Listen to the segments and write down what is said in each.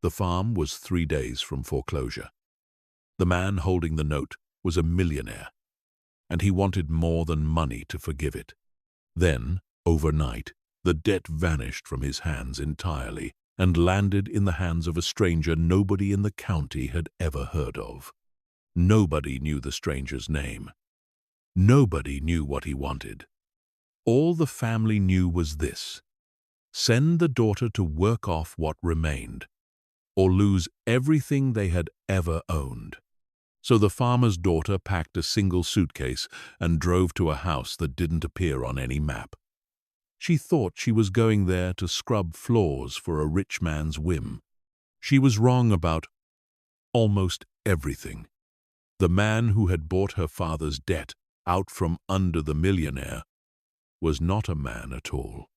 The farm was 3 days from foreclosure. The man holding the note was a millionaire, and he wanted more than money to forgive it. Then, overnight, the debt vanished from his hands entirely and landed in the hands of a stranger nobody in the county had ever heard of. Nobody knew the stranger's name. Nobody knew what he wanted. All the family knew was this: send the daughter to work off what remained, or lose everything they had ever owned. So the farmer's daughter packed a single suitcase and drove to a house that didn't appear on any map. She thought she was going there to scrub floors for a rich man's whim. She was wrong about almost everything. The man who had bought her father's debt out from under the millionaire was not a man at all.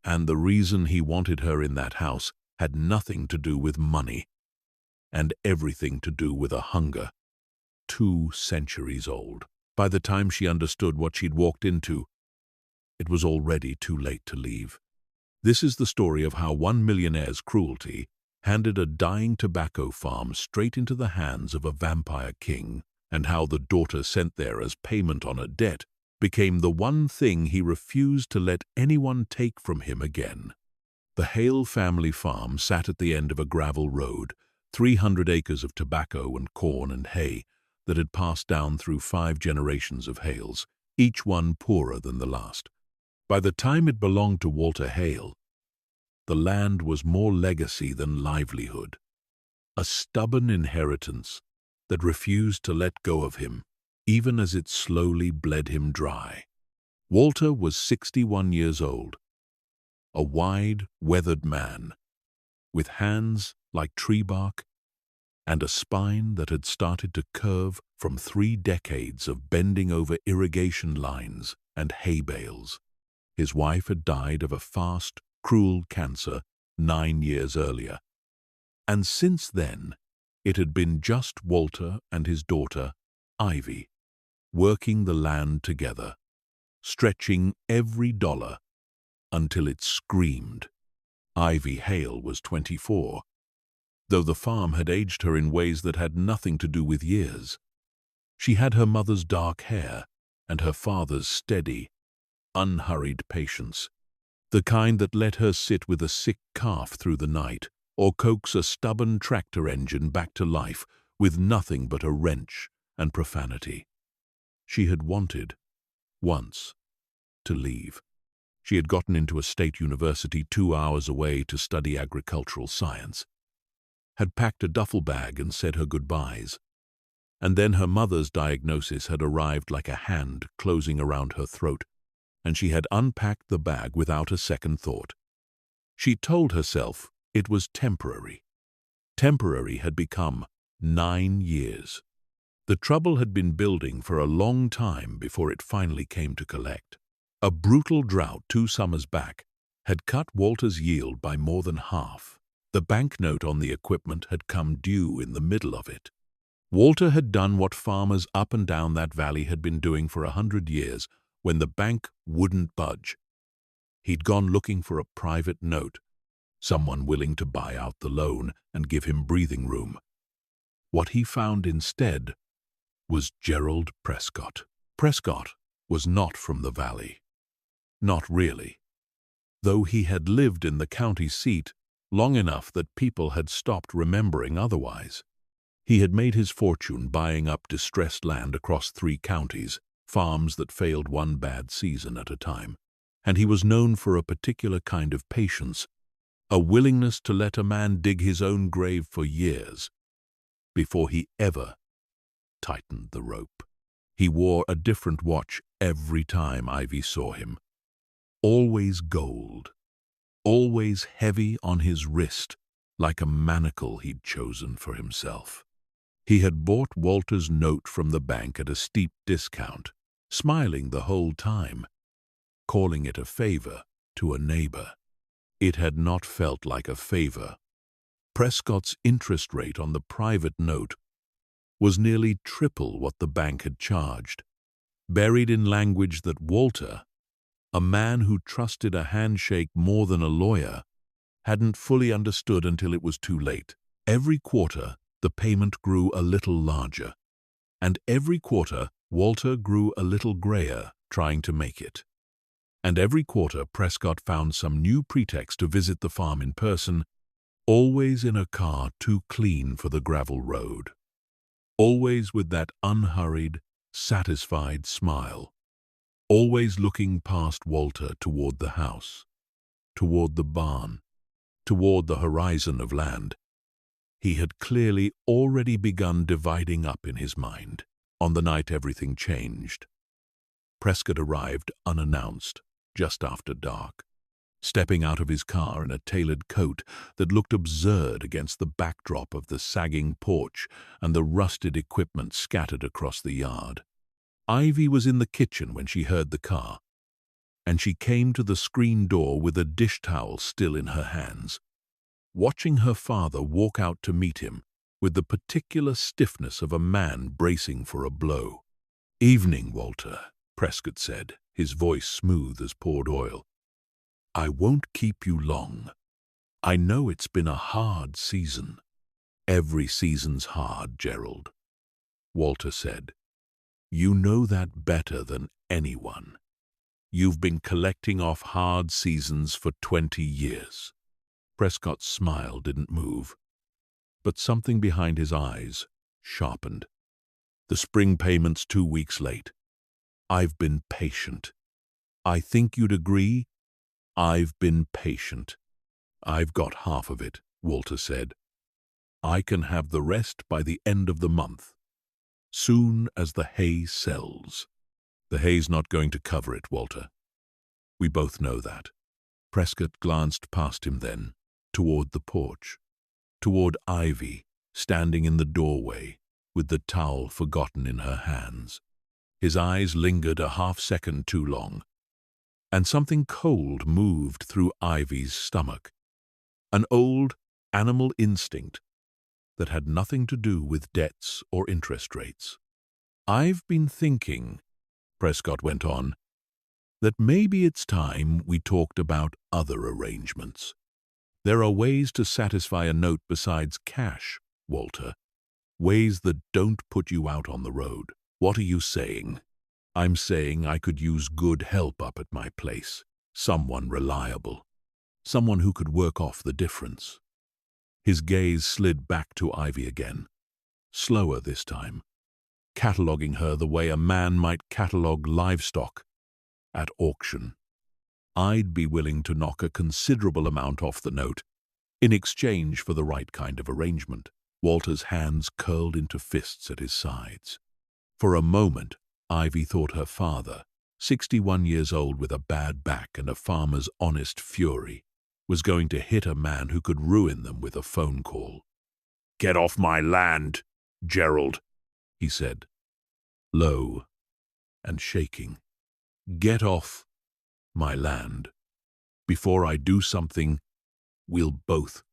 And the reason he wanted her in that house had nothing to do with money, and everything to do with a hunger 2 centuries old. By the time she understood what she'd walked into, it was already too late to leave. This is the story of how one millionaire's cruelty handed a dying tobacco farm straight into the hands of a vampire king, and how the daughter sent there as payment on a debt became the one thing he refused to let anyone take from him again. The Hale family farm sat at the end of a gravel road, 300 acres of tobacco and corn and hay that had passed down through 5 generations of Hales, each one poorer than the last. By the time it belonged to Walter Hale, the land was more legacy than livelihood, a stubborn inheritance that refused to let go of him, even as it slowly bled him dry. Walter was 61 years old, a wide, weathered man, with hands like tree bark and a spine that had started to curve from 3 decades of bending over irrigation lines and hay bales. His wife had died of a fast, cruel cancer 9 years earlier, and since then it had been just Walter and his daughter, Ivy, working the land together, stretching every dollar until it screamed. Ivy Hale was 24, though the farm had aged her in ways that had nothing to do with years. She had her mother's dark hair and her father's steady, unhurried patience, the kind that let her sit with a sick calf through the night or coax a stubborn tractor engine back to life with nothing but a wrench and profanity. She had wanted, once, to leave. She had gotten into a state university 2 hours away to study agricultural science, had packed a duffel bag and said her goodbyes, and then her mother's diagnosis had arrived like a hand closing around her throat, and she had unpacked the bag without a second thought. She told herself it was temporary. Temporary had become 9 years. The trouble had been building for a long time before it finally came to collect. A brutal drought 2 summers back had cut Walter's yield by more than half. The banknote on the equipment had come due in the middle of it. Walter had done what farmers up and down that valley had been doing for 100 years when the bank wouldn't budge. He'd gone looking for a private note, someone willing to buy out the loan and give him breathing room. What he found instead was Gerald Prescott. Prescott was not from the valley. Not really. Though he had lived in the county seat long enough that people had stopped remembering otherwise. He had made his fortune buying up distressed land across 3 counties, farms that failed one bad season at a time. And he was known for a particular kind of patience, a willingness to let a man dig his own grave for years before he ever tightened the rope. He wore a different watch every time Ivy saw him. Always gold, always heavy on his wrist, like a manacle he'd chosen for himself. He had bought Walter's note from the bank at a steep discount, smiling the whole time, calling it a favor to a neighbor. It had not felt like a favor. Prescott's interest rate on the private note was nearly triple what the bank had charged, buried in language that Walter, a man who trusted a handshake more than a lawyer, hadn't fully understood until it was too late. Every quarter, the payment grew a little larger, and every quarter, Walter grew a little grayer, trying to make it. And every quarter, Prescott found some new pretext to visit the farm in person, always in a car too clean for the gravel road. Always with that unhurried, satisfied smile. Always looking past Walter toward the house, toward the barn, toward the horizon of land. He had clearly already begun dividing up in his mind. On the night everything changed. Prescott arrived unannounced, just after dark, stepping out of his car in a tailored coat that looked absurd against the backdrop of the sagging porch and the rusted equipment scattered across the yard. Ivy was in the kitchen when she heard the car, and she came to the screen door with a dish towel still in her hands, watching her father walk out to meet him with the particular stiffness of a man bracing for a blow. "Evening, Walter," Prescott said, his voice smooth as poured oil. "I won't keep you long. I know it's been a hard season." "Every season's hard, Gerald," Walter said. "You know that better than anyone. You've been collecting off hard seasons for 20 years. Prescott's smile didn't move, but something behind his eyes sharpened. "The spring payment's 2 weeks late. I've been patient. I think you'd agree, I've been patient." "I've got half of it," Walter said. "I can have the rest by the end of the month, soon as the hay sells." "The hay's not going to cover it, Walter. We both know that." Prescott glanced past him then, toward the porch, toward Ivy, standing in the doorway, with the towel forgotten in her hands. His eyes lingered a half-second too long, and something cold moved through Ivy's stomach, an old animal instinct that had nothing to do with debts or interest rates. "I've been thinking," Prescott went on, "that maybe it's time we talked about other arrangements. There are ways to satisfy a note besides cash, Walter. Ways that don't put you out on the road." "What are you saying?" "I'm saying I could use good help up at my place. Someone reliable. Someone who could work off the difference." His gaze slid back to Ivy again, slower this time, cataloguing her the way a man might catalogue livestock at auction. "I'd be willing to knock a considerable amount off the note in exchange for the right kind of arrangement." Walter's hands curled into fists at his sides. For a moment, Ivy thought her father, 61 years old with a bad back and a farmer's honest fury, was going to hit a man who could ruin them with a phone call. "Get off my land, Gerald," he said, low and shaking. "Get off my land before I do something we'll both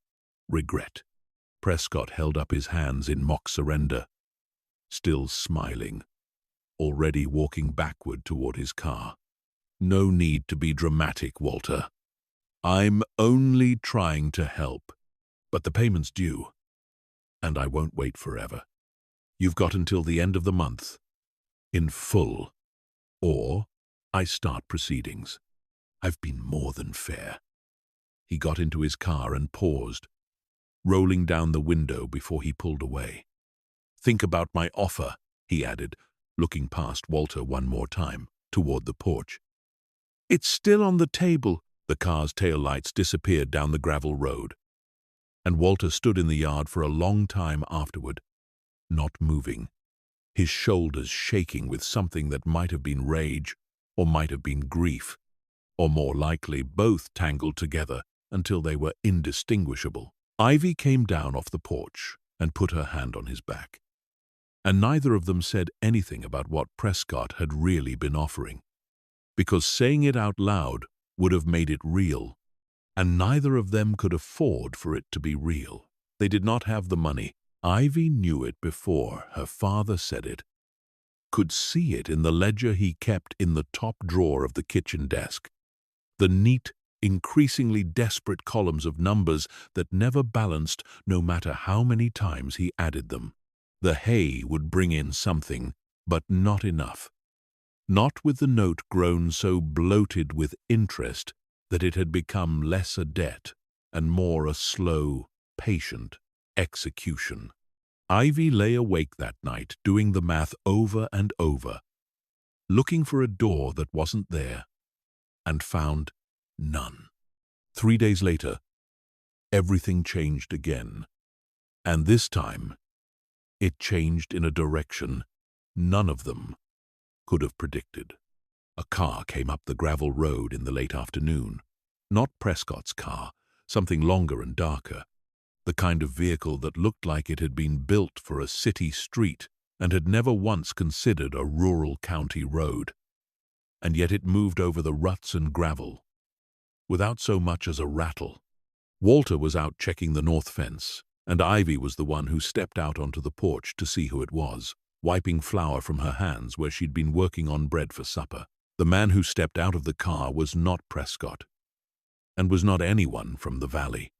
regret." Prescott held up his hands in mock surrender, still smiling, already walking backward toward his car. "No need to be dramatic, Walter. I'm only trying to help. But the payment's due, and I won't wait forever. You've got until the end of the month, in full, or I start proceedings. I've been more than fair." He got into his car and paused, rolling down the window before he pulled away. "Think about my offer," he added, looking past Walter one more time, toward the porch. "It's still on the table." The car's taillights disappeared down the gravel road, and Walter stood in the yard for a long time afterward, not moving, his shoulders shaking with something that might have been rage or might have been grief, or more likely both tangled together until they were indistinguishable. Ivy came down off the porch and put her hand on his back, and neither of them said anything about what Prescott had really been offering, because saying it out loud would have made it real, and neither of them could afford for it to be real. They did not have the money. Ivy knew it before her father said it, could see it in the ledger he kept in the top drawer of the kitchen desk, the neat, increasingly desperate columns of numbers that never balanced no matter how many times he added them. The hay would bring in something, but not enough. Not with the note grown so bloated with interest that it had become less a debt and more a slow, patient execution. Ivy lay awake that night, doing the math over and over, looking for a door that wasn't there, and found none. 3 days later, everything changed again, and this time it changed in a direction none of them could have predicted. A car came up the gravel road in the late afternoon. Not Prescott's car, something longer and darker, the kind of vehicle that looked like it had been built for a city street and had never once considered a rural county road. And yet it moved over the ruts and gravel, without so much as a rattle. Walter was out checking the north fence, and Ivy was the one who stepped out onto the porch to see who it was, wiping flour from her hands where she'd been working on bread for supper. The man who stepped out of the car was not Prescott, and was not anyone from the valley.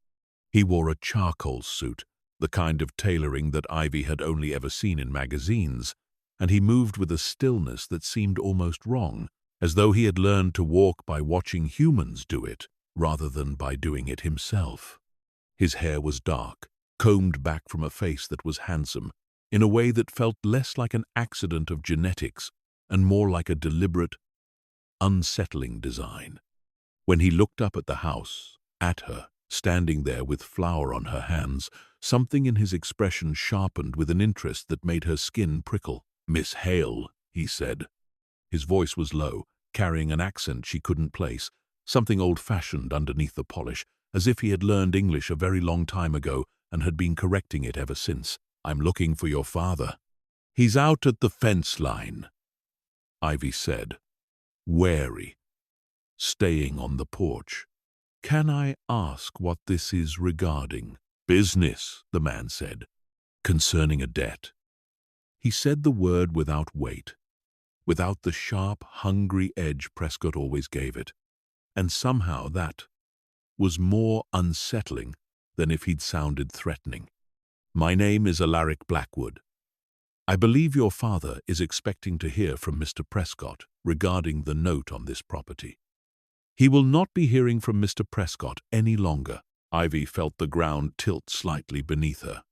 He wore a charcoal suit, the kind of tailoring that Ivy had only ever seen in magazines, and he moved with a stillness that seemed almost wrong, as though he had learned to walk by watching humans do it, rather than by doing it himself. His hair was dark, combed back from a face that was handsome, in a way that felt less like an accident of genetics and more like a deliberate, unsettling design. When he looked up at the house, at her, standing there with flour on her hands, something in his expression sharpened with an interest that made her skin prickle. "Miss Hale," he said. His voice was low, carrying an accent she couldn't place, something old-fashioned underneath the polish, as if he had learned English a very long time ago and had been correcting it ever since. "I'm looking for your father." "He's out at the fence line," Ivy said, wary, staying on the porch. "Can I ask what this is regarding?" "Business," the man said. "Concerning a debt." He said the word without weight, without the sharp, hungry edge Prescott always gave it, and somehow that was more unsettling than if he'd sounded threatening. "My name is Alaric Blackwood. I believe your father is expecting to hear from Mr. Prescott regarding the note on this property." "He will not be hearing from Mr. Prescott any longer." Ivy felt the ground tilt slightly beneath her.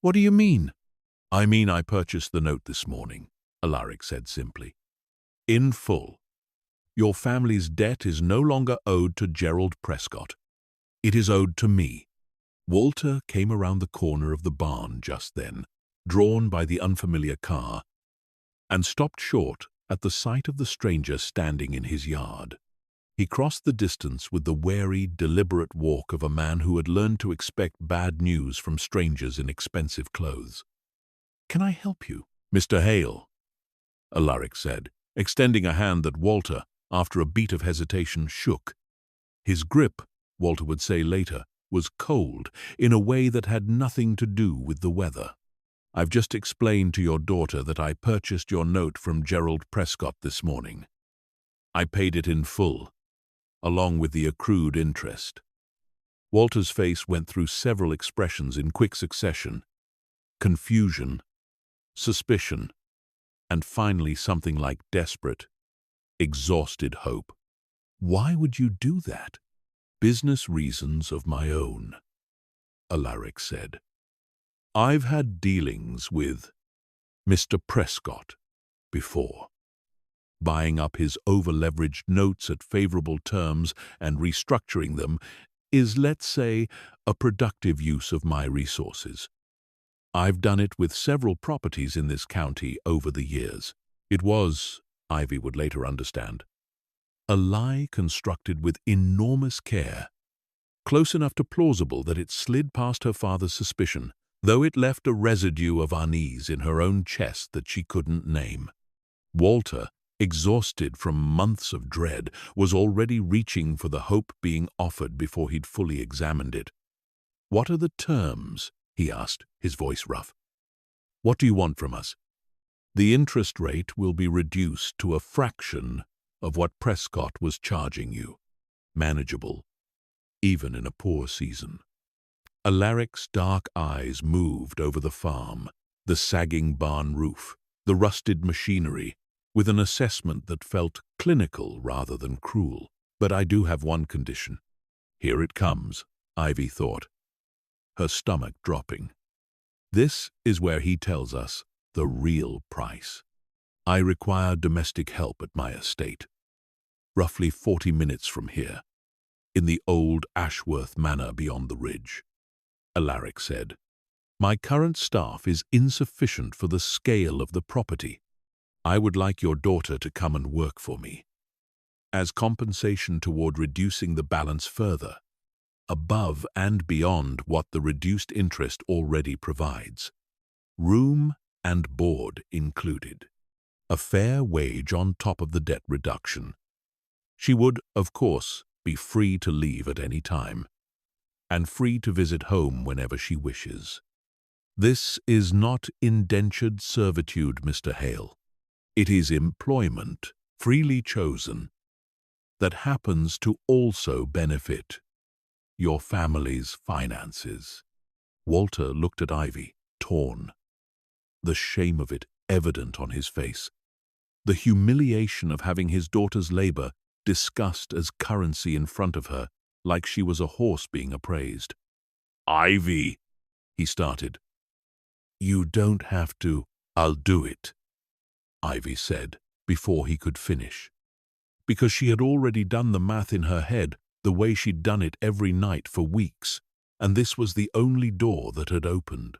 "What do you mean?" "I mean I purchased the note this morning," Alaric said simply. "In full. Your family's debt is no longer owed to Gerald Prescott. It is owed to me." Walter came around the corner of the barn just then, drawn by the unfamiliar car, and stopped short at the sight of the stranger standing in his yard. He crossed the distance with the wary, deliberate walk of a man who had learned to expect bad news from strangers in expensive clothes. "Can I help you?" "Mr. Hale," Alaric said, extending a hand that Walter, after a beat of hesitation, shook. His grip, Walter would say later, was cold in a way that had nothing to do with the weather. "I've just explained to your daughter that I purchased your note from Gerald Prescott this morning. I paid it in full, along with the accrued interest." Walter's face went through several expressions in quick succession: confusion, suspicion, and finally something like desperate, exhausted hope. "Why would you do that?" "Business reasons of my own," Alaric said. "I've had dealings with Mr. Prescott before. Buying up his over-leveraged notes at favorable terms and restructuring them is, let's say, a productive use of my resources. I've done it with several properties in this county over the years. It was, Ivy would later understand, a lie constructed with enormous care, close enough to plausible that it slid past her father's suspicion, though it left a residue of unease in her own chest that she couldn't name. Walter, exhausted from months of dread, was already reaching for the hope being offered before he'd fully examined it. "What are the terms?" he asked, his voice rough. "What do you want from us?" "The interest rate will be reduced to a fraction of what Prescott was charging you." manageable, even in a poor season. Alaric's dark eyes moved over the farm, the sagging barn roof, the rusted machinery, with an assessment that felt clinical rather than cruel. "But I do have one condition." "Here it comes," Ivy thought, her stomach dropping. "This is where he tells us the real price. I require domestic help at my estate, roughly 40 minutes from here, in the old Ashworth Manor beyond the ridge." Alaric said, "My current staff is insufficient for the scale of the property. I would like your daughter to come and work for me, as compensation toward reducing the balance further, above and beyond what the reduced interest already provides. Room and board included. A fair wage on top of the debt reduction. She would, of course, be free to leave at any time, and free to visit home whenever she wishes. This is not indentured servitude, Mr. Hale. It is employment, freely chosen, that happens to also benefit your family's finances." Walter looked at Ivy, torn, the shame of it evident on his face, the humiliation of having his daughter's labor discussed as currency in front of her, like she was a horse being appraised. "Ivy," he started. "You don't have to." "I'll do it," Ivy said, before he could finish, because she had already done the math in her head the way she'd done it every night for weeks, and this was the only door that had opened.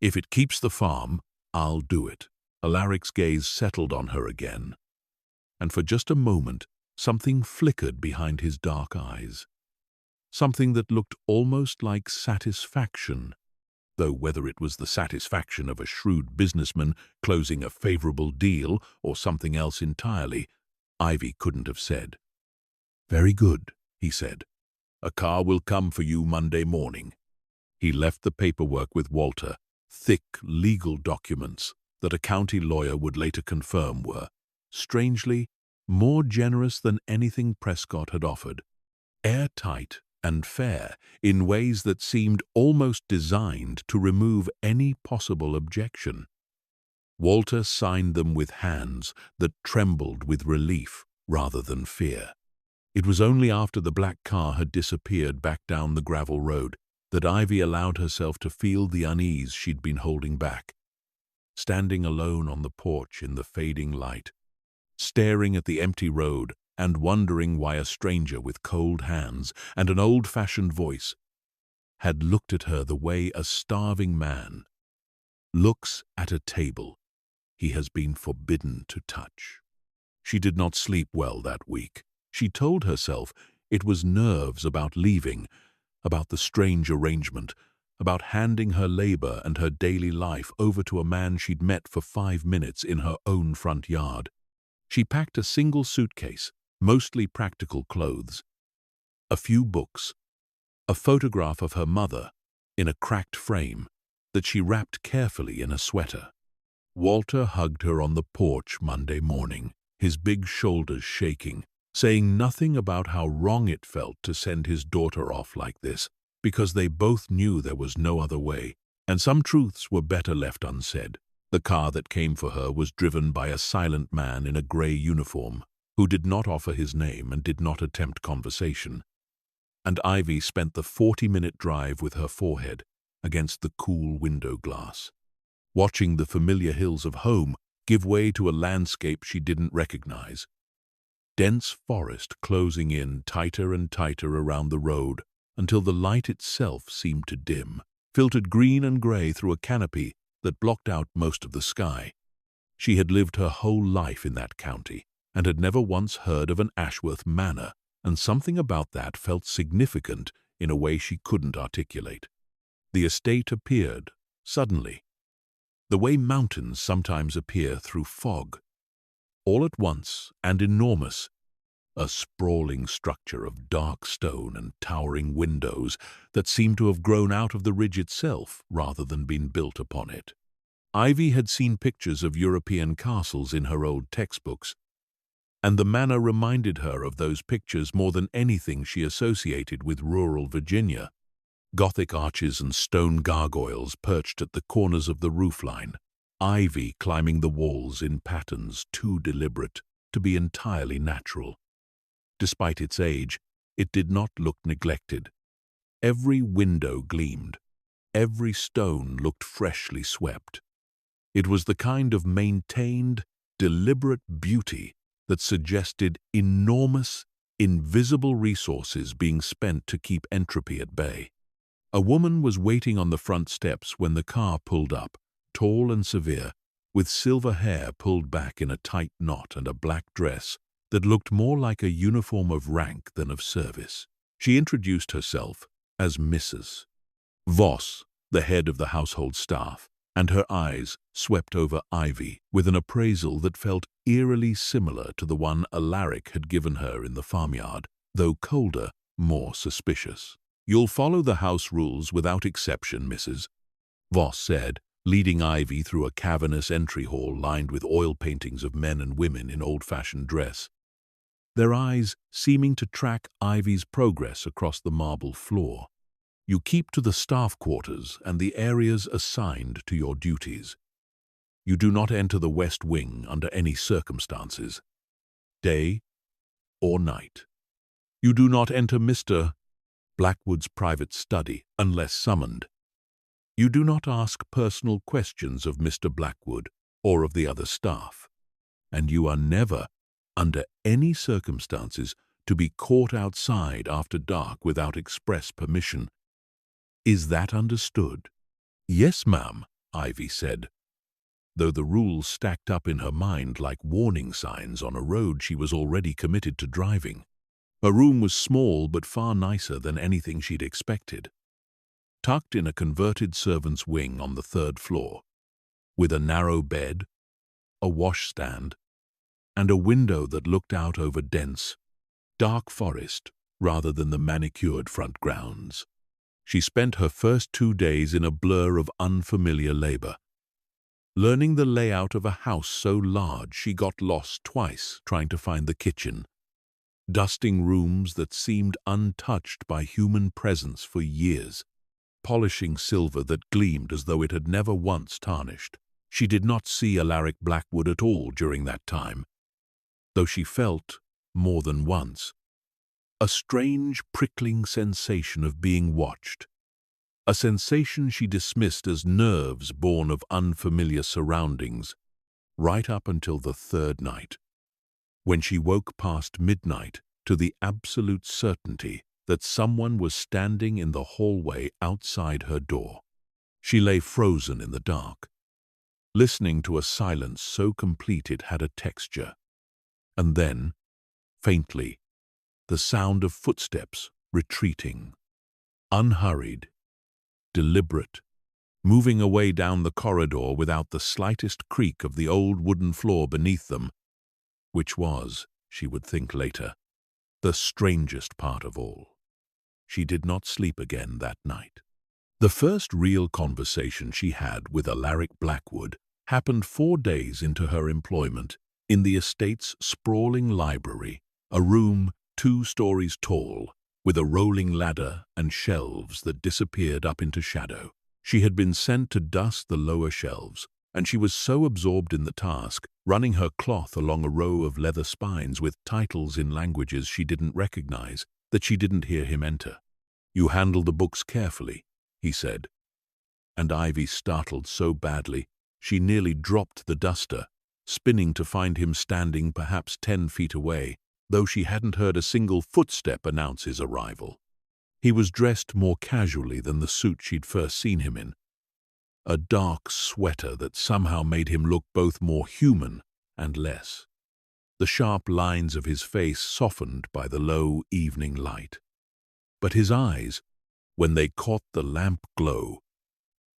"If it keeps the farm, I'll do it." Alaric's gaze settled on her again, and for just a moment something flickered behind his dark eyes. Something that looked almost like satisfaction, though whether it was the satisfaction of a shrewd businessman closing a favorable deal or something else entirely, Ivy couldn't have said. "Very good," he said. "A car will come for you Monday morning." He left the paperwork with Walter, thick legal documents that a county lawyer would later confirm were, strangely, more generous than anything Prescott had offered, airtight and fair in ways that seemed almost designed to remove any possible objection. Walter signed them with hands that trembled with relief rather than fear. It was only after the black car had disappeared back down the gravel road that Ivy allowed herself to feel the unease she'd been holding back. Standing alone on the porch in the fading light, staring at the empty road and wondering why a stranger with cold hands and an old-fashioned voice had looked at her the way a starving man looks at a table he has been forbidden to touch. She did not sleep well that week. She told herself it was nerves about leaving, about the strange arrangement, about handing her labor and her daily life over to a man she'd met for 5 minutes in her own front yard. She packed a single suitcase, mostly practical clothes, a few books, a photograph of her mother in a cracked frame that she wrapped carefully in a sweater. Walter hugged her on the porch Monday morning, his big shoulders shaking, saying nothing about how wrong it felt to send his daughter off like this, because they both knew there was no other way, and some truths were better left unsaid. The car that came for her was driven by a silent man in a gray uniform, who did not offer his name and did not attempt conversation. And Ivy spent the 40-minute drive with her forehead against the cool window glass, watching the familiar hills of home give way to a landscape she didn't recognize. Dense forest closing in tighter and tighter around the road until the light itself seemed to dim, filtered green and gray through a canopy that blocked out most of the sky. She had lived her whole life in that county and had never once heard of an Ashworth Manor, and something about that felt significant in a way she couldn't articulate. The estate appeared, suddenly, the way mountains sometimes appear through fog, all at once and enormous, a sprawling structure of dark stone and towering windows that seemed to have grown out of the ridge itself rather than been built upon it. Ivy had seen pictures of European castles in her old textbooks, and the manor reminded her of those pictures more than anything she associated with rural Virginia. Gothic arches and stone gargoyles perched at the corners of the roofline, ivy climbing the walls in patterns too deliberate to be entirely natural. Despite its age, it did not look neglected. Every window gleamed. Every stone looked freshly swept. It was the kind of maintained, deliberate beauty that suggested enormous, invisible resources being spent to keep entropy at bay. A woman was waiting on the front steps when the car pulled up, tall and severe, with silver hair pulled back in a tight knot and a black dress that looked more like a uniform of rank than of service. She introduced herself as Mrs. Voss, the head of the household staff, and her eyes swept over Ivy with an appraisal that felt eerily similar to the one Alaric had given her in the farmyard, though colder, more suspicious. "You'll follow the house rules without exception, Mrs." Voss said, leading Ivy through a cavernous entry hall lined with oil paintings of men and women in old-fashioned dress, their eyes seeming to track Ivy's progress across the marble floor. "You keep to the staff quarters and the areas assigned to your duties. You do not enter the West Wing under any circumstances, day or night. You do not enter Mr. Blackwood's private study unless summoned. You do not ask personal questions of Mr. Blackwood or of the other staff, and you are never, under any circumstances, to be caught outside after dark without express permission. Is that understood?" "Yes, ma'am," Ivy said, though the rules stacked up in her mind like warning signs on a road she was already committed to driving. Her room was small but far nicer than anything she'd expected. Tucked in a converted servant's wing on the third floor, with a narrow bed, a washstand, and a window that looked out over dense, dark forest rather than the manicured front grounds. She spent her first 2 days in a blur of unfamiliar labor. Learning the layout of a house so large, she got lost twice trying to find the kitchen. Dusting rooms that seemed untouched by human presence for years. Polishing silver that gleamed as though it had never once tarnished. She did not see Alaric Blackwood at all during that time, though she felt, more than once, a strange prickling sensation of being watched, a sensation she dismissed as nerves born of unfamiliar surroundings, right up until the third night, when she woke past midnight to the absolute certainty that someone was standing in the hallway outside her door. She lay frozen in the dark, listening to a silence so complete it had a texture, and then, faintly, the sound of footsteps retreating, unhurried, deliberate, moving away down the corridor without the slightest creak of the old wooden floor beneath them, which was, she would think later, the strangest part of all. She did not sleep again that night. The first real conversation she had with Alaric Blackwood happened 4 days into her employment in the estate's sprawling library, a room 2 stories tall, with a rolling ladder and shelves that disappeared up into shadow. She had been sent to dust the lower shelves, and she was so absorbed in the task, running her cloth along a row of leather spines with titles in languages she didn't recognize, that she didn't hear him enter. "You handle the books carefully," he said, and Ivy startled so badly she nearly dropped the duster, spinning to find him standing perhaps 10 feet away, though she hadn't heard a single footstep announce his arrival. He was dressed more casually than the suit she'd first seen him in, a dark sweater that somehow made him look both more human and less. The sharp lines of his face softened by the low evening light. But his eyes, when they caught the lamp glow,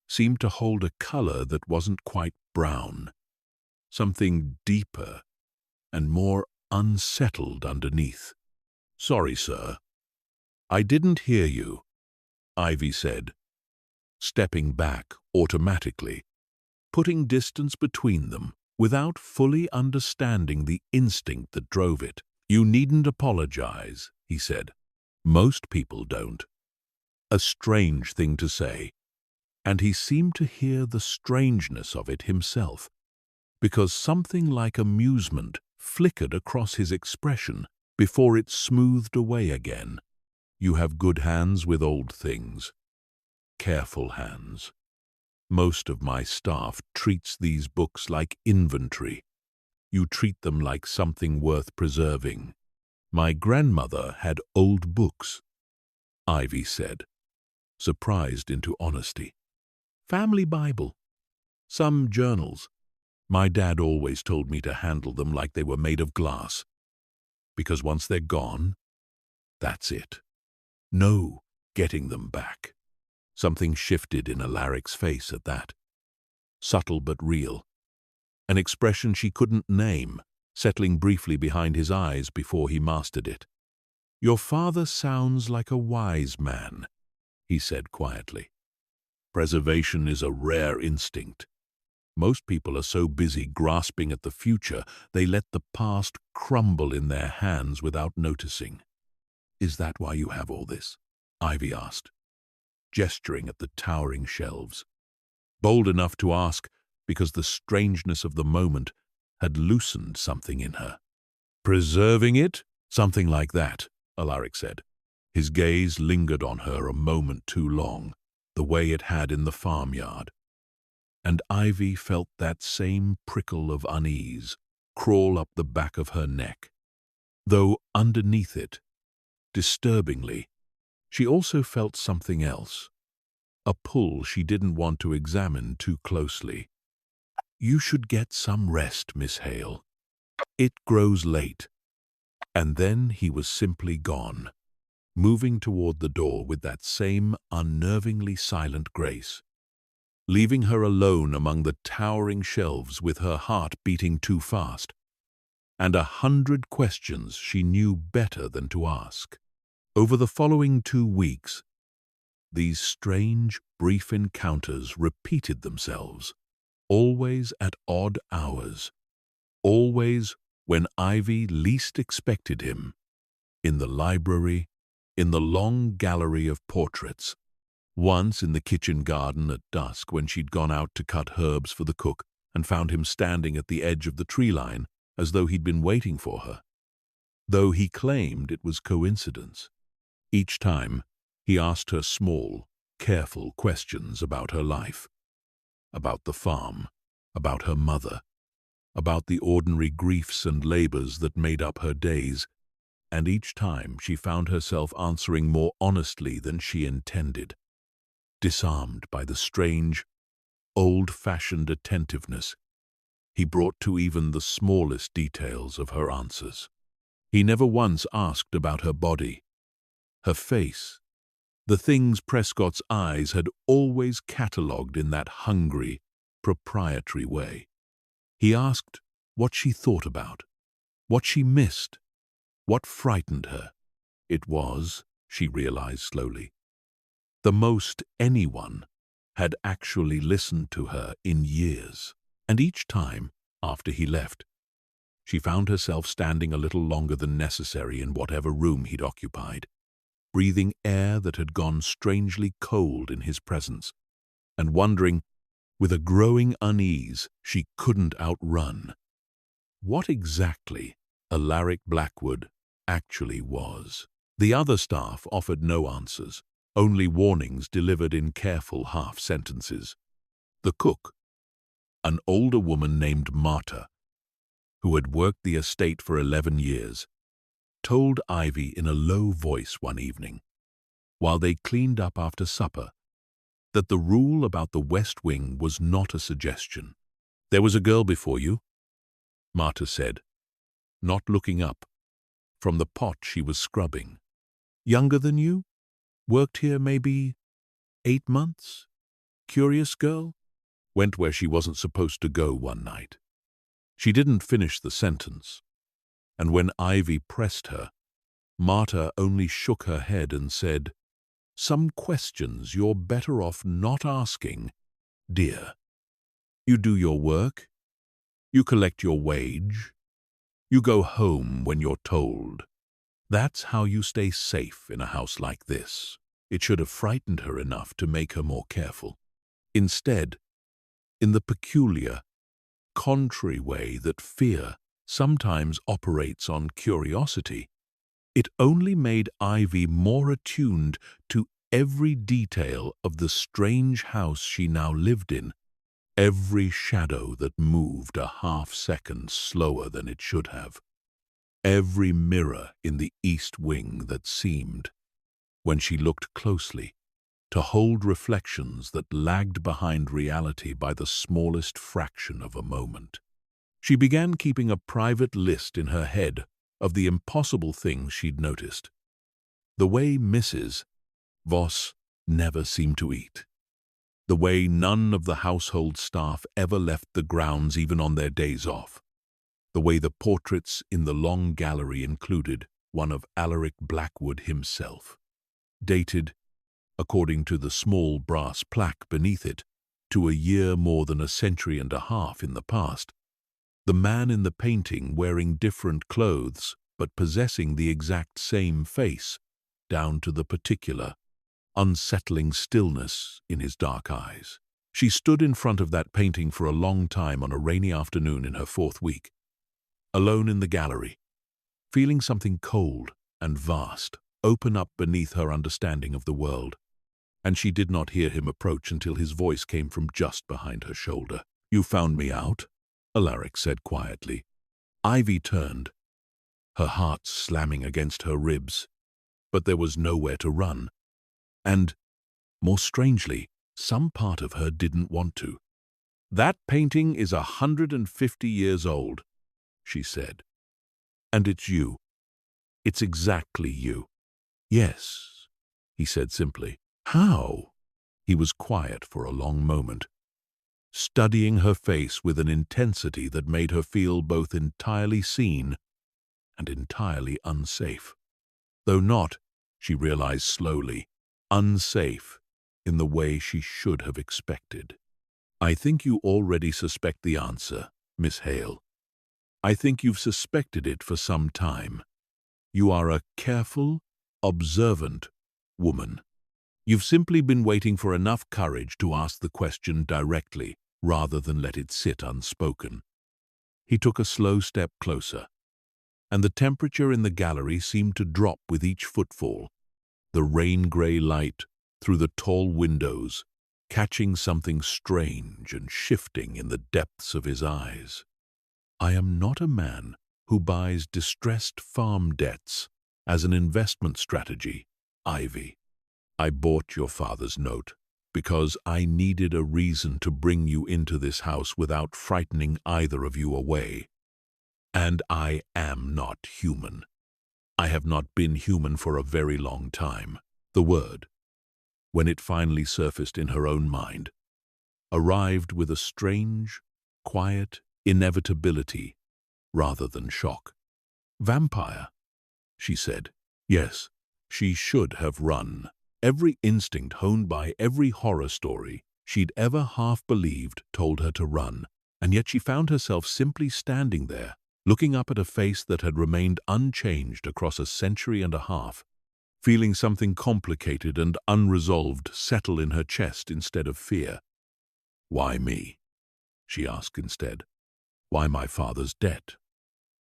seemed to hold a color that wasn't quite brown, something deeper and more unsettled underneath. "Sorry, sir. I didn't hear you," Ivy said, stepping back automatically, putting distance between them without fully understanding the instinct that drove it. "You needn't apologize," he said. "Most people don't." A strange thing to say, and he seemed to hear the strangeness of it himself, because something like amusement flickered across his expression before it smoothed away again. "You have good hands with old things. Careful hands. Most of my staff treats these books like inventory. You treat them like something worth preserving. My grandmother had old books," Ivy said, surprised into honesty. "Family Bible. Some journals. My dad always told me to handle them like they were made of glass, because once they're gone, that's it. No getting them back." Something shifted in Alaric's face at that. Subtle but real. An expression she couldn't name, settling briefly behind his eyes before he mastered it. "Your father sounds like a wise man," he said quietly. "Preservation is a rare instinct. Most people are so busy grasping at the future, they let the past crumble in their hands without noticing." "Is that why you have all this?" Ivy asked, gesturing at the towering shelves. Bold enough to ask because the strangeness of the moment had loosened something in her. "Preserving it? Something like that," Alaric said. His gaze lingered on her a moment too long, the way it had in the farmyard. And Ivy felt that same prickle of unease crawl up the back of her neck. Though underneath it, disturbingly, she also felt something else, a pull she didn't want to examine too closely. "You should get some rest, Miss Hale. It grows late." And then he was simply gone, moving toward the door with that same unnervingly silent grace, leaving her alone among the towering shelves with her heart beating too fast, and 100 questions she knew better than to ask. Over the following 2 weeks, these strange, brief encounters repeated themselves, always at odd hours, always when Ivy least expected him, in the library, in the long gallery of portraits, once in the kitchen garden at dusk when she'd gone out to cut herbs for the cook and found him standing at the edge of the tree line as though he'd been waiting for her, though he claimed it was coincidence. Each time, he asked her small, careful questions about her life, about the farm, about her mother, about the ordinary griefs and labors that made up her days, and each time she found herself answering more honestly than she intended, disarmed by the strange, old-fashioned attentiveness he brought to even the smallest details of her answers. He never once asked about her body, her face, the things Prescott's eyes had always catalogued in that hungry, proprietary way. He asked what she thought about, what she missed, what frightened her. It was, she realized slowly, the most anyone had actually listened to her in years. And each time, after he left, she found herself standing a little longer than necessary in whatever room he'd occupied, breathing air that had gone strangely cold in his presence, and wondering, with a growing unease she couldn't outrun, what exactly Alaric Blackwood actually was. The other staff offered no answers, only warnings delivered in careful half-sentences. The cook, an older woman named Marta, who had worked the estate for 11 years, told Ivy in a low voice one evening, while they cleaned up after supper, that the rule about the West Wing was not a suggestion. "There was a girl before you," Marta said, not looking up, from the pot she was scrubbing. "Younger than you? Worked here maybe 8 months? Curious girl? Went where she wasn't supposed to go one night." She didn't finish the sentence, and when Ivy pressed her, Marta only shook her head and said, "Some questions you're better off not asking, dear. You do your work, You collect your wage. You go home when you're told. That's how you stay safe in a house like this. It should have frightened her enough to make her more careful. Instead, in the peculiar, contrary way that fear sometimes operates on curiosity, it only made Ivy more attuned to every detail of the strange house she now lived in, every shadow that moved a half-second slower than it should have, every mirror in the east wing that seemed, when she looked closely, to hold reflections that lagged behind reality by the smallest fraction of a moment. She began keeping a private list in her head of the impossible things she'd noticed. The way Mrs. Voss never seemed to eat. The way none of the household staff ever left the grounds even on their days off. The way the portraits in the long gallery included one of Alaric Blackwood himself, dated, according to the small brass plaque beneath it, to a year more than a century and a half in the past. The man in the painting wearing different clothes but possessing the exact same face, down to the particular, unsettling stillness in his dark eyes. She stood in front of that painting for a long time on a rainy afternoon in her 4th week, alone in the gallery, feeling something cold and vast open up beneath her understanding of the world. And she did not hear him approach until his voice came from just behind her shoulder. "You found me out?" Alaric said quietly. Ivy turned, her heart slamming against her ribs, but there was nowhere to run. And, more strangely, some part of her didn't want to. "That painting is 150 years old," she said. "And it's you. It's exactly you." "Yes," he said simply. "How?" He was quiet for a long moment, studying her face with an intensity that made her feel both entirely seen and entirely unsafe. Though not, she realized slowly, unsafe in the way she should have expected. "I think you already suspect the answer, Miss Hale. I think you've suspected it for some time. You are a careful, observant woman. You've simply been waiting for enough courage to ask the question directly, rather than let it sit unspoken." He took a slow step closer, and the temperature in the gallery seemed to drop with each footfall, the rain-grey light through the tall windows catching something strange and shifting in the depths of his eyes. "I am not a man who buys distressed farm debts as an investment strategy, Ivy. I bought your father's note because I needed a reason to bring you into this house without frightening either of you away. And I am not human. I have not been human for a very long time." The word, when it finally surfaced in her own mind, arrived with a strange, quiet inevitability rather than shock. "Vampire," she said. Yes, she should have run. Every instinct honed by every horror story she'd ever half believed told her to run, and yet she found herself simply standing there, looking up at a face that had remained unchanged across a century and a half, feeling something complicated and unresolved settle in her chest instead of fear. "Why me?" she asked instead. "Why my father's debt?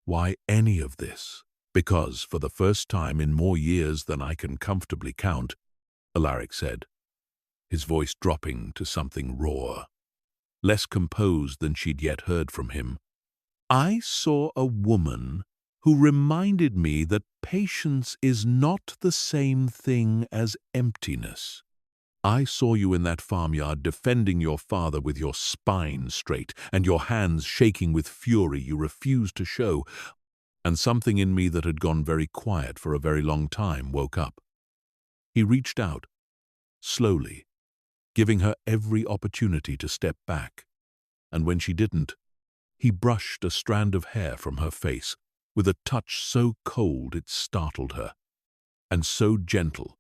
Why any of this?" "Because, for the first time in more years than I can comfortably count," Alaric said, his voice dropping to something raw, less composed than she'd yet heard from him, "I saw a woman who reminded me that patience is not the same thing as emptiness. I saw you in that farmyard defending your father with your spine straight and your hands shaking with fury you refused to show, and something in me that had gone very quiet for a very long time woke up." He reached out, slowly, giving her every opportunity to step back, and when she didn't, he brushed a strand of hair from her face with a touch so cold it startled her, and so gentle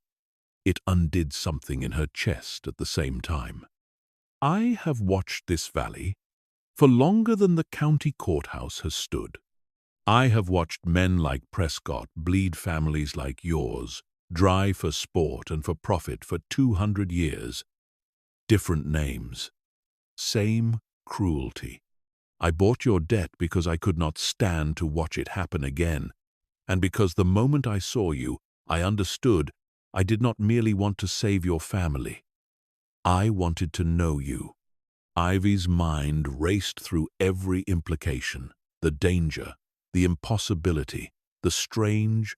it undid something in her chest at the same time. "I have watched this valley for longer than the county courthouse has stood. I have watched men like Prescott bleed families like yours, dry for sport and for profit for 200 years. Different names, same cruelty. I bought your debt because I could not stand to watch it happen again, and because the moment I saw you, I understood I did not merely want to save your family. I wanted to know you. Ivy's mind raced through every implication, the danger, the impossibility, the strange,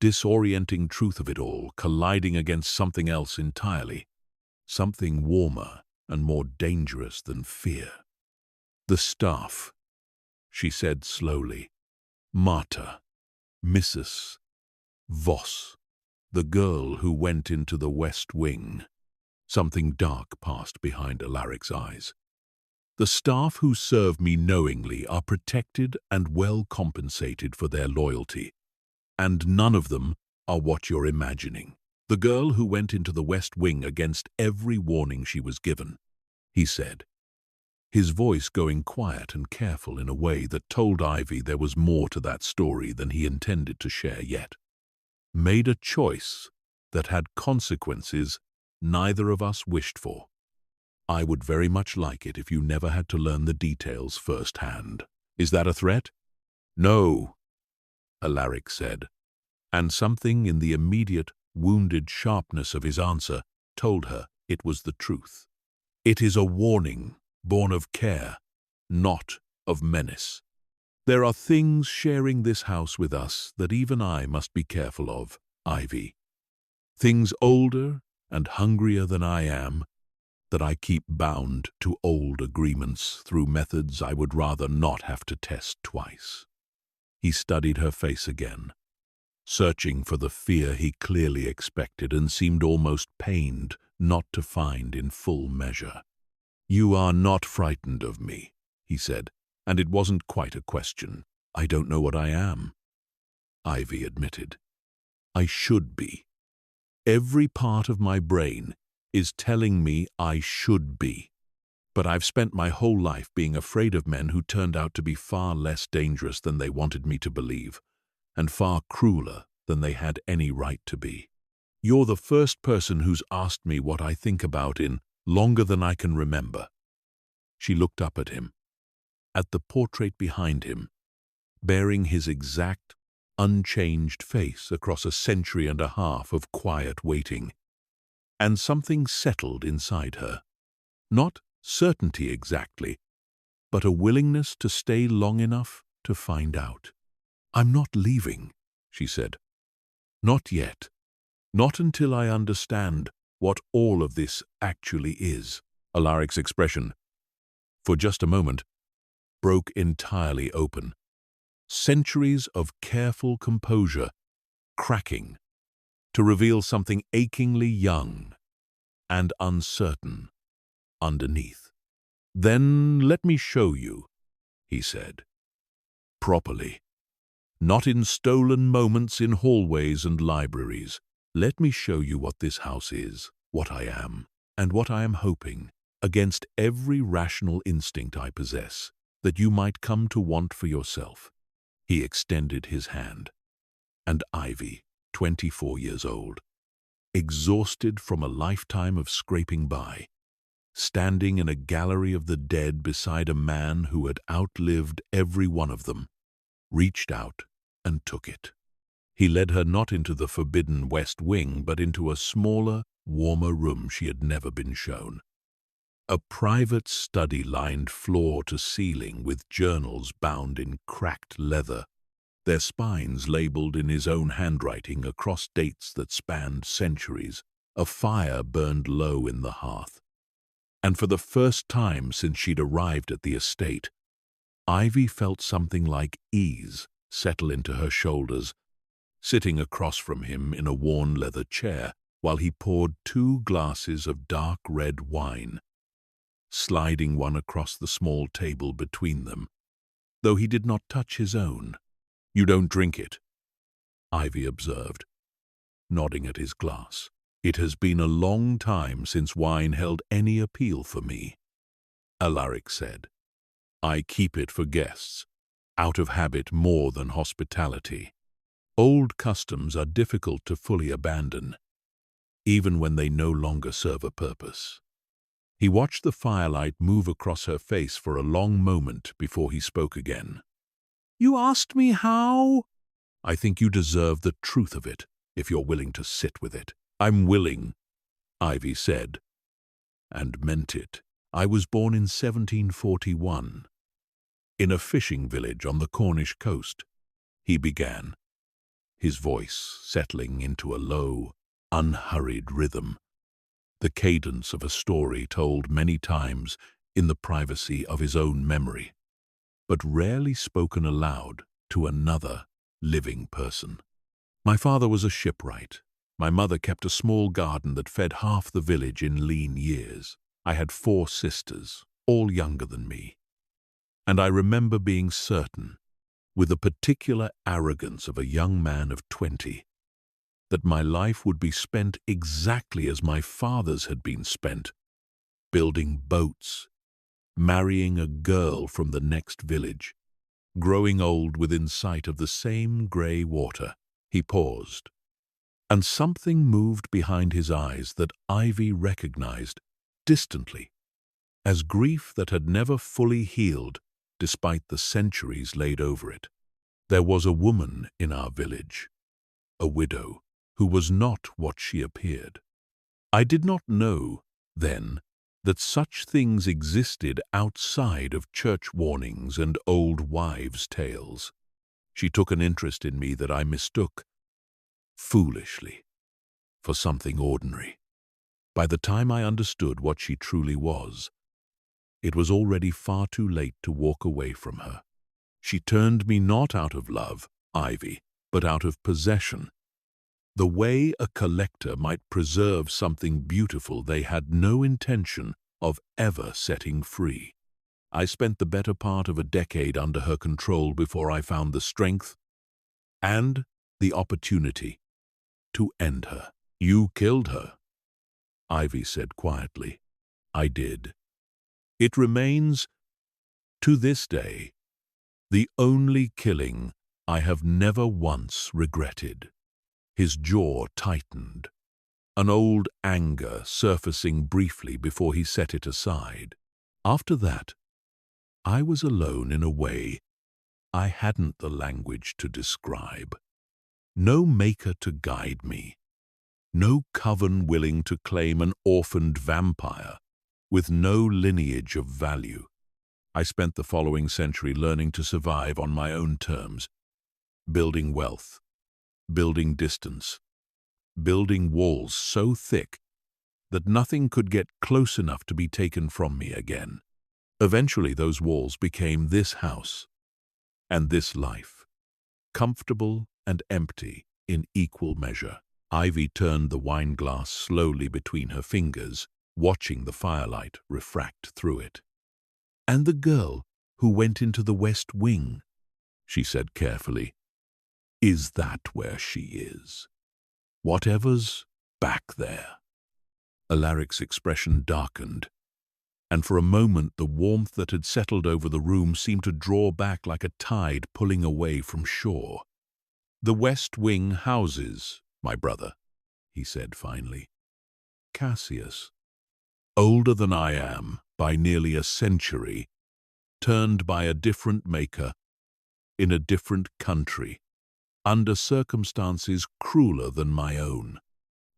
disorienting truth of it all colliding against something else entirely, something warmer and more dangerous than fear. The staff, she said slowly. Marta, Mrs. Voss, the girl who went into the West Wing. Something dark passed behind Alaric's eyes. The staff who serve me knowingly are protected and well compensated for their loyalty, and none of them are what you're imagining. The girl who went into the West Wing against every warning she was given, he said, his voice going quiet and careful in a way that told Ivy there was more to that story than he intended to share yet. Made a choice that had consequences neither of us wished for. I would very much like it if you never had to learn the details firsthand. Is that a threat? No, Alaric said, and something in the immediate, wounded sharpness of his answer told her it was the truth. It is a warning, born of care, not of menace. There are things sharing this house with us that even I must be careful of, Ivy. Things older and hungrier than I am, that I keep bound to old agreements through methods I would rather not have to test twice. He studied her face again, searching for the fear he clearly expected and seemed almost pained not to find in full measure. You are not frightened of me, he said, and it wasn't quite a question. I don't know what I am, Ivy admitted. I should be. Every part of my brain is telling me I should be. But I've spent my whole life being afraid of men who turned out to be far less dangerous than they wanted me to believe, and far crueler than they had any right to be. You're the first person who's asked me what I think about in longer than I can remember. She looked up at him, at the portrait behind him, bearing his exact, unchanged face across a century and a half of quiet waiting. And something settled inside her. Not certainty exactly, but a willingness to stay long enough to find out. I'm not leaving, she said. Not yet. Not until I understand what all of this actually is. Alaric's expression, for just a moment, broke entirely open. Centuries of careful composure cracking to reveal something achingly young and uncertain underneath. Then let me show you, he said. Properly. Not in stolen moments in hallways and libraries. Let me show you what this house is, what I am, and what I am hoping, against every rational instinct I possess, that you might come to want for yourself. He extended his hand, and Ivy, 24 years old, exhausted from a lifetime of scraping by, standing in a gallery of the dead beside a man who had outlived every one of them, reached out and took it. He led her not into the forbidden West Wing, but into a smaller, warmer room she had never been shown. A private study lined floor to ceiling with journals bound in cracked leather, their spines labeled in his own handwriting across dates that spanned centuries. A fire burned low in the hearth. And for the first time since she'd arrived at the estate, Ivy felt something like ease settle into her shoulders, sitting across from him in a worn leather chair while he poured 2 glasses of dark red wine, sliding one across the small table between them, though he did not touch his own. You don't drink it, Ivy observed, nodding at his glass. It has been a long time since wine held any appeal for me, Alaric said. I keep it for guests, out of habit more than hospitality. Old customs are difficult to fully abandon, even when they no longer serve a purpose. He watched the firelight move across her face for a long moment before he spoke again. "You asked me how?" "I think you deserve the truth of it, if you're willing to sit with it." "I'm willing," Ivy said, and meant it. "I was born in 1741, in a fishing village on the Cornish coast," he began, his voice settling into a low, unhurried rhythm, the cadence of a story told many times in the privacy of his own memory, but rarely spoken aloud to another living person. "My father was a shipwright. My mother kept a small garden that fed half the village in lean years. I had 4 sisters, all younger than me. And I remember being certain, with the particular arrogance of a young man of 20, that my life would be spent exactly as my father's had been spent, building boats, marrying a girl from the next village, growing old within sight of the same grey water." He paused, and something moved behind his eyes that Ivy recognized distantly as grief that had never fully healed despite the centuries laid over it. "There was a woman in our village, a widow, who was not what she appeared. I did not know, then, that such things existed outside of church warnings and old wives' tales. She took an interest in me that I mistook, foolishly, for something ordinary. By the time I understood what she truly was, it was already far too late to walk away from her. She turned me not out of love, Ivy, but out of possession. The way a collector might preserve something beautiful they had no intention of ever setting free. I spent the better part of a decade under her control before I found the strength and the opportunity to end her." "You killed her," Ivy said quietly. "I did. It remains, to this day, the only killing I have never once regretted." His jaw tightened, an old anger surfacing briefly before he set it aside. "After that, I was alone in a way I hadn't the language to describe. No maker to guide me, no coven willing to claim an orphaned vampire with no lineage of value. I spent the following century learning to survive on my own terms, building wealth, building distance, building walls so thick that nothing could get close enough to be taken from me again. Eventually those walls became this house and this life, comfortable and empty in equal measure." Ivy turned the wineglass slowly between her fingers, watching the firelight refract through it. "And the girl who went into the West Wing," she said carefully, "is that where she is? Whatever's back there?" Alaric's expression darkened, and for a moment the warmth that had settled over the room seemed to draw back like a tide pulling away from shore. "The West Wing houses my brother," he said finally. "Cassius, older than I am by nearly a century, turned by a different maker, in a different country, under circumstances crueler than my own.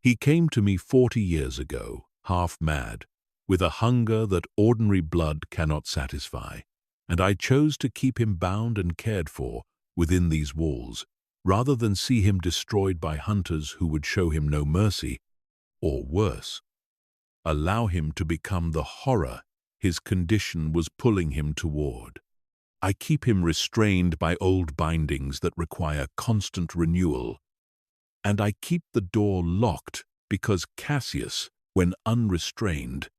He came to me 40 years ago, half mad, with a hunger that ordinary blood cannot satisfy, and I chose to keep him bound and cared for within these walls, rather than see him destroyed by hunters who would show him no mercy, or worse, allow him to become the horror his condition was pulling him toward. I keep him restrained by old bindings that require constant renewal, and I keep the door locked because Cassius, when unrestrained,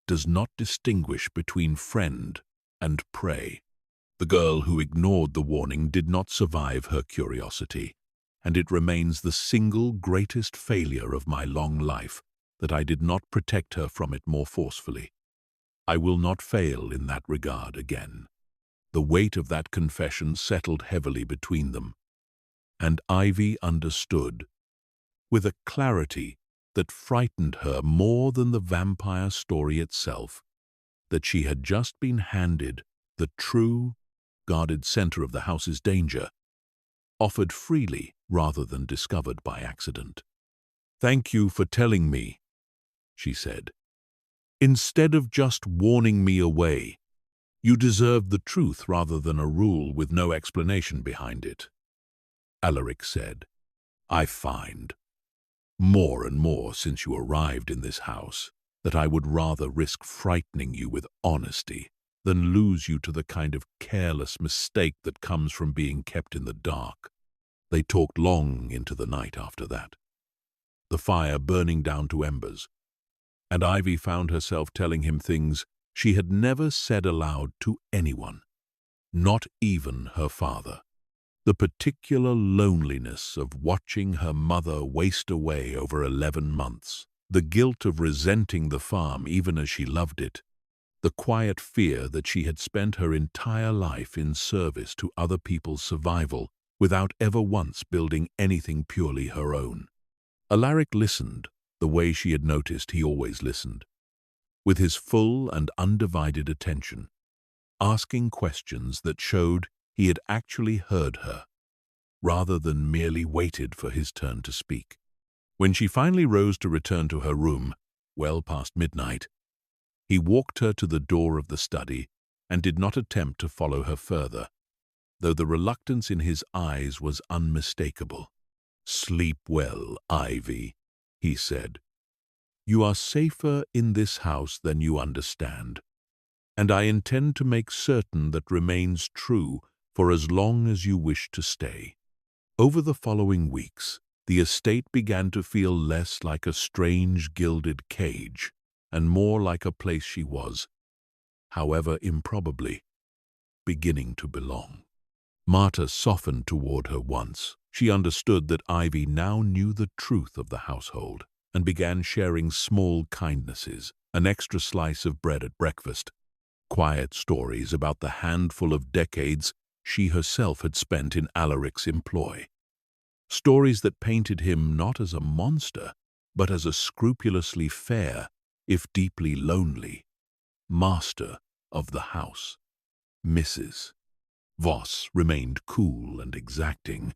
does not distinguish between friend and prey. The girl who ignored the warning did not survive her curiosity, and it remains the single greatest failure of my long life that I did not protect her from it more forcefully. I will not fail in that regard again." The weight of that confession settled heavily between them, and Ivy understood, with a clarity that frightened her more than the vampire story itself, that she had just been handed the true, guarded center of the house's danger, offered freely rather than discovered by accident. "Thank you for telling me," she said. "Instead of just warning me away, you deserved the truth rather than a rule with no explanation behind it." Alaric said, "I find, more and more since you arrived in this house, that I would rather risk frightening you with honesty than lose you to the kind of careless mistake that comes from being kept in the dark." They talked long into the night after that, the fire burning down to embers, and Ivy found herself telling him things she had never said aloud to anyone, not even her father. The particular loneliness of watching her mother waste away over 11 months, the guilt of resenting the farm even as she loved it, the quiet fear that she had spent her entire life in service to other people's survival without ever once building anything purely her own. Alaric listened the way she had noticed he always listened, with his full and undivided attention, asking questions that showed he had actually heard her, rather than merely waited for his turn to speak. When she finally rose to return to her room, well past midnight, he walked her to the door of the study and did not attempt to follow her further, though the reluctance in his eyes was unmistakable. "Sleep well, Ivy," he said. "You are safer in this house than you understand, and I intend to make certain that remains true for as long as you wish to stay." Over the following weeks, the estate began to feel less like a strange gilded cage and more like a place she was, however improbably, beginning to belong. Marta softened toward her once. She understood that Ivy now knew the truth of the household and began sharing small kindnesses, an extra slice of bread at breakfast, quiet stories about the handful of decades she herself had spent in Alaric's employ. Stories that painted him not as a monster, but as a scrupulously fair, if deeply lonely, master of the house. Mrs. Voss remained cool and exacting,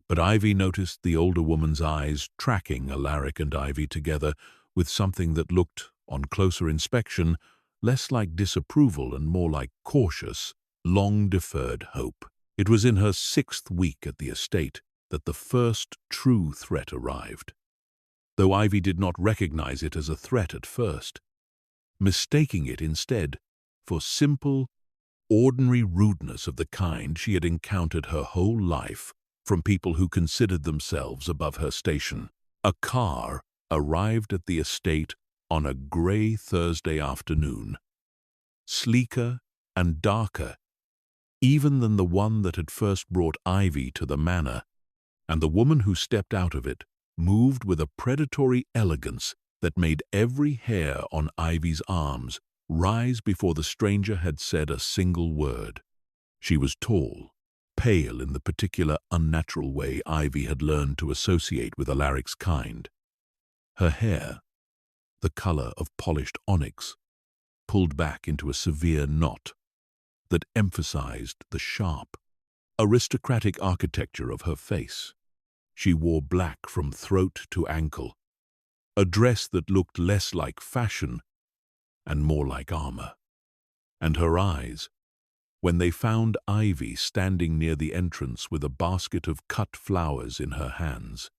but Ivy noticed the older woman's eyes tracking Alaric and Ivy together with something that looked, on closer inspection, less like disapproval and more like cautious, long-deferred hope. It was in her 6th week at the estate that the first true threat arrived, though Ivy did not recognize it as a threat at first, mistaking it instead for simple, ordinary rudeness of the kind she had encountered her whole life from people who considered themselves above her station. A car arrived at the estate on a gray Thursday afternoon, sleeker and darker even than the one that had first brought Ivy to the manor, and the woman who stepped out of it moved with a predatory elegance that made every hair on Ivy's arms rise before the stranger had said a single word. She was tall, pale in the particular unnatural way Ivy had learned to associate with Alaric's kind. Her hair, the color of polished onyx, pulled back into a severe knot that emphasized the sharp, aristocratic architecture of her face. She wore black from throat to ankle, a dress that looked less like fashion and more like armor. And her eyes, when they found Ivy standing near the entrance with a basket of cut flowers in her hands,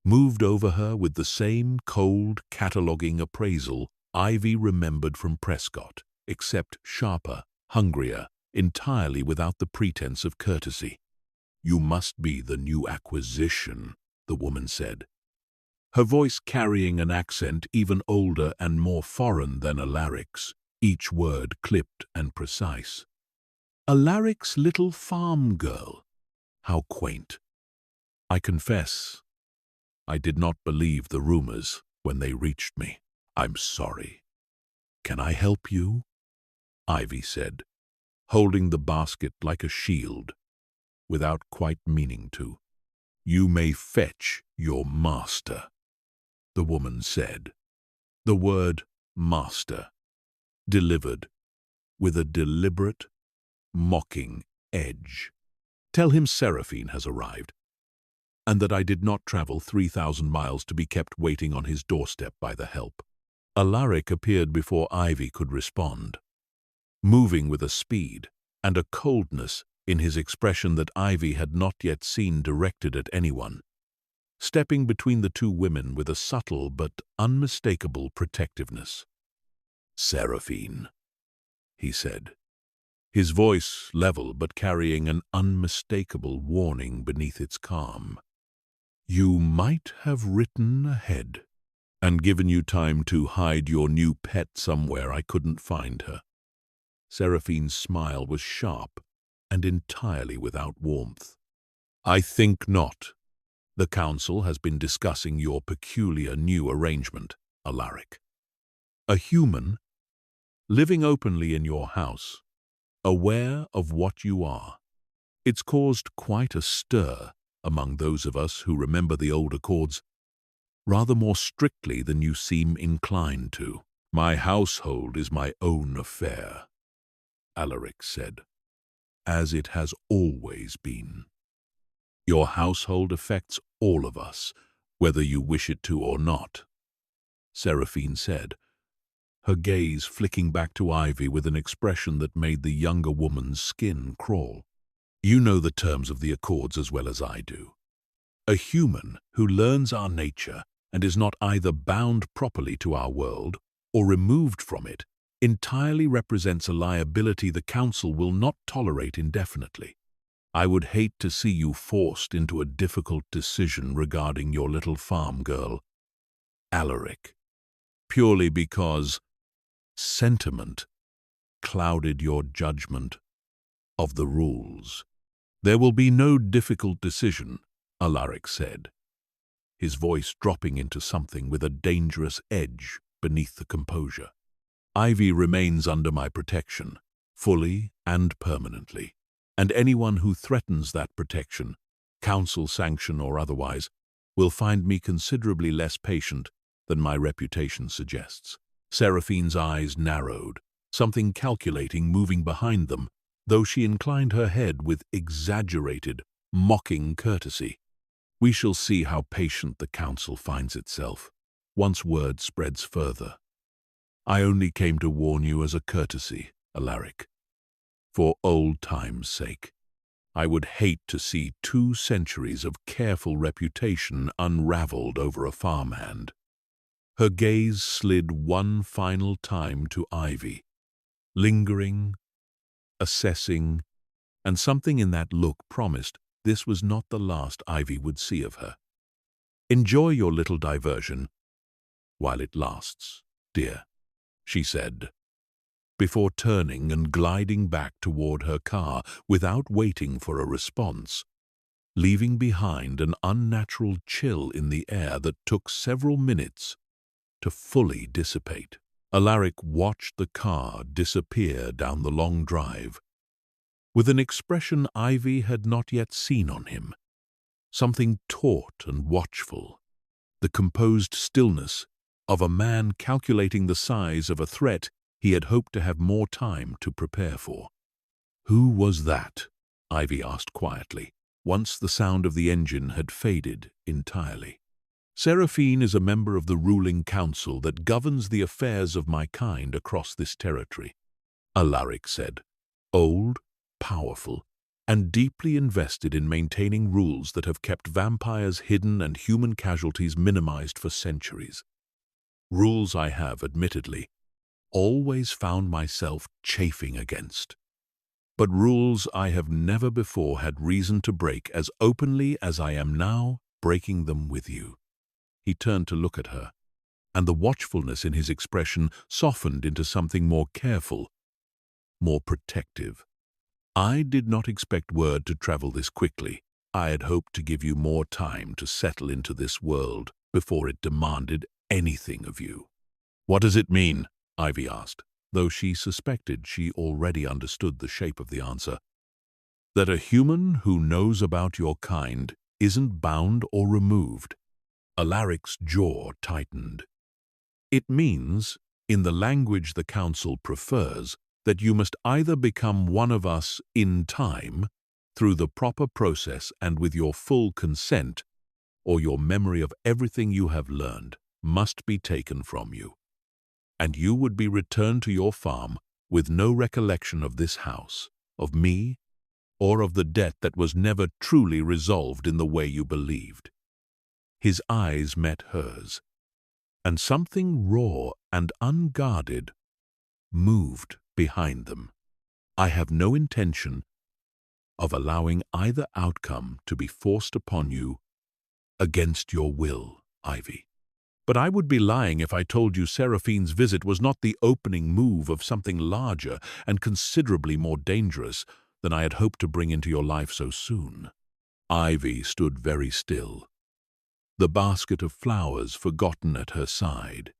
moved over her with the same cold, cataloging appraisal Ivy remembered from Prescott, except sharper, hungrier, entirely without the pretense of courtesy. "You must be the new acquisition," the woman said, her voice carrying an accent even older and more foreign than Alaric's, each word clipped and precise. "Alaric's little farm girl. How quaint. I confess, I did not believe the rumors when they reached me. I'm sorry. Can I help you?" Ivy said, holding the basket like a shield, without quite meaning to. "You may fetch your master," the woman said. The word master, delivered with a deliberate, mocking edge. "Tell him Seraphine has arrived, and that I did not travel 3,000 miles to be kept waiting on his doorstep by the help." Alaric appeared before Ivy could respond, moving with a speed and a coldness in his expression that Ivy had not yet seen directed at anyone, stepping between the two women with a subtle but unmistakable protectiveness. "Seraphine," he said, his voice level but carrying an unmistakable warning beneath its calm. "You might have written ahead and given you time to hide your new pet somewhere I couldn't find her." Seraphine's smile was sharp and entirely without warmth. "I think not. The council has been discussing your peculiar new arrangement, Alaric. A human, living openly in your house, aware of what you are. It's caused quite a stir among those of us who remember the old accords rather more strictly than you seem inclined to." "My household is my own affair," Alaric said, "as it has always been. Your household affects all of us, whether you wish it to or not," Seraphine said, her gaze flicking back to Ivy with an expression that made the younger woman's skin crawl. "You know the terms of the accords as well as I do. A human who learns our nature and is not either bound properly to our world or removed from it entirely represents a liability the council will not tolerate indefinitely. I would hate to see you forced into a difficult decision regarding your little farm girl, Alaric, purely because sentiment clouded your judgment of the rules." "There will be no difficult decision," Alaric said, his voice dropping into something with a dangerous edge beneath the composure. "Ivy remains under my protection, fully and permanently, and anyone who threatens that protection, council sanction or otherwise, will find me considerably less patient than my reputation suggests." Seraphine's eyes narrowed, something calculating moving behind them, though she inclined her head with exaggerated, mocking courtesy. "We shall see how patient the council finds itself, once word spreads further. I only came to warn you as a courtesy, Alaric. For old time's sake, I would hate to see 2 centuries of careful reputation unraveled over a farmhand." Her gaze slid one final time to Ivy, lingering, assessing, and something in that look promised this was not the last Ivy would see of her. "Enjoy your little diversion while it lasts, dear," she said, before turning and gliding back toward her car without waiting for a response, leaving behind an unnatural chill in the air that took several minutes to fully dissipate. Alaric watched the car disappear down the long drive, with an expression Ivy had not yet seen on him, something taut and watchful, the composed stillness of a man calculating the size of a threat he had hoped to have more time to prepare for. "Who was that?" Ivy asked quietly, once the sound of the engine had faded entirely. "Seraphine is a member of the ruling council that governs the affairs of my kind across this territory," Alaric said, "old, powerful, and deeply invested in maintaining rules that have kept vampires hidden and human casualties minimized for centuries. Rules I have, admittedly, always found myself chafing against, but rules I have never before had reason to break as openly as I am now breaking them with you." He turned to look at her, and the watchfulness in his expression softened into something more careful, more protective. "I did not expect word to travel this quickly. I had hoped to give you more time to settle into this world before it demanded anything of you." "What does it mean?" Ivy asked. though she suspected she already understood the shape of the answer, that a human who knows about your kind isn't bound or removed. Alaric's jaw tightened. It means, in the language the Council prefers, that you must either become one of us in time, through the proper process and with your full consent, or your memory of everything you have learned must be taken from you, and you would be returned to your farm with no recollection of this house, of me, or of the debt that was never truly resolved in the way you believed. His eyes met hers, and something raw and unguarded moved behind them. I have no intention of allowing either outcome to be forced upon you against your will, Ivy. But I would be lying if I told you Seraphine's visit was not the opening move of something larger and considerably more dangerous than I had hoped to bring into your life so soon. Ivy stood very still, the basket of flowers forgotten at her side,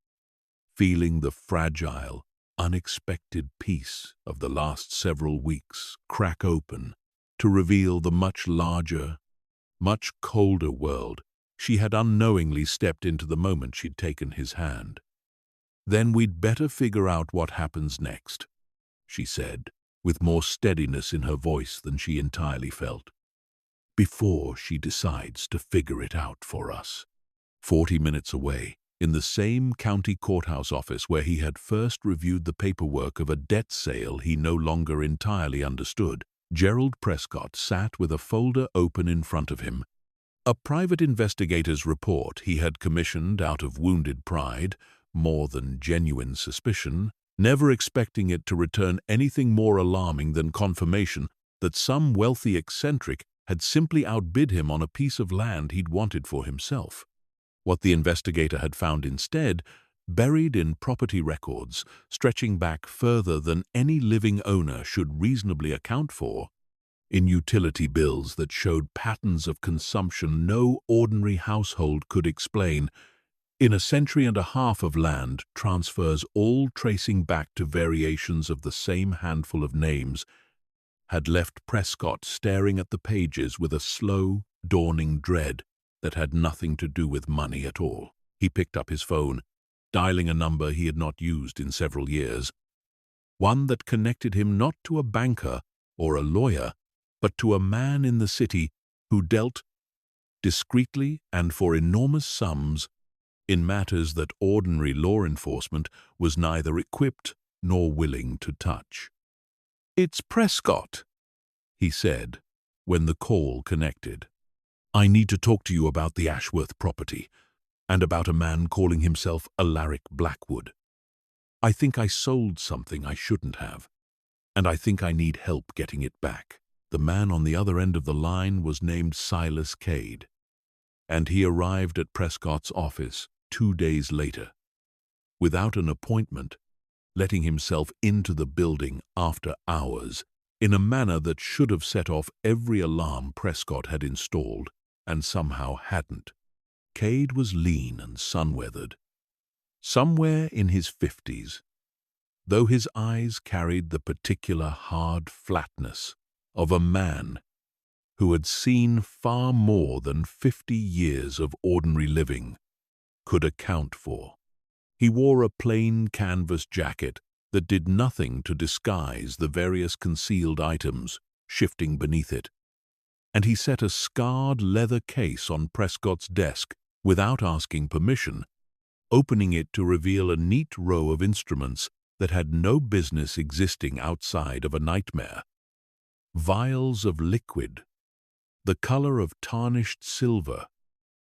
feeling the fragile, unexpected peace of the last several weeks crack open to reveal the much larger, much colder world she had unknowingly stepped into the moment she'd taken his hand. "Then we'd better figure out what happens next," she said, with more steadiness in her voice than she entirely felt, "before she decides to figure it out for us." 40 minutes away, in the same county courthouse office where he had first reviewed the paperwork of a debt sale he no longer entirely understood, Gerald Prescott sat with a folder open in front of him. A private investigator's report he had commissioned out of wounded pride, more than genuine suspicion, never expecting it to return anything more alarming than confirmation that some wealthy eccentric had simply outbid him on a piece of land he'd wanted for himself. What the investigator had found instead, buried in property records, stretching back further than any living owner should reasonably account for, in utility bills that showed patterns of consumption no ordinary household could explain, in a century and a half of land transfers all tracing back to variations of the same handful of names, had left Prescott staring at the pages with a slow, dawning dread that had nothing to do with money at all. He picked up his phone, dialing a number he had not used in several years, one that connected him not to a banker or a lawyer, but to a man in the city who dealt discreetly and for enormous sums in matters that ordinary law enforcement was neither equipped nor willing to touch. "It's Prescott," he said, when the call connected. "I need to talk to you about the Ashworth property, and about a man calling himself Alaric Blackwood. I think I sold something I shouldn't have, and I think I need help getting it back." The man on the other end of the line was named Silas Cade, and he arrived at Prescott's office 2 days later, without an appointment, letting himself into the building after hours, in a manner that should have set off every alarm Prescott had installed, and somehow hadn't. Cade was lean and sun-weathered, somewhere in his 50s, though his eyes carried the particular hard flatness of a man who had seen far more than 50 years of ordinary living could account for. He wore a plain canvas jacket that did nothing to disguise the various concealed items shifting beneath it, and he set a scarred leather case on Prescott's desk without asking permission, opening it to reveal a neat row of instruments that had no business existing outside of a nightmare. Vials of liquid, the color of tarnished silver,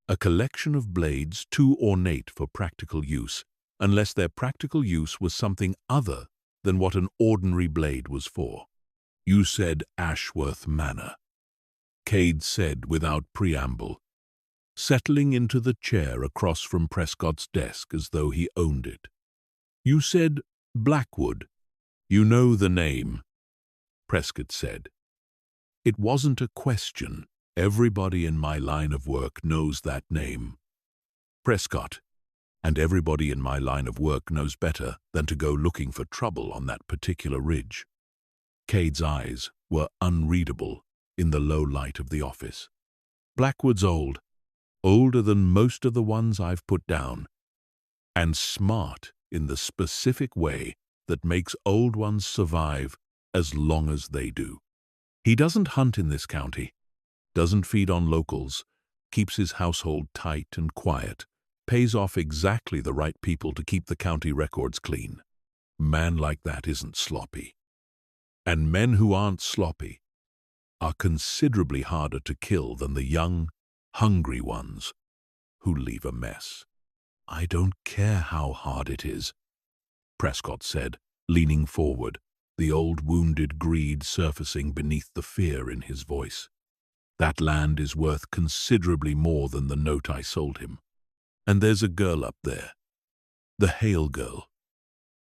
a collection of blades too ornate for practical use, unless their practical use was something other than what an ordinary blade was for. "You said Ashworth Manor," Cade said without preamble, settling into the chair across from Prescott's desk as though he owned it. "You said Blackwood. You know the name," Prescott said. "It wasn't a question. Everybody in my line of work knows that name. Prescott, and everybody in my line of work knows better than to go looking for trouble on that particular ridge. Cade's eyes were unreadable in the low light of the office. Blackwood's old, older than most of the ones I've put down, and smart in the specific way that makes old ones survive as long as they do. He doesn't hunt in this county, doesn't feed on locals, keeps his household tight and quiet, pays off exactly the right people to keep the county records clean. A man like that isn't sloppy. And men who aren't sloppy are considerably harder to kill than the young, hungry ones who leave a mess. I don't care how hard it is, Prescott said, leaning forward, the old wounded greed surfacing beneath the fear in his voice. That land is worth considerably more than the note I sold him. And there's a girl up there, the Hale girl,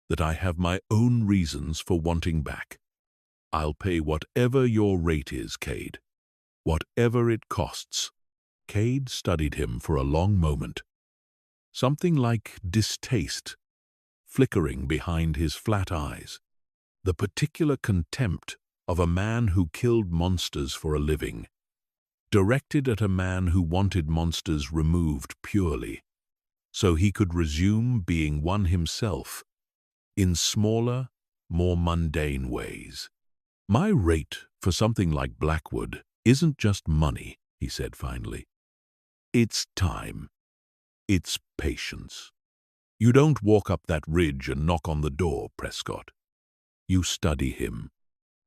that I have my own reasons for wanting back. I'll pay whatever your rate is, Cade. Whatever it costs. Cade studied him for a long moment. Something like distaste flickering behind his flat eyes. The particular contempt of a man who killed monsters for a living, directed at a man who wanted monsters removed purely, so he could resume being one himself, in smaller, more mundane ways. My rate for something like Blackwood isn't just money, he said finally. It's time. It's patience. You don't walk up that ridge and knock on the door, Prescott. You study him.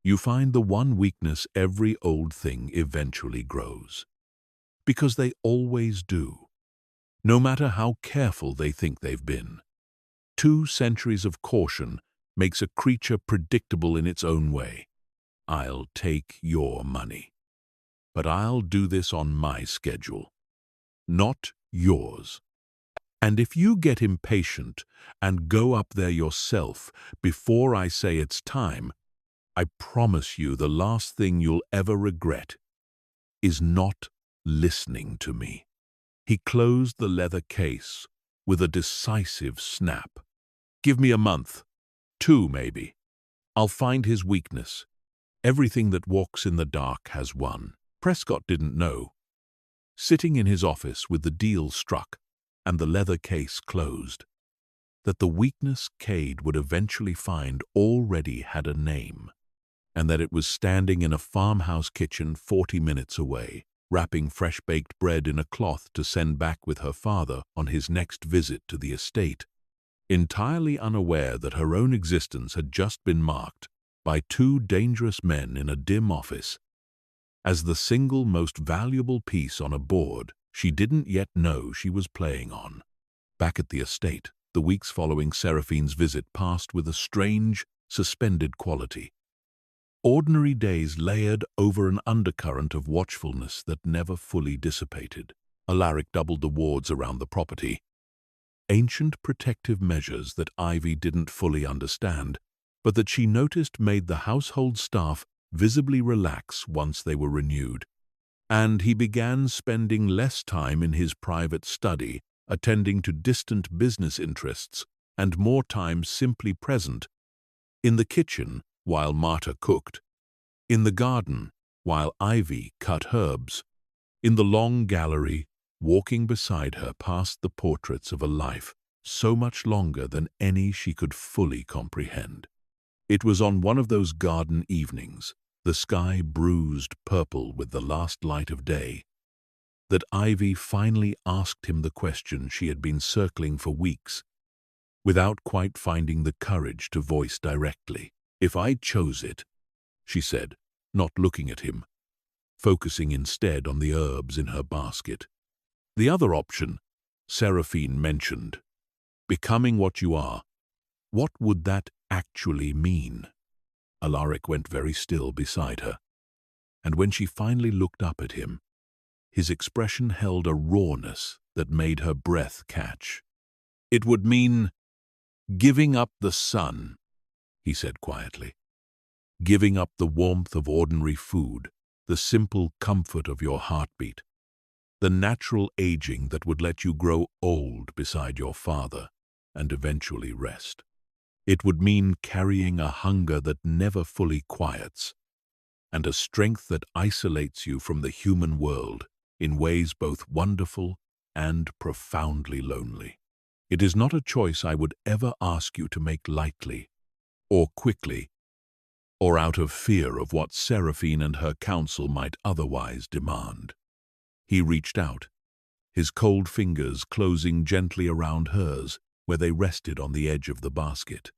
You find the one weakness every old thing eventually grows. Because they always do, no matter how careful they think they've been. 2 centuries of caution makes a creature predictable in its own way. I'll take your money. But I'll do this on my schedule, not yours. And if you get impatient and go up there yourself before I say it's time, I promise you the last thing you'll ever regret is not listening to me. He closed the leather case with a decisive snap. Give me a month, 2 maybe. I'll find his weakness. Everything that walks in the dark has one. Prescott didn't know. Sitting in his office with the deal struck and the leather case closed, that the weakness Cade would eventually find already had a name, and that it was standing in a farmhouse kitchen 40 minutes away, wrapping fresh-baked bread in a cloth to send back with her father on his next visit to the estate, entirely unaware that her own existence had just been marked by 2 dangerous men in a dim office as the single most valuable piece on a board she didn't yet know she was playing on. Back at the estate, the weeks following Seraphine's visit passed with a strange, suspended quality. Ordinary days layered over an undercurrent of watchfulness that never fully dissipated. Alaric doubled the wards around the property. Ancient protective measures that Ivy didn't fully understand, but that she noticed made the household staff visibly relax once they were renewed. And he began spending less time in his private study, attending to distant business interests, and more time simply present, in the kitchen while Marta cooked, in the garden while Ivy cut herbs, in the long gallery, walking beside her past the portraits of a life so much longer than any she could fully comprehend. It was on one of those garden evenings, the sky bruised purple with the last light of day, that Ivy finally asked him the question she had been circling for weeks, without quite finding the courage to voice directly. If I chose it, she said, not looking at him, focusing instead on the herbs in her basket. The other option, Seraphine mentioned, becoming what you are, what would that actually mean? Alaric went very still beside her, and when she finally looked up at him, his expression held a rawness that made her breath catch. It would mean giving up the sun, he said quietly. Giving up the warmth of ordinary food, the simple comfort of your heartbeat. the natural aging that would let you grow old beside your father and eventually rest. It would mean carrying a hunger that never fully quiets, and a strength that isolates you from the human world in ways both wonderful and profoundly lonely. It is not a choice I would ever ask you to make lightly, or quickly, or out of fear of what Seraphine and her council might otherwise demand. He reached out, his cold fingers closing gently around hers where they rested on the edge of the basket.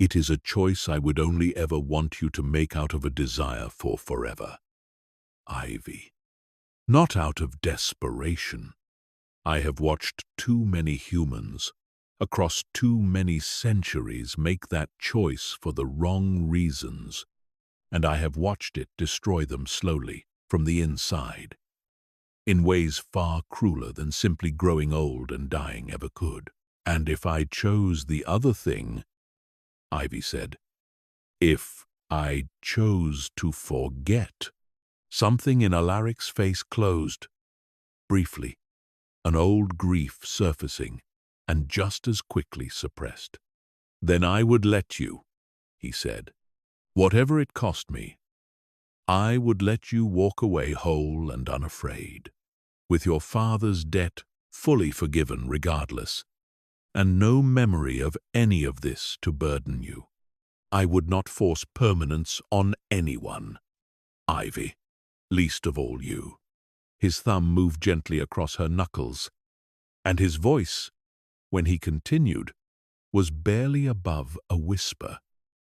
It is a choice I would only ever want you to make out of a desire for forever, Ivy. Not out of desperation. I have watched too many humans, across too many centuries, make that choice for the wrong reasons, and I have watched it destroy them slowly, from the inside, in ways far crueler than simply growing old and dying ever could. And if I chose the other thing, Ivy said, if I chose to forget. Something in Alaric's face closed, briefly, an old grief surfacing, and just as quickly suppressed. Then I would let you, he said. Whatever it cost me, I would let you walk away whole and unafraid, with your father's debt fully forgiven regardless, and no memory of any of this to burden you. I would not force permanence on anyone, Ivy, least of all you. His thumb moved gently across her knuckles, and his voice, when he continued, was barely above a whisper.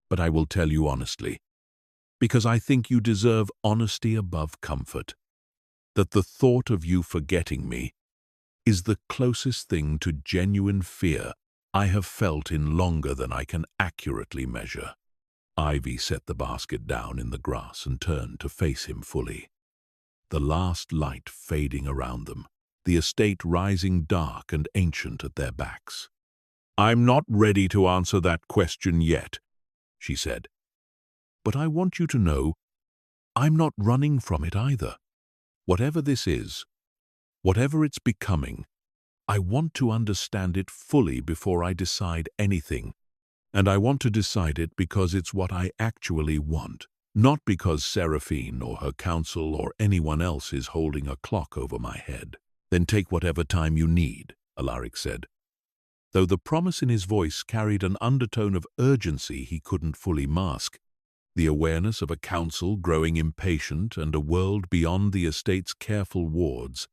But I will tell you honestly, because I think you deserve honesty above comfort, that the thought of you forgetting me is the closest thing to genuine fear I have felt in longer than I can accurately measure. Ivy set the basket down in the grass and turned to face him fully, the last light fading around them, the estate rising dark and ancient at their backs. I'm not ready to answer that question yet, she said. But I want you to know I'm not running from it either. Whatever this is, whatever it's becoming, I want to understand it fully before I decide anything. And I want to decide it because it's what I actually want, not because Seraphine or her council or anyone else is holding a clock over my head. Then take whatever time you need, Alaric said, though the promise in his voice carried an undertone of urgency he couldn't fully mask, the awareness of a council growing impatient and a world beyond the estate's careful wards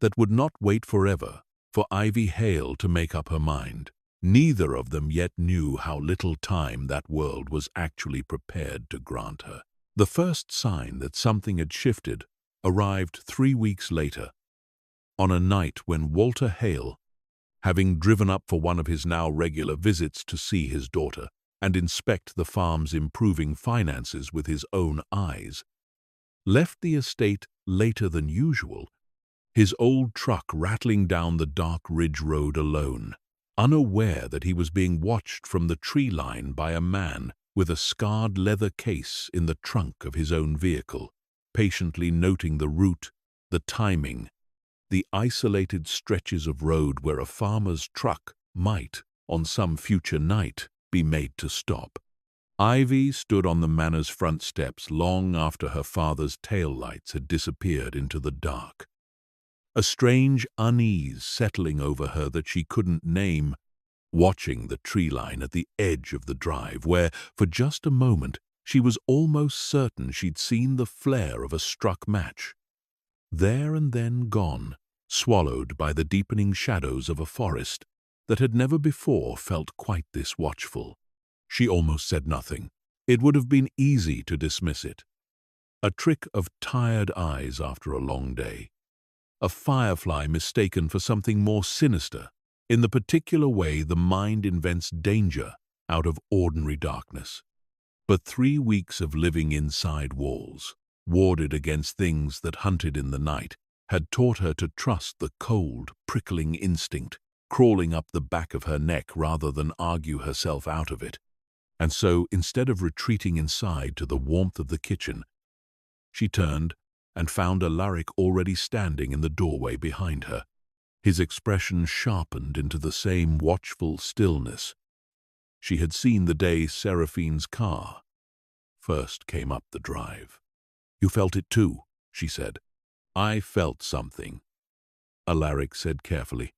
that would not wait forever for Ivy Hale to make up her mind. Neither of them yet knew how little time that world was actually prepared to grant her. The first sign that something had shifted arrived 3 weeks later, on a night when Walter Hale, having driven up for one of his now regular visits to see his daughter and inspect the farm's improving finances with his own eyes, left the estate later than usual, his old truck rattling down the dark ridge road alone, unaware that he was being watched from the tree line by a man with a scarred leather case in the trunk of his own vehicle, patiently noting the route, the timing, the isolated stretches of road where a farmer's truck might, on some future night, be made to stop. Ivy stood on the manor's front steps long after her father's taillights had disappeared into the dark, a strange unease settling over her that she couldn't name, watching the tree line at the edge of the drive where, for just a moment, she was almost certain she'd seen the flare of a struck match. There and then gone, swallowed by the deepening shadows of a forest that had never before felt quite this watchful. She almost said nothing. It would have been easy to dismiss it. A trick of tired eyes after a long day. A firefly mistaken for something more sinister, in the particular way the mind invents danger out of ordinary darkness. But 3 weeks of living inside walls, warded against things that hunted in the night, had taught her to trust the cold, prickling instinct crawling up the back of her neck rather than argue herself out of it. And so, instead of retreating inside to the warmth of the kitchen, she turned, and found Alaric already standing in the doorway behind her. His expression sharpened into the same watchful stillness she had seen the day Seraphine's car first came up the drive. "You felt it too," she said. "I felt something," Alaric said carefully,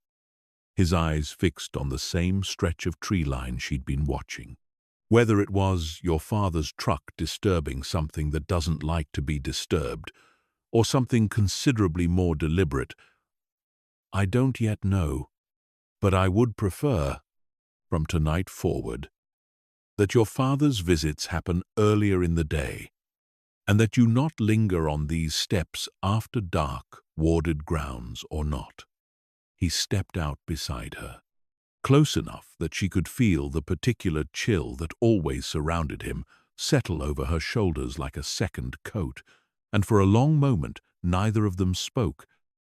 his eyes fixed on the same stretch of tree line she'd been watching. "Whether it was your father's truck disturbing something that doesn't like to be disturbed, or something considerably more deliberate, I don't yet know, but I would prefer, from tonight forward, that your father's visits happen earlier in the day, and that you not linger on these steps after dark, warded grounds or not." He stepped out beside her, close enough that she could feel the particular chill that always surrounded him settle over her shoulders like a second coat, and for a long moment neither of them spoke,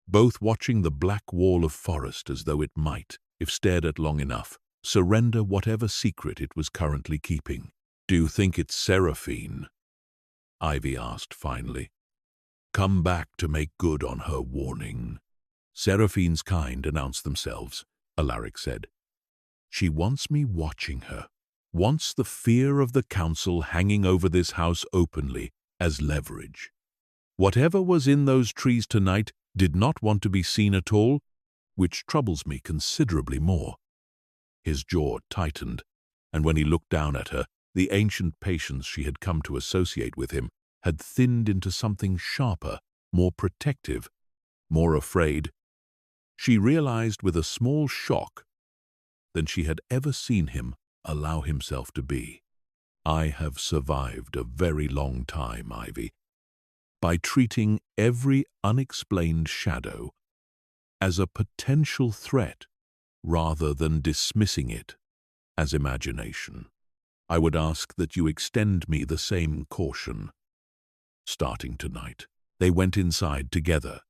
both watching the black wall of forest as though it might, if stared at long enough, surrender whatever secret it was currently keeping. "Do you think it's Seraphine?" Ivy asked finally. "Come back to make good on her warning." "Seraphine's kind announce themselves," Alaric said. "She wants me watching her, wants the fear of the council hanging over this house openly as leverage. Whatever was in those trees tonight did not want to be seen at all, which troubles me considerably more." His jaw tightened, and when he looked down at her, the ancient patience she had come to associate with him had thinned into something sharper, more protective, more afraid. She realized with a small shock than she had ever seen him allow himself to be. "I have survived a very long time, Ivy, by treating every unexplained shadow as a potential threat rather than dismissing it as imagination. I would ask that you extend me the same caution. Starting tonight." They went inside together,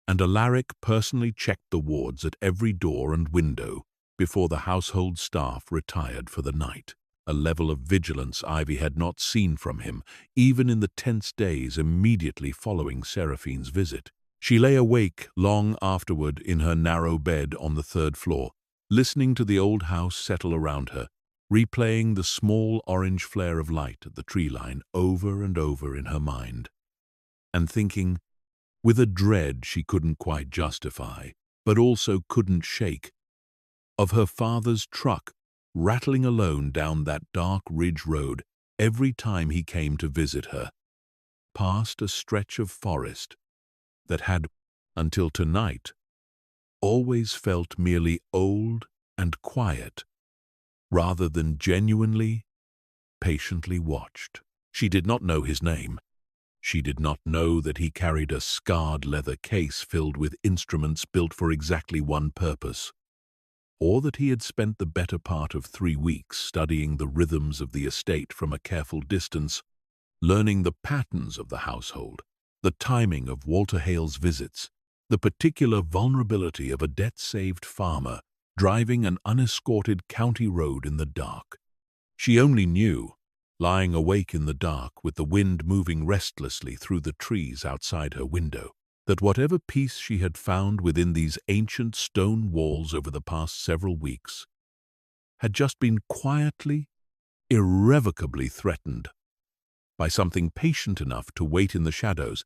and Alaric personally checked the wards at every door and window before the household staff retired for the night, a level of vigilance Ivy had not seen from him, even in the tense days immediately following Seraphine's visit. She lay awake long afterward in her narrow bed on the third floor, listening to the old house settle around her, replaying the small orange flare of light at the tree line over and over in her mind, and thinking, with a dread she couldn't quite justify, but also couldn't shake, of her father's truck rattling alone down that dark ridge road every time he came to visit her, past a stretch of forest that had, until tonight, always felt merely old and quiet, rather than genuinely, patiently watched. She did not know his name. She did not know that he carried a scarred leather case filled with instruments built for exactly one purpose, or that he had spent the better part of 3 weeks studying the rhythms of the estate from a careful distance, learning the patterns of the household, the timing of Walter Hale's visits, the particular vulnerability of a debt-saved farmer driving an unescorted county road in the dark. She only knew, lying awake in the dark with the wind moving restlessly through the trees outside her window, that whatever peace she had found within these ancient stone walls over the past several weeks had just been quietly, irrevocably threatened by something patient enough to wait in the shadows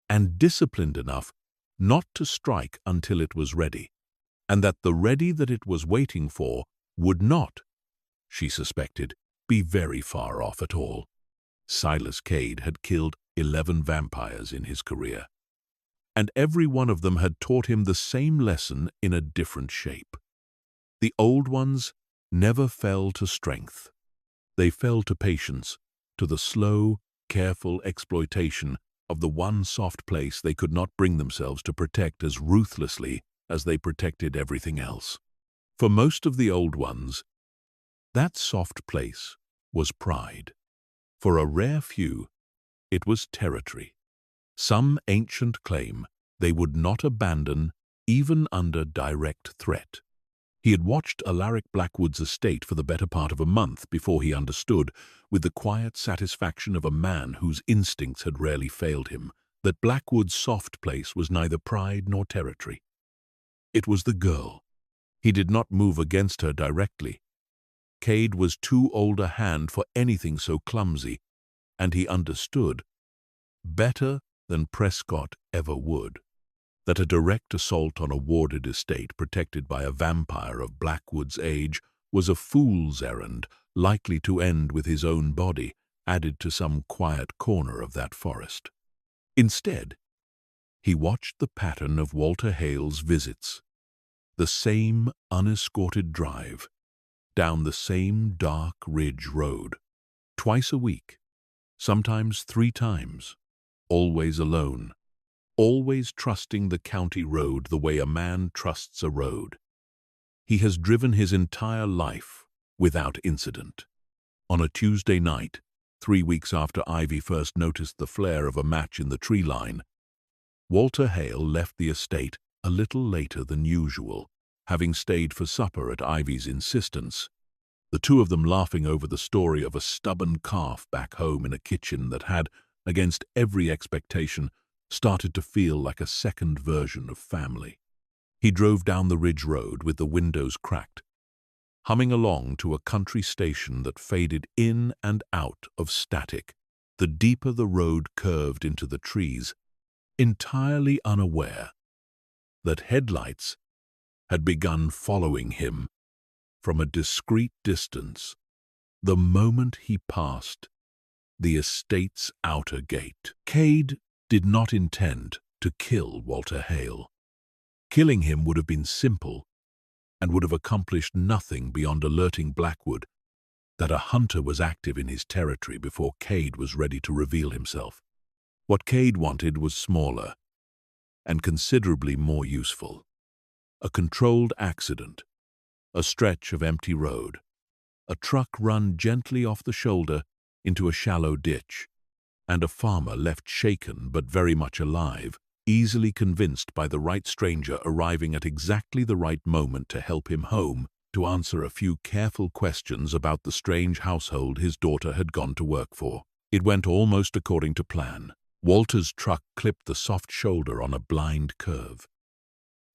and disciplined enough not to strike until it was ready, and that the ready that it was waiting for would not, she suspected, be very far off at all. Silas Cade had killed 11 vampires in his career, and every one of them had taught him the same lesson in a different shape. The old ones never fell to strength. They fell to patience, to the slow, careful exploitation of the one soft place they could not bring themselves to protect as ruthlessly as they protected everything else. For most of the old ones, that soft place was pride. For a rare few, it was territory, some ancient claim they would not abandon even under direct threat. He had watched Alaric Blackwood's estate for the better part of a month before he understood, with the quiet satisfaction of a man whose instincts had rarely failed him, that Blackwood's soft place was neither pride nor territory. It was the girl. He did not move against her directly. Cade was too old a hand for anything so clumsy, and he understood, better than Prescott ever would, that a direct assault on a warded estate protected by a vampire of Blackwood's age was a fool's errand likely to end with his own body added to some quiet corner of that forest. Instead, he watched the pattern of Walter Hale's visits, the same unescorted drive, down the same dark ridge road, twice a week, sometimes 3 times, always alone, always trusting the county road the way a man trusts a road. He has driven his entire life without incident. On a Tuesday night, 3 weeks after Ivy first noticed the flare of a match in the tree line, Walter Hale left the estate a little later than usual, having stayed for supper at Ivy's insistence, the two of them laughing over the story of a stubborn calf back home in a kitchen that had, against every expectation, started to feel like a second version of family. He drove down the ridge road with the windows cracked, humming along to a country station that faded in and out of static, the deeper the road curved into the trees, entirely unaware that headlights had begun following him from a discreet distance the moment he passed the estate's outer gate. Cade did not intend to kill Walter Hale. Killing him would have been simple and would have accomplished nothing beyond alerting Blackwood that a hunter was active in his territory before Cade was ready to reveal himself. What Cade wanted was smaller and considerably more useful. A controlled accident, a stretch of empty road, a truck run gently off the shoulder into a shallow ditch, and a farmer left shaken but very much alive, easily convinced by the right stranger arriving at exactly the right moment to help him home, to answer a few careful questions about the strange household his daughter had gone to work for. It went almost according to plan. Walter's truck clipped the soft shoulder on a blind curve,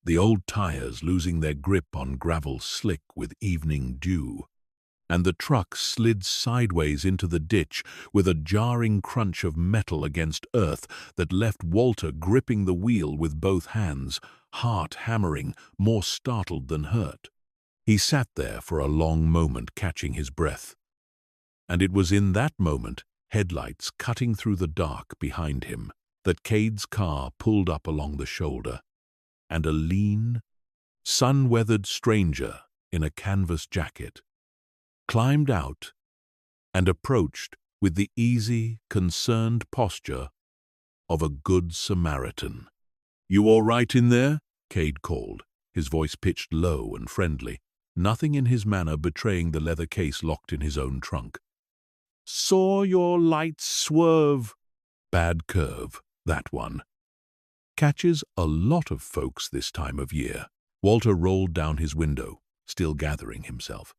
the old tires losing their grip on gravel slick with evening dew, and the truck slid sideways into the ditch with a jarring crunch of metal against earth that left Walter gripping the wheel with both hands, heart hammering, more startled than hurt. He sat there for a long moment catching his breath, and it was in that moment, headlights cutting through the dark behind him, that Cade's car pulled up along the shoulder, and a lean, sun-weathered stranger in a canvas jacket climbed out and approached with the easy, concerned posture of a good Samaritan. "You all right in there?" Cade called, his voice pitched low and friendly, nothing in his manner betraying the leather case locked in his own trunk. "Saw your light swerve." "Bad curve, that one. Catches a lot of folks this time of year." Walter rolled down his window, still gathering himself.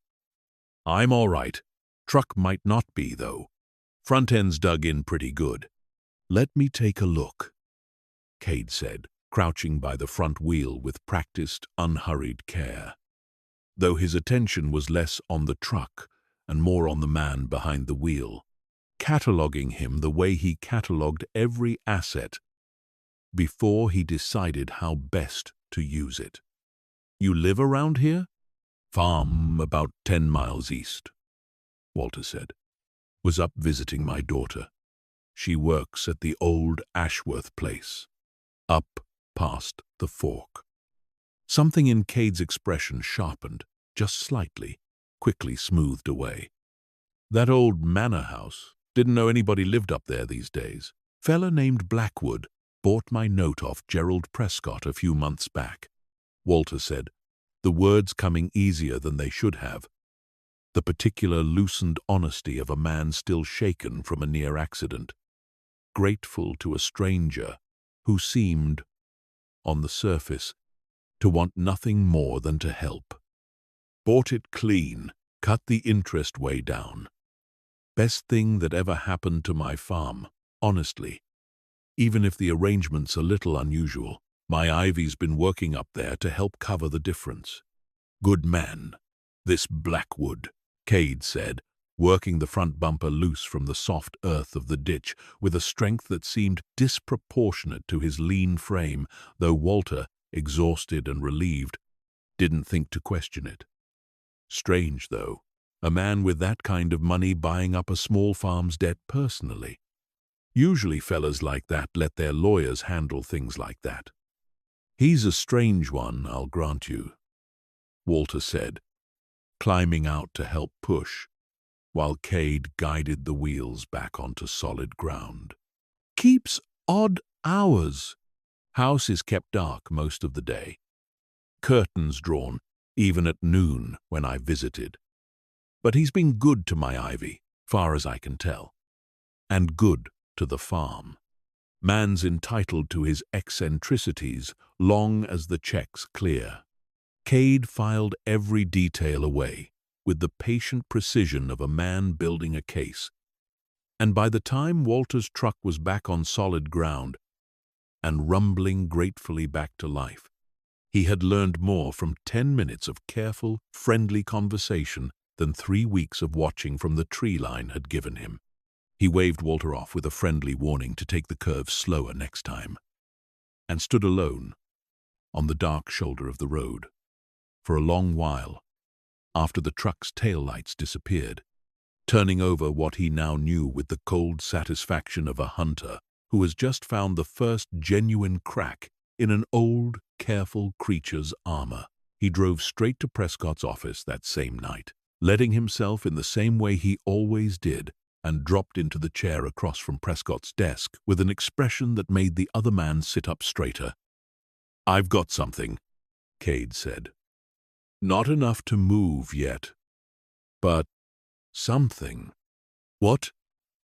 "I'm all right. Truck might not be, though. Front end's dug in pretty good." "Let me take a look," Cade said, crouching by the front wheel with practiced, unhurried care, though his attention was less on the truck and more on the man behind the wheel, cataloguing him the way he catalogued every asset before he decided how best to use it. "You live around here?" "Farm about 10 miles east," Walter said. "Was up visiting my daughter. She works at the old Ashworth place, up past the fork." Something in Cade's expression sharpened, just slightly, quickly smoothed away. "That old manor house? Didn't know anybody lived up there these days. Fella named Blackwood bought my note off Gerald Prescott a few months back," Walter said, the words coming easier than they should have, the particular loosened honesty of a man still shaken from a near accident, grateful to a stranger who seemed, on the surface, to want nothing more than to help. "Bought it clean, cut the interest way down. Best thing that ever happened to my farm, honestly. even if the arrangement's a little unusual. My Ivy's been working up there to help cover the difference. Good man, this Blackwood, Cade said, working the front bumper loose from the soft earth of the ditch with a strength that seemed disproportionate to his lean frame, though Walter, exhausted and relieved, didn't think to question it. Strange, though, a man with that kind of money buying up a small farm's debt personally. Usually fellas like that let their lawyers handle things like that. He's a strange one, I'll grant you, Walter said, climbing out to help push, while Cade guided the wheels back onto solid ground. Keeps odd hours. House is kept dark most of the day. Curtains drawn, even at noon when I visited. But he's been good to my Ivy, far as I can tell. And good to the farm. Man's entitled to his eccentricities long as the check's clear. Cade filed every detail away with the patient precision of a man building a case. And by the time Walter's truck was back on solid ground and rumbling gratefully back to life, he had learned more from 10 minutes of careful, friendly conversation than 3 weeks of watching from the tree line had given him. He waved Walter off with a friendly warning to take the curves slower next time, and stood alone on the dark shoulder of the road for a long while after the truck's taillights disappeared, turning over what he now knew with the cold satisfaction of a hunter who has just found the first genuine crack in an old, careful creature's armor. He drove straight to Prescott's office that same night, letting himself in the same way he always did, and dropped into the chair across from Prescott's desk with an expression that made the other man sit up straighter. "I've got something," Cade said. "Not enough to move yet, but something." "What?"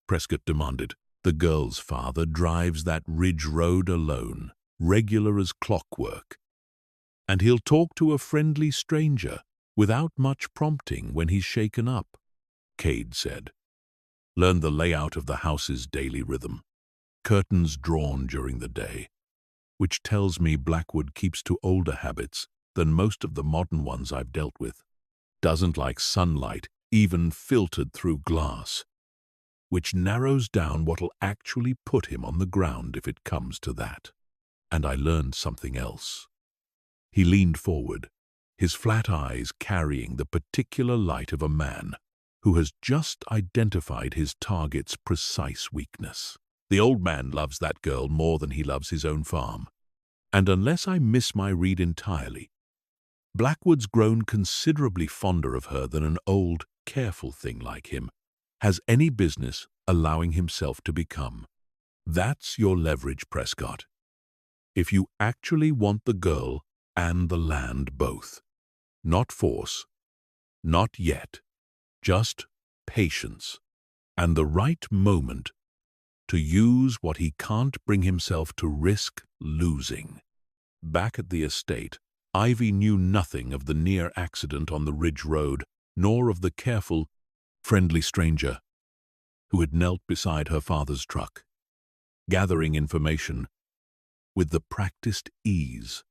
Prescott demanded. "The girl's father drives that ridge road alone, regular as clockwork. And he'll talk to a friendly stranger without much prompting when he's shaken up," Cade said. "Learn the layout of the house's daily rhythm. Curtains drawn during the day, which tells me Blackwood keeps to older habits than most of the modern ones I've dealt with. Doesn't like sunlight, even filtered through glass, which narrows down what'll actually put him on the ground if it comes to that. And I learned something else." He leaned forward, his flat eyes carrying the particular light of a man who has just identified his target's precise weakness. "The old man loves that girl more than he loves his own farm. And unless I miss my read entirely, Blackwood's grown considerably fonder of her than an old, careful thing like him has any business allowing himself to become. That's your leverage, Prescott. If you actually want the girl and the land both. Not force, not yet, just patience, and the right moment to use what he can't bring himself to risk losing." Back at the estate, Ivy knew nothing of the near accident on the Ridge Road, nor of the careful, friendly stranger who had knelt beside her father's truck, gathering information with the practiced ease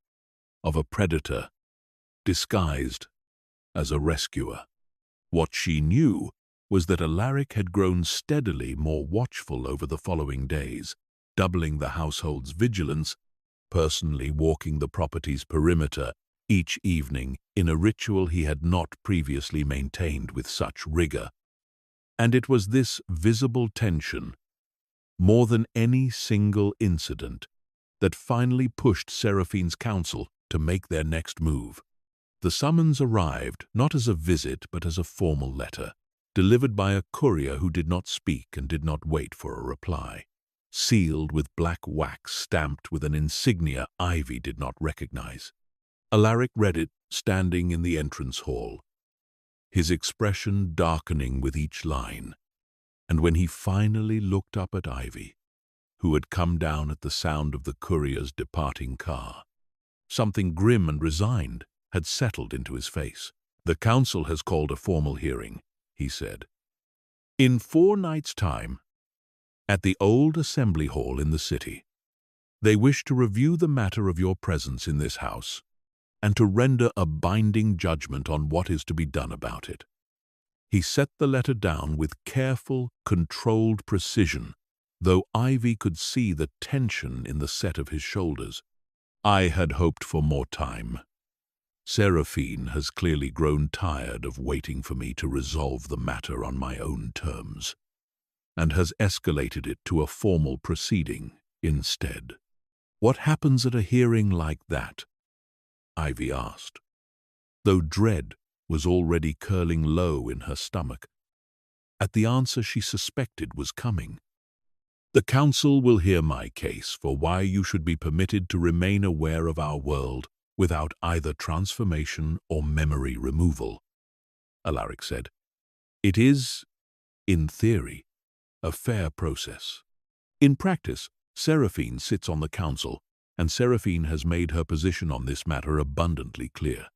of a predator disguised as a rescuer. What she knew was that Alaric had grown steadily more watchful over the following days, doubling the household's vigilance, personally walking the property's perimeter each evening in a ritual he had not previously maintained with such rigor. And it was this visible tension, more than any single incident, that finally pushed Seraphine's counsel to make their next move. The summons arrived not as a visit but as a formal letter, delivered by a courier who did not speak and did not wait for a reply, sealed with black wax stamped with an insignia Ivy did not recognize. Alaric read it, standing in the entrance hall, his expression darkening with each line, and when he finally looked up at Ivy, who had come down at the sound of the courier's departing car, something grim and resigned had settled into his face. "The council has called a formal hearing," he said. "In 4 nights' time, at the old assembly hall in the city." They wish to review the matter of your presence in this house and to render a binding judgment on what is to be done about it." He set the letter down with careful, controlled precision, though Ivy could see the tension in the set of his shoulders. "I had hoped for more time. Seraphine has clearly grown tired of waiting for me to resolve the matter on my own terms, and has escalated it to a formal proceeding instead." "What happens at a hearing like that?" Ivy asked, though dread was already curling low in her stomach at the answer she suspected was coming. "The council will hear my case for why you should be permitted to remain aware of our world without either transformation or memory removal," Alaric said. "It is, in theory, a fair process. In practice, Seraphine sits on the council, and Seraphine has made her position on this matter abundantly clear.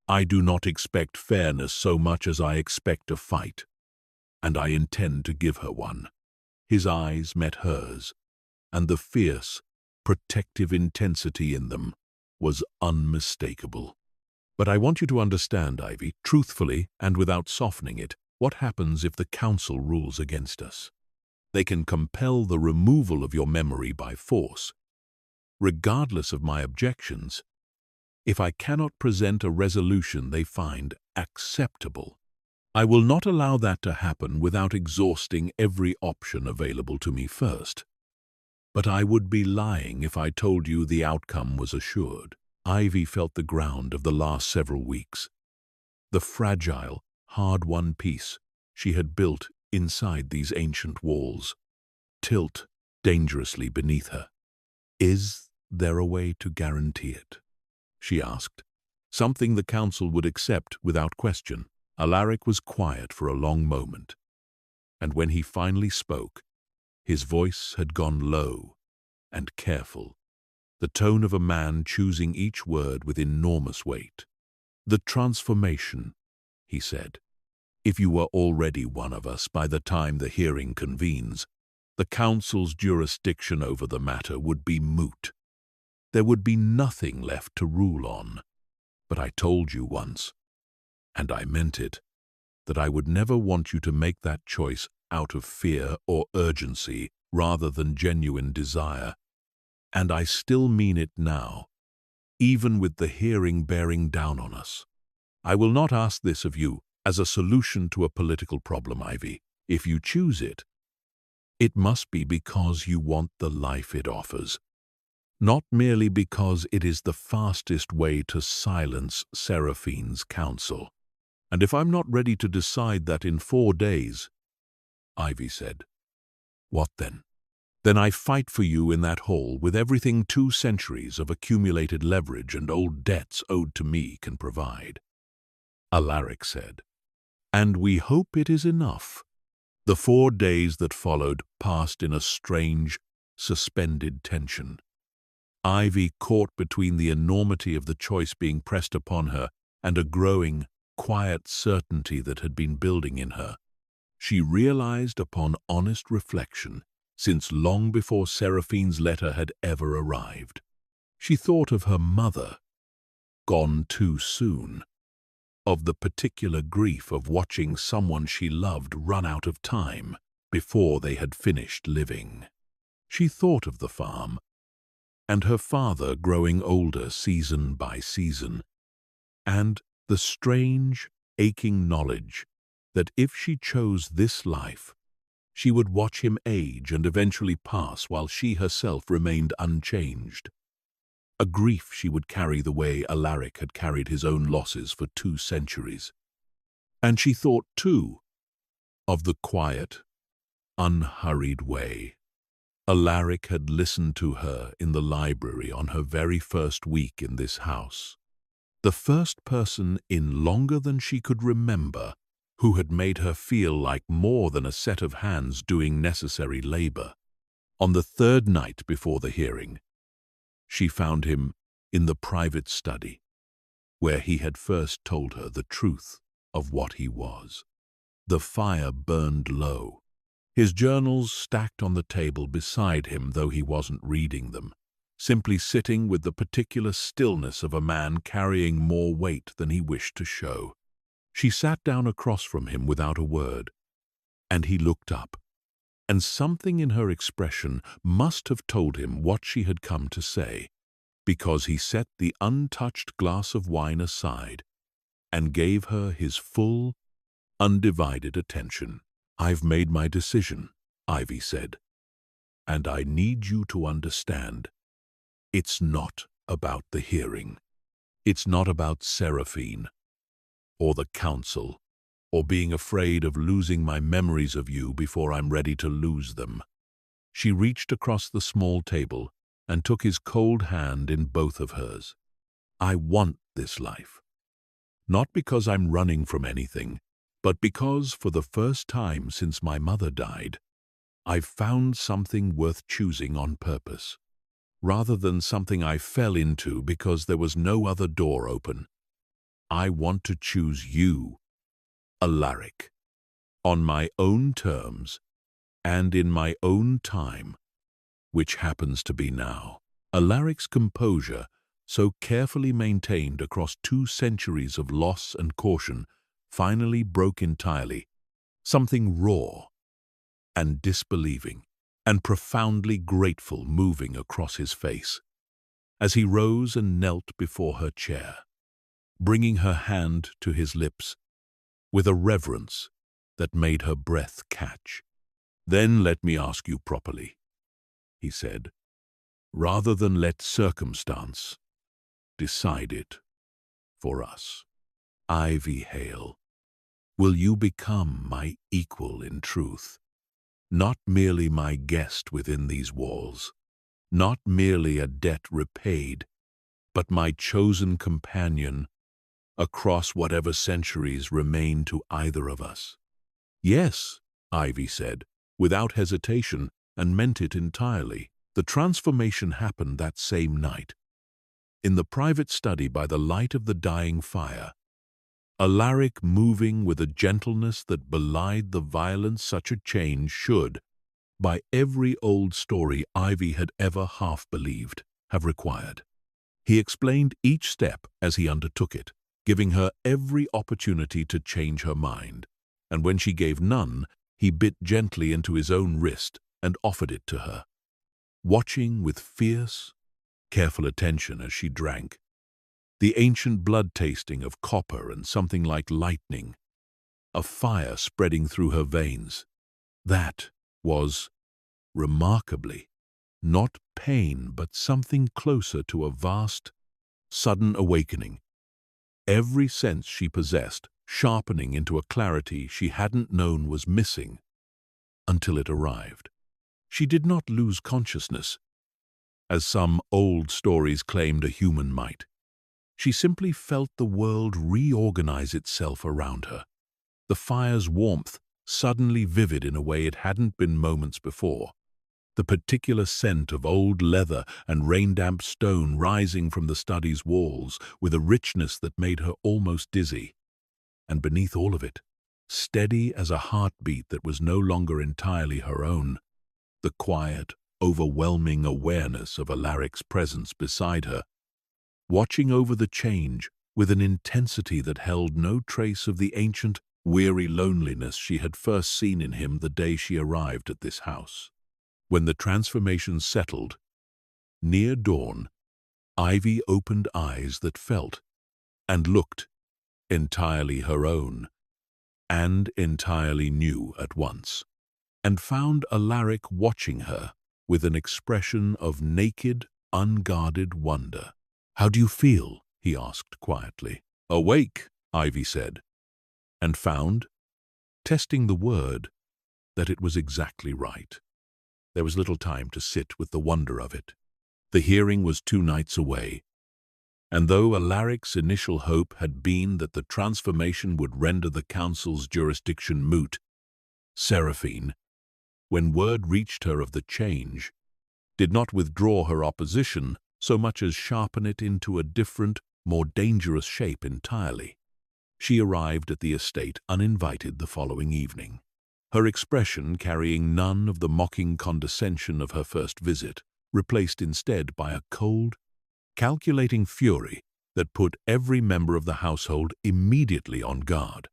I do not expect fairness so much as I expect a fight, and I intend to give her one." His eyes met hers, and the fierce, protective intensity in them was unmistakable. "But I want you to understand, Ivy, truthfully and without softening it, what happens if the council rules against us. They can compel the removal of your memory by force. Regardless of my objections, if I cannot present a resolution they find acceptable, I will not allow that to happen without exhausting every option available to me first. But I would be lying if I told you the outcome was assured." Ivy felt the ground of the last several weeks, the fragile, hard-won peace she had built inside these ancient walls, tilt dangerously beneath her. "Is there a way to guarantee it?" she asked. "Something the council would accept without question." Alaric was quiet for a long moment, and when he finally spoke, his voice had gone low and careful, the tone of a man choosing each word with enormous weight. "The transformation," he said. "If you were already one of us by the time the hearing convenes, the council's jurisdiction over the matter would be moot. There would be nothing left to rule on. But I told you once, and I meant it, that I would never want you to make that choice out of fear or urgency rather than genuine desire. And I still mean it now, even with the hearing bearing down on us. I will not ask this of you as a solution to a political problem, Ivy. If you choose it, it must be because you want the life it offers, not merely because it is the fastest way to silence Seraphine's counsel. And if I'm not ready to decide that in 4 days," Ivy said, "what then? Then I fight for you in that hall with everything 2 centuries of accumulated leverage and old debts owed to me can provide," Alaric said. "And we hope it is enough." The 4 days that followed passed in a strange, suspended tension. Ivy, caught between the enormity of the choice being pressed upon her and a growing, quiet certainty that had been building in her, she realized upon honest reflection, since long before Seraphine's letter had ever arrived. She thought of her mother, gone too soon, of the particular grief of watching someone she loved run out of time before they had finished living. She thought of the farm, and her father growing older season by season, and the strange, aching knowledge that if she chose this life, she would watch him age and eventually pass while she herself remained unchanged. A grief she would carry the way Alaric had carried his own losses for 2 centuries. And she thought, too, of the quiet, unhurried way Alaric had listened to her in the library on her very first week in this house. The first person in longer than she could remember who had made her feel like more than a set of hands doing necessary labor. On the 3rd night before the hearing, she found him in the private study, where he had first told her the truth of what he was. The fire burned low, his journals stacked on the table beside him though he wasn't reading them. simply sitting with the particular stillness of a man carrying more weight than he wished to show. She sat down across from him without a word, and he looked up, and something in her expression must have told him what she had come to say, because he set the untouched glass of wine aside and gave her his full, undivided attention. "I've made my decision," Ivy said, "and I need you to understand. It's not about the hearing. It's not about Seraphine, or the council, or being afraid of losing my memories of you before I'm ready to lose them." She reached across the small table and took his cold hand in both of hers. "I want this life. Not because I'm running from anything, but because for the first time since my mother died, I've found something worth choosing on purpose, rather than something I fell into because there was no other door open. I want to choose you, Alaric, on my own terms and in my own time, which happens to be now." Alaric's composure, so carefully maintained across 2 centuries of loss and caution, finally broke entirely, something raw and disbelieving and profoundly grateful moving across his face, as he rose and knelt before her chair, bringing her hand to his lips with a reverence that made her breath catch. "Then let me ask you properly," he said, "rather than let circumstance decide it for us. Ivy Hale, will you become my equal in truth? Not merely my guest within these walls, not merely a debt repaid, but my chosen companion across whatever centuries remain to either of us?" "Yes," Ivy said, without hesitation, and meant it entirely. The transformation happened that same night. In the private study by the light of the dying fire, Alaric moving with a gentleness that belied the violence such a change should, by every old story Ivy had ever half believed, have required. He explained each step as he undertook it, giving her every opportunity to change her mind, and when she gave none, he bit gently into his own wrist and offered it to her, watching with fierce, careful attention as she drank, the ancient blood tasting of copper and something like lightning, a fire spreading through her veins. That was, remarkably, not pain but something closer to a vast, sudden awakening. Every sense she possessed sharpening into a clarity she hadn't known was missing until it arrived. She did not lose consciousness, as some old stories claimed a human might. She simply felt the world reorganize itself around her, the fire's warmth suddenly vivid in a way it hadn't been moments before, the particular scent of old leather and rain-damp stone rising from the study's walls with a richness that made her almost dizzy. And beneath all of it, steady as a heartbeat that was no longer entirely her own, the quiet, overwhelming awareness of Alaric's presence beside her, watching over the change with an intensity that held no trace of the ancient, weary loneliness she had first seen in him the day she arrived at this house. When the transformation settled, near dawn, Ivy opened eyes that felt and looked entirely her own and entirely new at once, and found Alaric watching her with an expression of naked, unguarded wonder. "How do you feel?" he asked quietly. "Awake," Ivy said, and found, testing the word, that it was exactly right. There was little time to sit with the wonder of it. The hearing was 2 nights away, and though Alaric's initial hope had been that the transformation would render the council's jurisdiction moot, Seraphine, when word reached her of the change, did not withdraw her opposition so much as sharpen it into a different, more dangerous shape entirely. She arrived at the estate uninvited the following evening, her expression carrying none of the mocking condescension of her first visit. replaced instead by a cold, calculating fury that put every member of the household immediately on guard.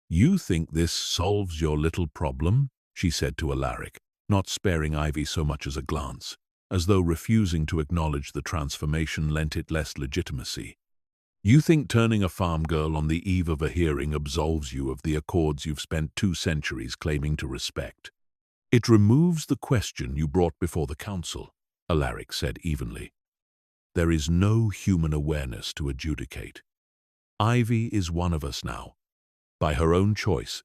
"You think this solves your little problem?" she said to Alaric, not sparing Ivy so much as a glance, as though refusing to acknowledge the transformation lent it less legitimacy. "You think turning a farm girl on the eve of a hearing absolves you of the accords you've spent 2 centuries claiming to respect? It removes the question you brought before the council," Alaric said evenly. "There is no human awareness to adjudicate. Ivy is one of us now, by her own choice,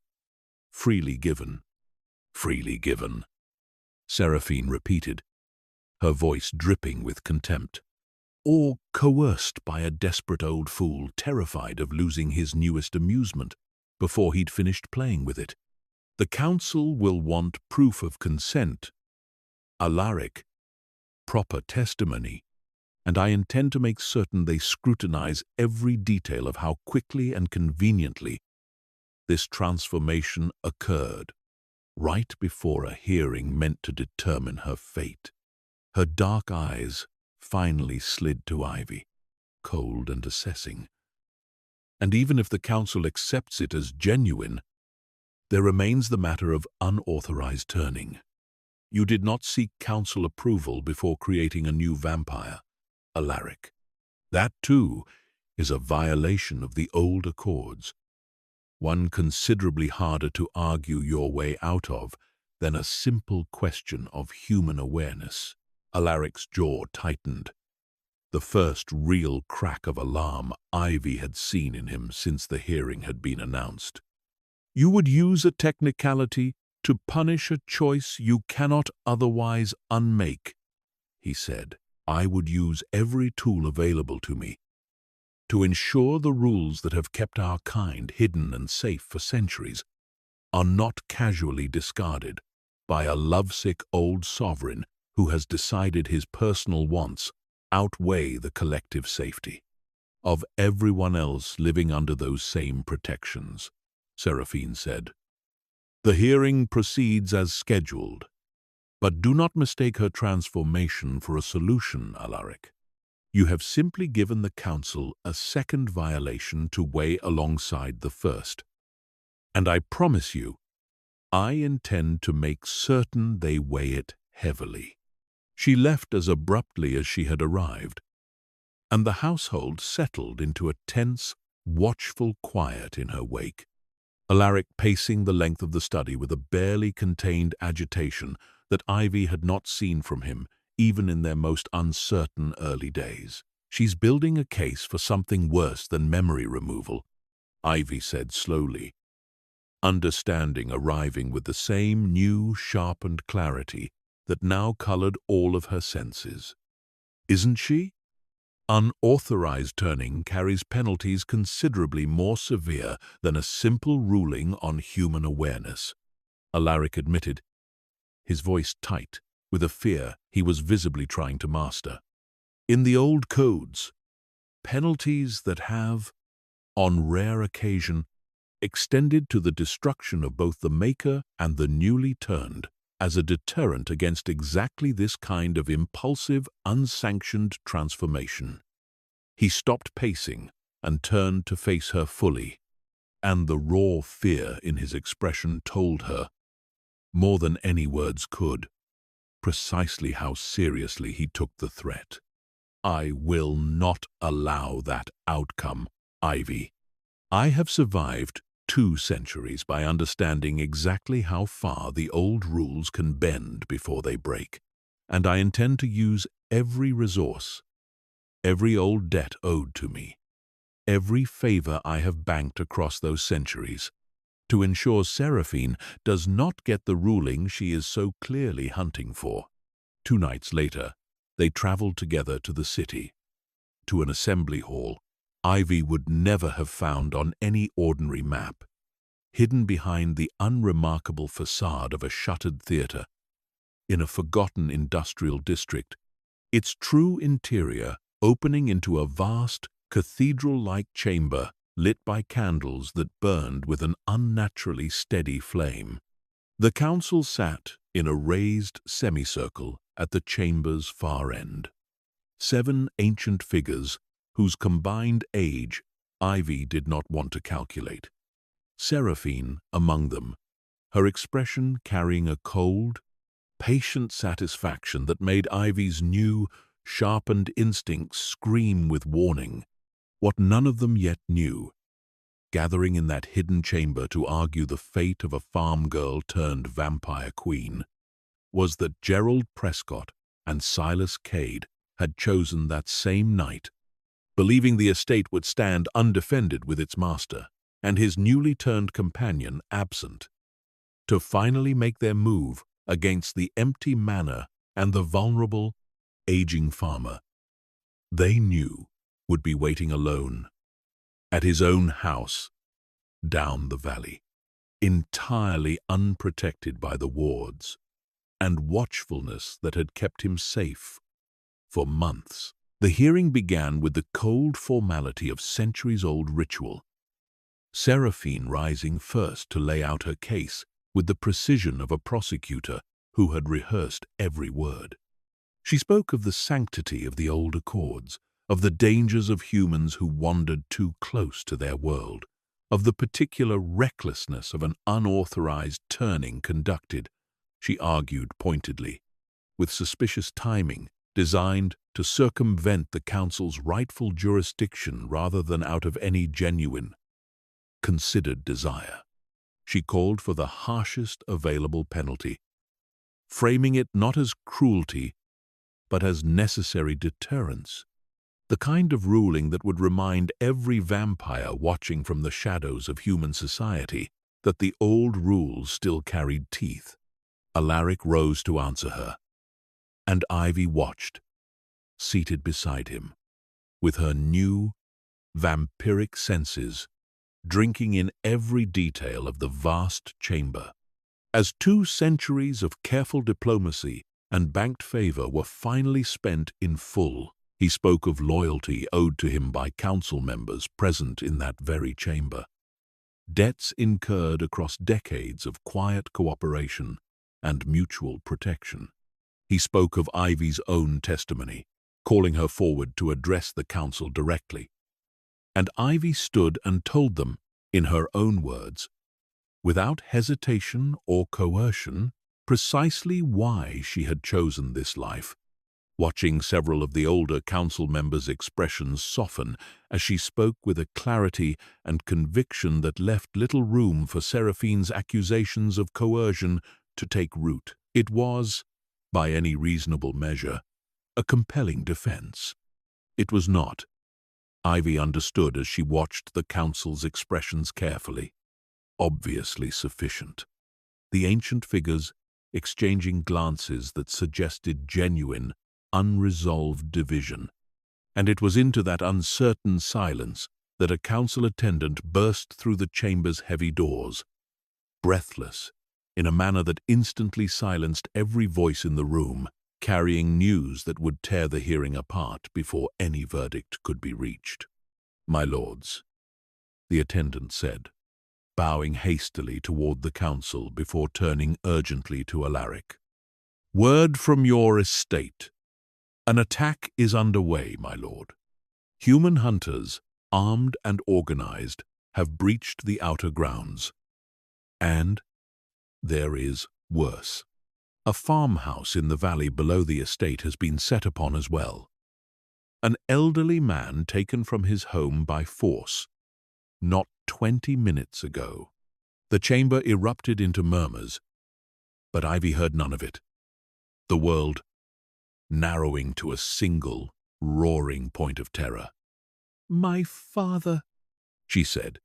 freely given." "Freely given," Seraphine repeated, her voice dripping with contempt. "Or coerced by a desperate old fool terrified of losing his newest amusement before he'd finished playing with it. The council will want proof of consent, Alaric, proper testimony, and I intend to make certain they scrutinize every detail of how quickly and conveniently this transformation occurred, right before a hearing meant to determine her fate." Her dark eyes finally slid to Ivy, cold and assessing. "And even if the council accepts it as genuine, there remains the matter of unauthorized turning. You did not seek council approval before creating a new vampire, Alaric. That, too, is a violation of the old accords, one considerably harder to argue your way out of than a simple question of human awareness." Alaric's jaw tightened, the first real crack of alarm Ivy had seen in him since the hearing had been announced. "You would use a technicality to punish a choice you cannot otherwise unmake," he said. "I would use every tool available to me to ensure the rules that have kept our kind hidden and safe for centuries are not casually discarded by a lovesick old sovereign who has decided his personal wants outweigh the collective safety of everyone else living under those same protections," Seraphine said. "The hearing proceeds as scheduled, but do not mistake her transformation for a solution, Alaric. You have simply given the council a second violation to weigh alongside the first, and I promise you, I intend to make certain they weigh it heavily." She left as abruptly as she had arrived, and the household settled into a tense, watchful quiet in her wake, Alaric pacing the length of the study with a barely contained agitation that Ivy had not seen from him even in their most uncertain early days. "She's building a case for something worse than memory removal," Ivy said slowly, understanding arriving with the same new, sharpened clarity that now colored all of her senses. "Isn't she? Unauthorized turning carries penalties considerably more severe than a simple ruling on human awareness," Alaric admitted, his voice tight with a fear he was visibly trying to master. "In the old codes, penalties that have, on rare occasion, extended to the destruction of both the maker and the newly turned, as a deterrent against exactly this kind of impulsive, unsanctioned transformation." He stopped pacing and turned to face her fully, and the raw fear in his expression told her, more than any words could, precisely how seriously he took the threat. "I will not allow that outcome, Ivy. I have survived 2 centuries by understanding exactly how far the old rules can bend before they break, and I intend to use every resource, every old debt owed to me, every favor I have banked across those centuries, to ensure Seraphine does not get the ruling she is so clearly hunting for." 2 nights later, they traveled together to the city, to an assembly hall Ivy would never have found on any ordinary map, hidden behind the unremarkable facade of a shuttered theater in a forgotten industrial district, its true interior opening into a vast, cathedral-like chamber lit by candles that burned with an unnaturally steady flame. The council sat in a raised semicircle at the chamber's far end. 7 ancient figures whose combined age Ivy did not want to calculate. Seraphine among them, her expression carrying a cold, patient satisfaction that made Ivy's new, sharpened instincts scream with warning. What none of them yet knew, gathering in that hidden chamber to argue the fate of a farm girl turned vampire queen, was that Gerald Prescott and Silas Cade had chosen that same night, believing the estate would stand undefended with its master and his newly turned companion absent, to finally make their move against the empty manor and the vulnerable, aging farmer they knew would be waiting alone at his own house down the valley, entirely unprotected by the wards and watchfulness that had kept him safe for months. The hearing began with the cold formality of centuries-old ritual, Seraphine rising first to lay out her case with the precision of a prosecutor who had rehearsed every word. She spoke of the sanctity of the old accords, of the dangers of humans who wandered too close to their world, of the particular recklessness of an unauthorized turning conducted, she argued pointedly, with suspicious timing designed to circumvent the council's rightful jurisdiction rather than out of any genuine, considered desire. She called for the harshest available penalty, framing it not as cruelty, but as necessary deterrence, the kind of ruling that would remind every vampire watching from the shadows of human society that the old rules still carried teeth. Alaric rose to answer her, and Ivy watched, seated beside him, with her new, vampiric senses drinking in every detail of the vast chamber. As 2 centuries of careful diplomacy and banked favor were finally spent in full, he spoke of loyalty owed to him by council members present in that very chamber, debts incurred across decades of quiet cooperation and mutual protection. He spoke of Ivy's own testimony, calling her forward to address the council directly. And Ivy stood and told them, in her own words, without hesitation or coercion, precisely why she had chosen this life, watching several of the older council members' expressions soften as she spoke with a clarity and conviction that left little room for Seraphine's accusations of coercion to take root. It was, by any reasonable measure, a compelling defense. It was not, Ivy understood as she watched the council's expressions carefully, obviously sufficient. The ancient figures exchanging glances that suggested genuine, unresolved division, and it was into that uncertain silence that a council attendant burst through the chamber's heavy doors, breathless, in a manner that instantly silenced every voice in the room, carrying news that would tear the hearing apart before any verdict could be reached. "My lords," the attendant said, bowing hastily toward the council before turning urgently to Alaric. "Word from your estate. An attack is underway, my lord. Human hunters, armed and organized, have breached the outer grounds. And there is worse. A farmhouse in the valley below the estate has been set upon as well. An elderly man taken from his home by force, not 20 minutes ago." The chamber erupted into murmurs, but Ivy heard none of it. The world narrowing to a single, roaring point of terror. "My father," she said,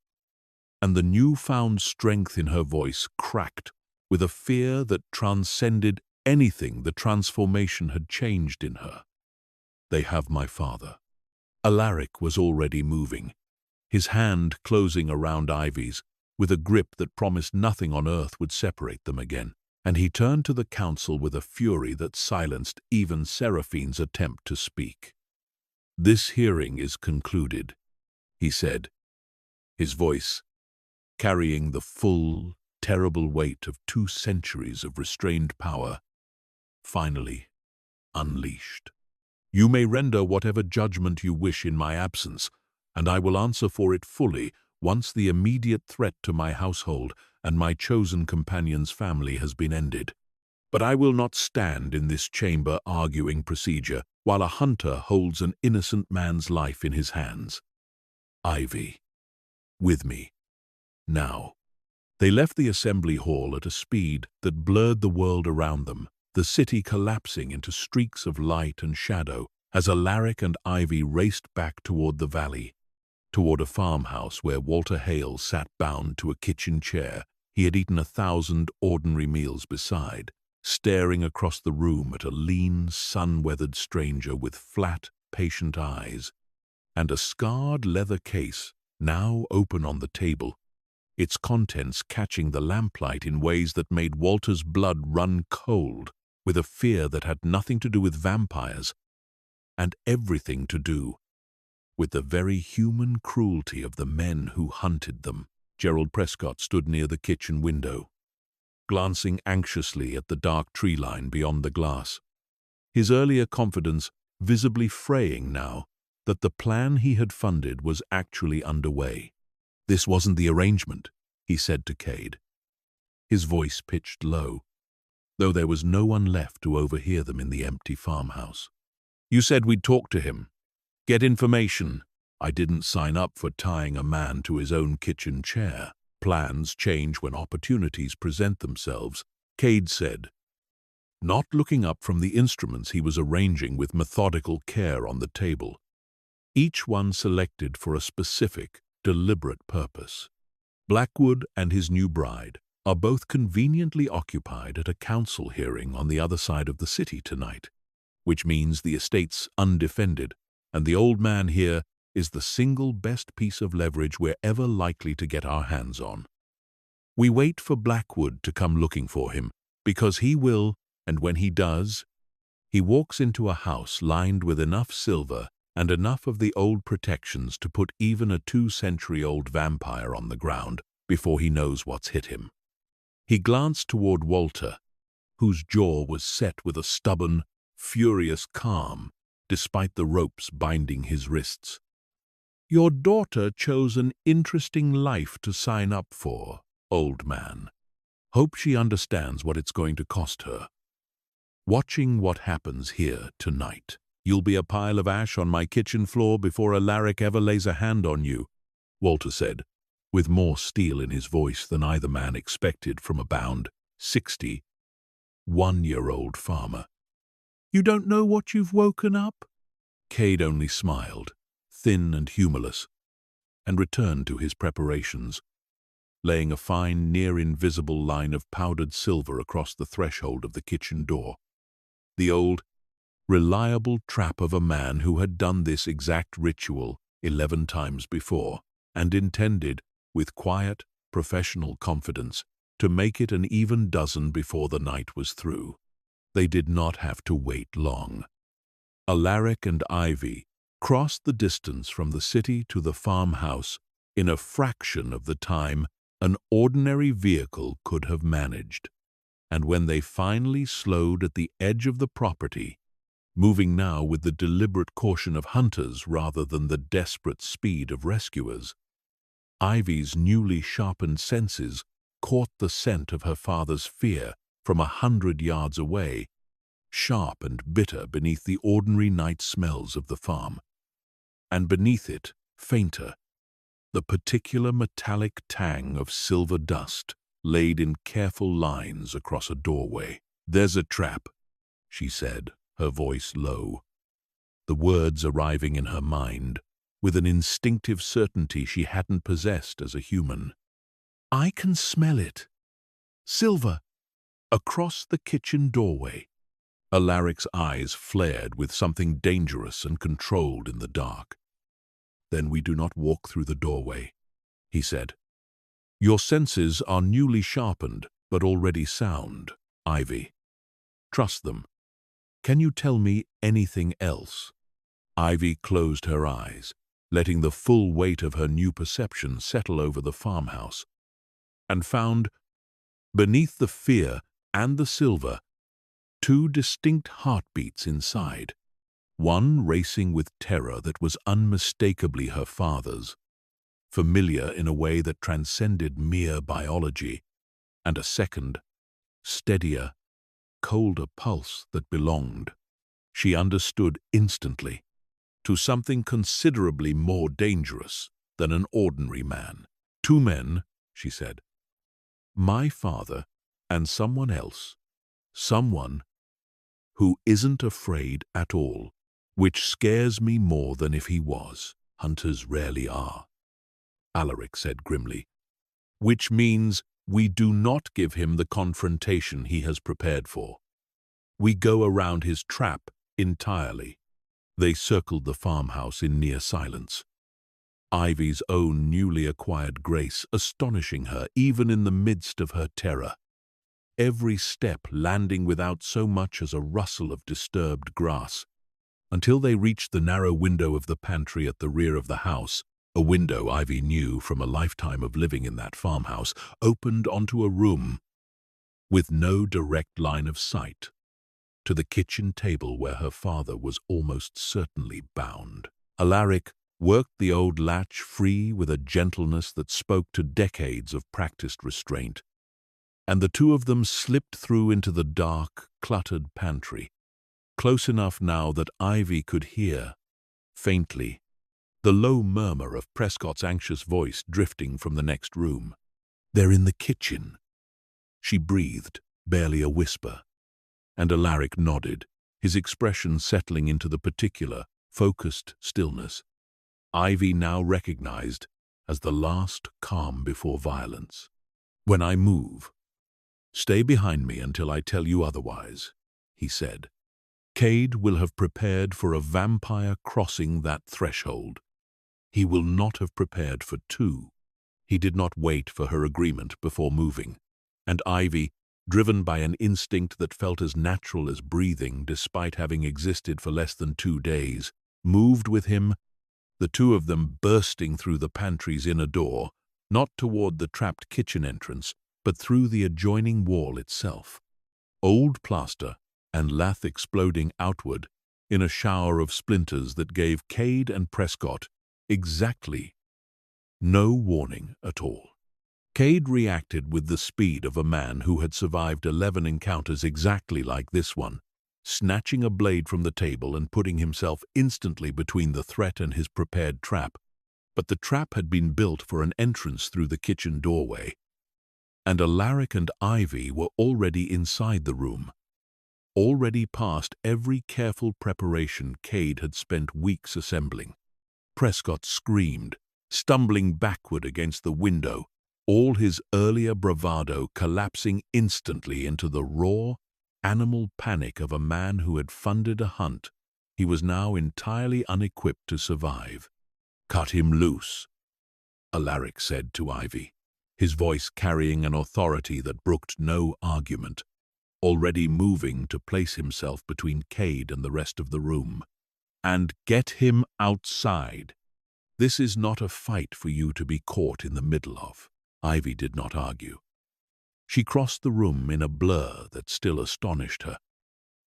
and the newfound strength in her voice cracked with a fear that transcended anything the transformation had changed in her. "They have my father." Alaric was already moving, his hand closing around Ivy's with a grip that promised nothing on earth would separate them again, and he turned to the council with a fury that silenced even Seraphine's attempt to speak. "This hearing is concluded," he said, his voice carrying the full, terrible weight of 2 centuries of restrained power. "Finally, unleashed. You may render whatever judgment you wish in my absence, and I will answer for it fully once the immediate threat to my household and my chosen companion's family has been ended. But I will not stand in this chamber arguing procedure while a hunter holds an innocent man's life in his hands. Ivy, with me, now." They left the assembly hall at a speed that blurred the world around them, the city collapsing into streaks of light and shadow as Alaric and Ivy raced back toward the valley, toward a farmhouse where Walter Hale sat bound to a kitchen chair he had eaten 1,000 ordinary meals beside, staring across the room at a lean, sun-weathered stranger with flat, patient eyes, and a scarred leather case now open on the table, its contents catching the lamplight in ways that made Walter's blood run cold with a fear that had nothing to do with vampires and everything to do with the very human cruelty of the men who hunted them. Gerald Prescott stood near the kitchen window, glancing anxiously at the dark tree line beyond the glass, his earlier confidence visibly fraying now that the plan he had funded was actually underway. "This wasn't the arrangement," he said to Cade, his voice pitched low, though there was no one left to overhear them in the empty farmhouse. "You said we'd talk to him, get information. I didn't sign up for tying a man to his own kitchen chair. Plans change when opportunities present themselves," Cade said, not looking up from the instruments he was arranging with methodical care on the table, each one selected for a specific, deliberate purpose. Blackwood and his new bride are both conveniently occupied at a council hearing on the other side of the city tonight, which means the estate's undefended, and the old man here is the single best piece of leverage we're ever likely to get our hands on. We wait for Blackwood to come looking for him, because he will, and when he does, he walks into a house lined with enough silver and enough of the old protections to put even a 2-century-old vampire on the ground before he knows what's hit him. He glanced toward Walter, whose jaw was set with a stubborn, furious calm, despite the ropes binding his wrists. "Your daughter chose an interesting life to sign up for, old man. Hope she understands what it's going to cost her. Watching what happens here tonight. You'll be a pile of ash on my kitchen floor before Alaric ever lays a hand on you," Walter said, with more steel in his voice than either man expected from a bound 61-year-old farmer. "You don't know what you've woken up?" Cade only smiled, thin and humorless, and returned to his preparations, laying a fine, near-invisible line of powdered silver across the threshold of the kitchen door. The old, reliable trap of a man who had done this exact ritual 11 times before, and intended, with quiet, professional confidence, to make it an even dozen before the night was through. They did not have to wait long. Alaric and Ivy crossed the distance from the city to the farmhouse in a fraction of the time an ordinary vehicle could have managed, and when they finally slowed at the edge of the property, moving now with the deliberate caution of hunters rather than the desperate speed of rescuers, Ivy's newly sharpened senses caught the scent of her father's fear from 100 yards away, sharp and bitter beneath the ordinary night smells of the farm. And beneath it, fainter, the particular metallic tang of silver dust laid in careful lines across a doorway. "There's a trap," she said, her voice low, the words arriving in her mind with an instinctive certainty she hadn't possessed as a human. "I can smell it. Silver." Across the kitchen doorway, Alaric's eyes flared with something dangerous and controlled in the dark. "Then we do not walk through the doorway," he said. "Your senses are newly sharpened, but already sound, Ivy. Trust them. Can you tell me anything else?" Ivy closed her eyes, letting the full weight of her new perception settle over the farmhouse, and found, beneath the fear and the silver, two distinct heartbeats inside, one racing with terror that was unmistakably her father's, familiar in a way that transcended mere biology, and a second, steadier, colder pulse that belonged, she understood instantly, to something considerably more dangerous than an ordinary man. Two men, she said. My father and someone else. Someone who isn't afraid at all, which scares me more than if he was. Hunters rarely are, Alaric said grimly. Which means we do not give him the confrontation he has prepared for. We go around his trap entirely. They circled the farmhouse in near silence, Ivy's own newly acquired grace astonishing her even in the midst of her terror. Every step landing without so much as a rustle of disturbed grass, until they reached the narrow window of the pantry at the rear of the house, a window Ivy knew from a lifetime of living in that farmhouse, opened onto a room with no direct line of sight to the kitchen table where her father was almost certainly bound. Alaric worked the old latch free with a gentleness that spoke to decades of practiced restraint, and the two of them slipped through into the dark, cluttered pantry, close enough now that Ivy could hear, faintly, the low murmur of Prescott's anxious voice drifting from the next room. "They're in the kitchen," she breathed, barely a whisper, and Alaric nodded, his expression settling into the particular, focused stillness Ivy now recognized as the last calm before violence. "When I move, stay behind me until I tell you otherwise," he said. "Cade will have prepared for a vampire crossing that threshold. He will not have prepared for two." He did not wait for her agreement before moving, and Ivy, driven by an instinct that felt as natural as breathing despite having existed for less than 2 days, moved with him, the two of them bursting through the pantry's inner door, not toward the trapped kitchen entrance, but through the adjoining wall itself. Old plaster and lath exploding outward in a shower of splinters that gave Cade and Prescott exactly no warning at all. Cade reacted with the speed of a man who had survived 11 encounters exactly like this one, snatching a blade from the table and putting himself instantly between the threat and his prepared trap. But the trap had been built for an entrance through the kitchen doorway, and Alaric and Ivy were already inside the room, already past every careful preparation Cade had spent weeks assembling. Prescott screamed, stumbling backward against the window, all his earlier bravado collapsing instantly into the raw, animal panic of a man who had funded a hunt he was now entirely unequipped to survive. "Cut him loose," Alaric said to Ivy, his voice carrying an authority that brooked no argument, already moving to place himself between Cade and the rest of the room. "And get him outside. This is not a fight for you to be caught in the middle of." Ivy did not argue. She crossed the room in a blur that still astonished her,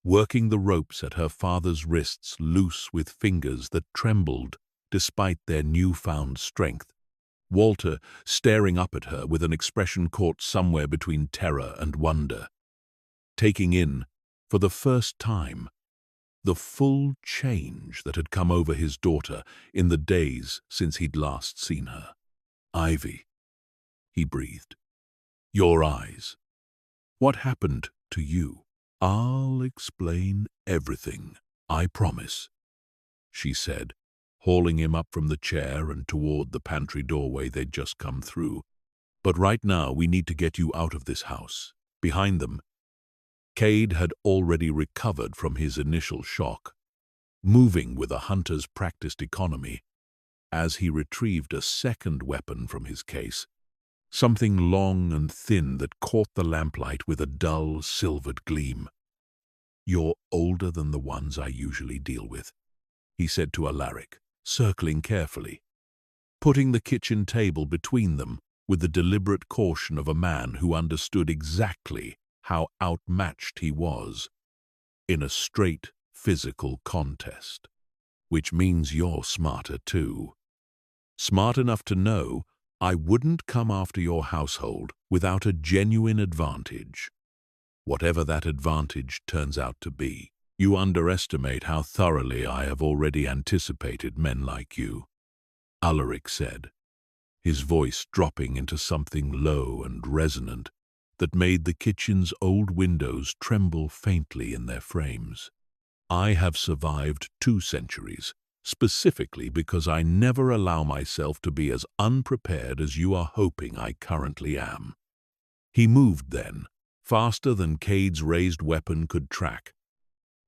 working the ropes at her father's wrists loose with fingers that trembled despite their newfound strength. Walter staring up at her with an expression caught somewhere between terror and wonder, taking in, for the first time, the full change that had come over his daughter in the days since he'd last seen her. "Ivy," he breathed. "Your eyes. What happened to you?" "I'll explain everything, I promise," she said, hauling him up from the chair and toward the pantry doorway they'd just come through. "But right now we need to get you out of this house." Behind them, Cade had already recovered from his initial shock, moving with a hunter's practiced economy as he retrieved a second weapon from his case, something long and thin that caught the lamplight with a dull, silvered gleam. "You're older than the ones I usually deal with," he said to Alaric, circling carefully, putting the kitchen table between them with the deliberate caution of a man who understood exactly how outmatched he was. in a straight physical contest. Which means you're smarter too. Smart enough to know I wouldn't come after your household without a genuine advantage. Whatever that advantage turns out to be, you underestimate how thoroughly I have already anticipated men like you, Alaric said, his voice dropping into something low and resonant that made the kitchen's old windows tremble faintly in their frames. I have survived 2 centuries, specifically because I never allow myself to be as unprepared as you are hoping I currently am. He moved then, faster than Cade's raised weapon could track,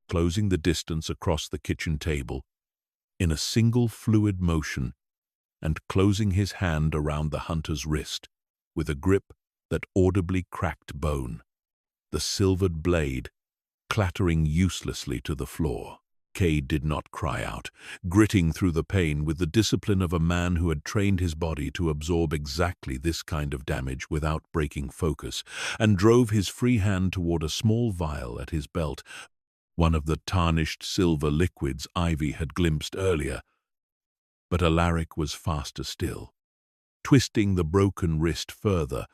closing the distance across the kitchen table in a single fluid motion and closing his hand around the hunter's wrist with a grip that audibly cracked bone, the silvered blade clattering uselessly to the floor. Cade did not cry out, gritting through the pain with the discipline of a man who had trained his body to absorb exactly this kind of damage without breaking focus, and drove his free hand toward a small vial at his belt, one of the tarnished silver liquids Ivy had glimpsed earlier. But Alaric was faster still, twisting the broken wrist further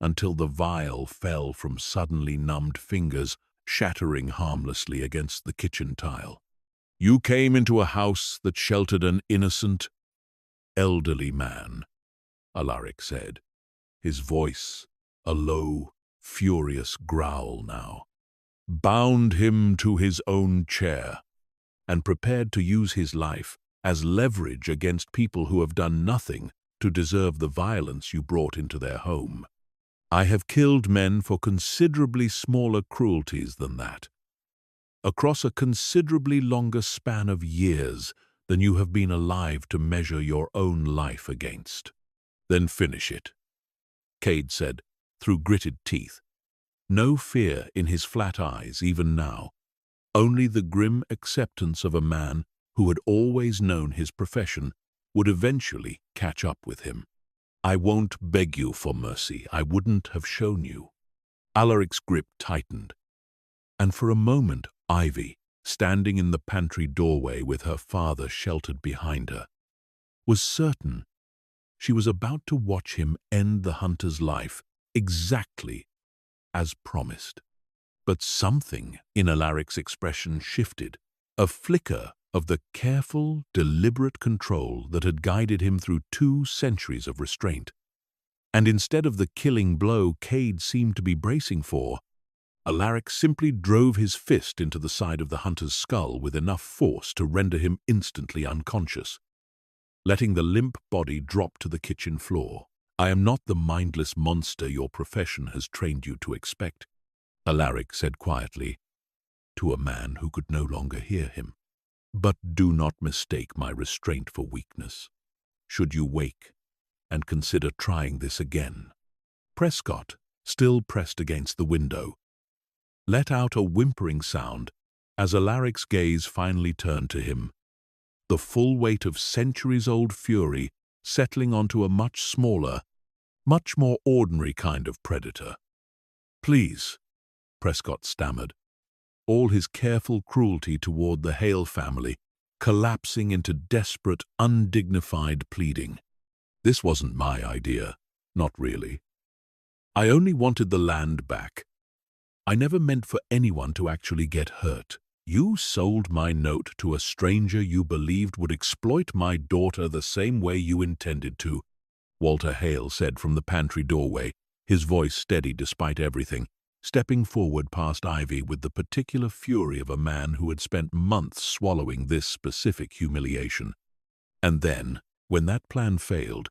until the vial fell from suddenly numbed fingers, shattering harmlessly against the kitchen tile. You came into a house that sheltered an innocent, elderly man, Alaric said, his voice a low, furious growl now. Bound him to his own chair and prepared to use his life as leverage against people who have done nothing to deserve the violence you brought into their home. I have killed men for considerably smaller cruelties than that, across a considerably longer span of years than you have been alive to measure your own life against. Then finish it, Cade said, through gritted teeth. No fear in his flat eyes even now, only the grim acceptance of a man who had always known his profession would eventually catch up with him. I won't beg you for mercy. I wouldn't have shown you. Alaric's grip tightened, and for a moment Ivy, standing in the pantry doorway with her father sheltered behind her, was certain she was about to watch him end the hunter's life exactly as promised. But something in Alaric's expression shifted, a flicker of the careful, deliberate control that had guided him through 2 centuries of restraint. And instead of the killing blow Cade seemed to be bracing for, Alaric simply drove his fist into the side of the hunter's skull with enough force to render him instantly unconscious, letting the limp body drop to the kitchen floor. I am not the mindless monster your profession has trained you to expect, Alaric said quietly, to a man who could no longer hear him. But do not mistake my restraint for weakness, should you wake and consider trying this again. Prescott, still pressed against the window, let out a whimpering sound as Alaric's gaze finally turned to him, the full weight of centuries-old fury settling onto a much smaller, much more ordinary kind of predator. Please, Prescott stammered, all his careful cruelty toward the Hale family collapsing into desperate, undignified pleading. This wasn't my idea, not really. I only wanted the land back. I never meant for anyone to actually get hurt. You sold my note to a stranger you believed would exploit my daughter the same way you intended to, Walter Hale said from the pantry doorway, his voice steady despite everything, stepping forward past Ivy with the particular fury of a man who had spent months swallowing this specific humiliation. And then, when that plan failed,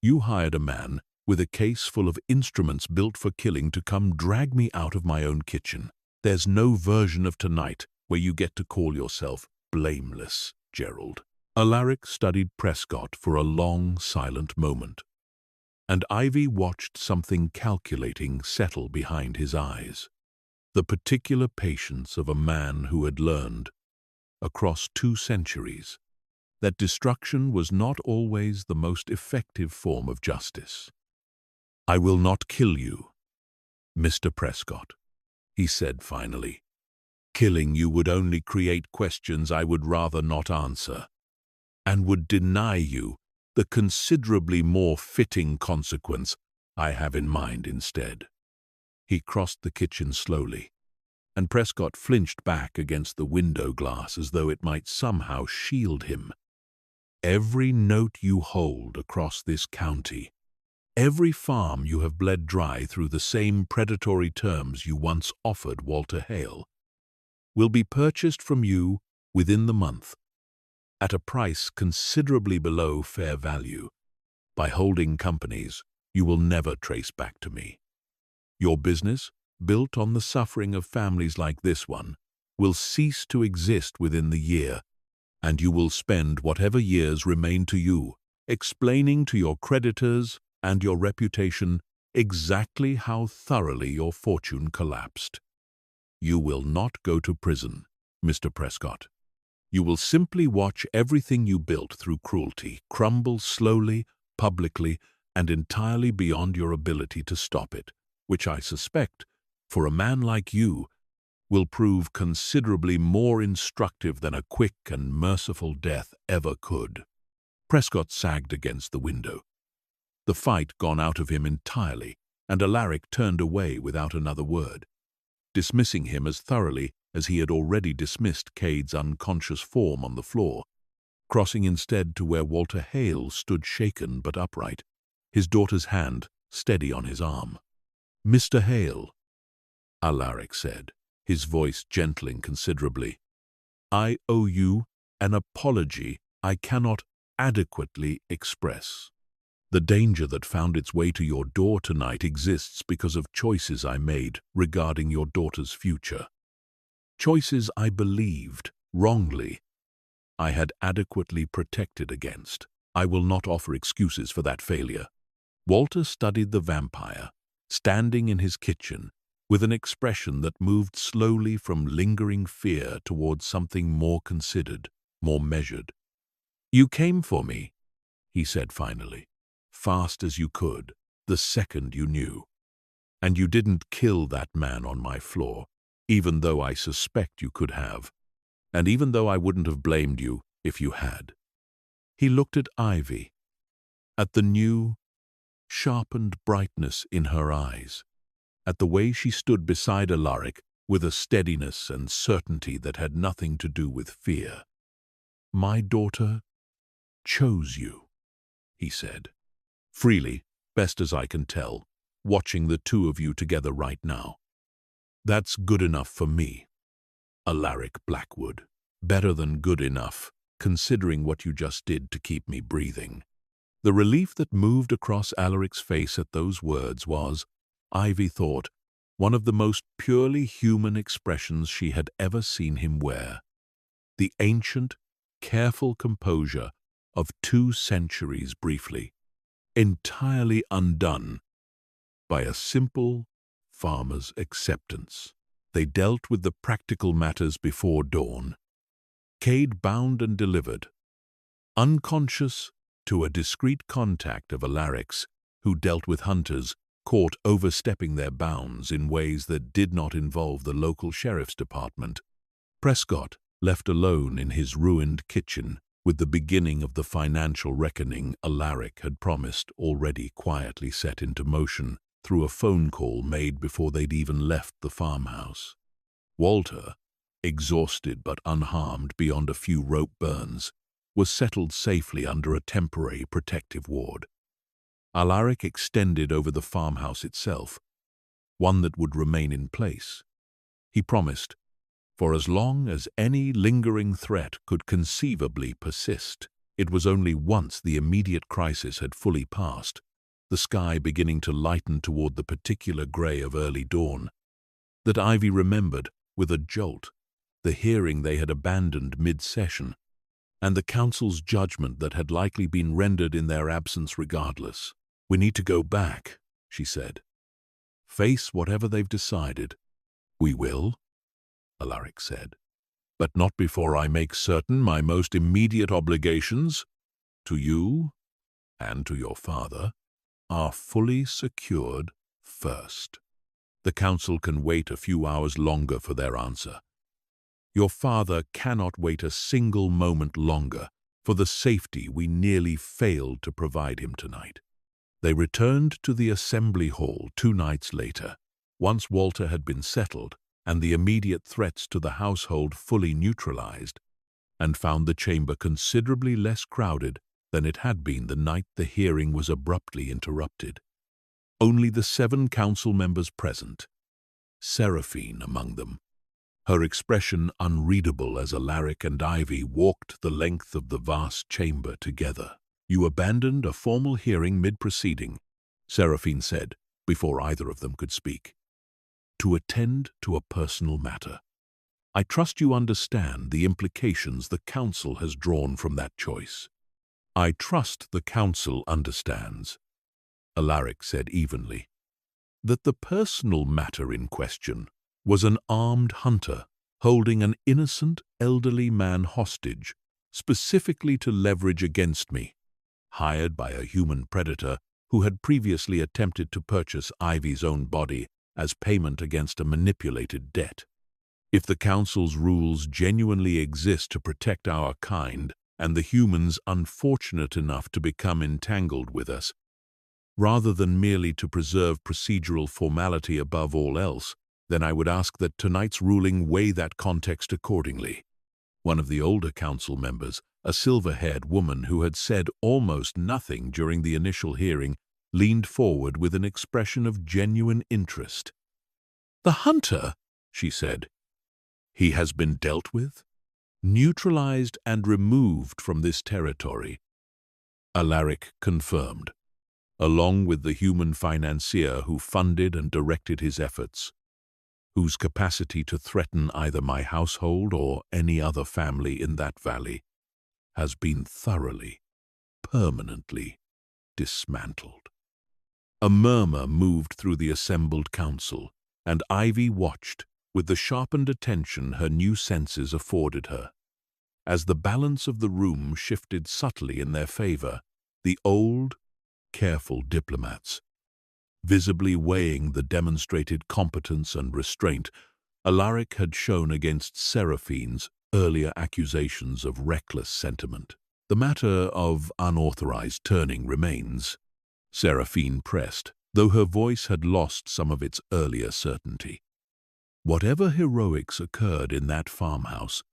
you hired a man with a case full of instruments built for killing to come drag me out of my own kitchen. There's no version of tonight where you get to call yourself blameless, Gerald. Alaric studied Prescott for a long, silent moment, and Ivy watched something calculating settle behind his eyes. The particular patience of a man who had learned, across 2 centuries, that destruction was not always the most effective form of justice. I will not kill you, Mr. Prescott, he said finally. Killing you would only create questions I would rather not answer, and would deny you the considerably more fitting consequence I have in mind instead." He crossed the kitchen slowly, and Prescott flinched back against the window glass as though it might somehow shield him. "Every note you hold across this county, every farm you have bled dry through the same predatory terms you once offered Walter Hale, will be purchased from you within the month, at a price considerably below fair value, by holding companies you will never trace back to me. Your business, built on the suffering of families like this one, will cease to exist within the year, and you will spend whatever years remain to you explaining to your creditors and your reputation exactly how thoroughly your fortune collapsed. You will not go to prison, Mr. Prescott. You will simply watch everything you built through cruelty crumble slowly, publicly, and entirely beyond your ability to stop it, which I suspect, for a man like you, will prove considerably more instructive than a quick and merciful death ever could." Prescott sagged against the window. The fight gone out of him entirely, and Alaric turned away without another word, dismissing him as thoroughly as he had already dismissed Cade's unconscious form on the floor, crossing instead to where Walter Hale stood shaken but upright, his daughter's hand steady on his arm. "Mr. Hale," Alaric said, his voice gentling considerably, "I owe you an apology I cannot adequately express. The danger that found its way to your door tonight exists because of choices I made regarding your daughter's future. Choices I believed, wrongly, I had adequately protected against. I will not offer excuses for that failure." Walter studied the vampire, standing in his kitchen, with an expression that moved slowly from lingering fear towards something more considered, more measured. "You came for me," he said finally, "fast as you could, the second you knew. And you didn't kill that man on my floor, even though I suspect you could have, and even though I wouldn't have blamed you if you had." He looked at Ivy, at the new, sharpened brightness in her eyes, at the way she stood beside Alaric with a steadiness and certainty that had nothing to do with fear. "My daughter chose you," he said, "freely, best as I can tell, watching the two of you together right now. That's good enough for me, Alaric Blackwood. Better than good enough, considering what you just did to keep me breathing." The relief that moved across Alaric's face at those words was, Ivy thought, one of the most purely human expressions she had ever seen him wear. The ancient, careful composure of 2 centuries briefly, entirely undone by a simple farmer's acceptance. They dealt with the practical matters before dawn. Cade bound and delivered, unconscious to a discreet contact of Alaric's, who dealt with hunters caught overstepping their bounds in ways that did not involve the local sheriff's department. Prescott, left alone in his ruined kitchen with the beginning of the financial reckoning Alaric had promised already quietly set into motion through a phone call made before they'd even left the farmhouse. Walter, exhausted but unharmed beyond a few rope burns, was settled safely under a temporary protective ward. Alaric extended over the farmhouse itself, one that would remain in place. He promised, for as long as any lingering threat could conceivably persist. It was only once the immediate crisis had fully passed, the sky beginning to lighten toward the particular grey of early dawn, that Ivy remembered, with a jolt, the hearing they had abandoned mid-session, and the council's judgment that had likely been rendered in their absence regardless. "We need to go back," she said. "Face whatever they've decided." "We will," Alaric said, "but not before I make certain my most immediate obligations, to you and to your father, are fully secured first. The council can wait a few hours longer for their answer, Your father cannot wait a single moment longer for the safety we nearly failed to provide him tonight." They returned to the assembly hall 2 nights later, once Walter had been settled and the immediate threats to the household fully neutralized, and found the chamber considerably less crowded than it had been the night the hearing was abruptly interrupted. Only the 7 council members present, Seraphine among them, her expression unreadable as Alaric and Ivy walked the length of the vast chamber together. "You abandoned a formal hearing mid-proceeding," Seraphine said, before either of them could speak, "to attend to a personal matter. I trust you understand the implications the council has drawn from that choice." "I trust the council understands," Alaric said evenly, "that the personal matter in question was an armed hunter holding an innocent elderly man hostage, specifically to leverage against me, hired by a human predator who had previously attempted to purchase Ivy's own body as payment against a manipulated debt. If the council's rules genuinely exist to protect our kind and the humans unfortunate enough to become entangled with us, rather than merely to preserve procedural formality above all else, then I would ask that tonight's ruling weigh that context accordingly." One of the older council members, a silver-haired woman who had said almost nothing during the initial hearing, leaned forward with an expression of genuine interest. "The hunter," she said, "he has been dealt with, neutralized and removed from this territory," Alaric confirmed, "along with the human financier who funded and directed his efforts, whose capacity to threaten either my household or any other family in that valley has been thoroughly, permanently dismantled." A murmur moved through the assembled council, and Ivy watched with the sharpened attention her new senses afforded her. As the balance of the room shifted subtly in their favor, the old, careful diplomats, visibly weighing the demonstrated competence and restraint Alaric had shown against Seraphine's earlier accusations of reckless sentiment. "The matter of unauthorized turning remains," Seraphine pressed, though her voice had lost some of its earlier certainty. "Whatever heroics occurred in that farmhouse,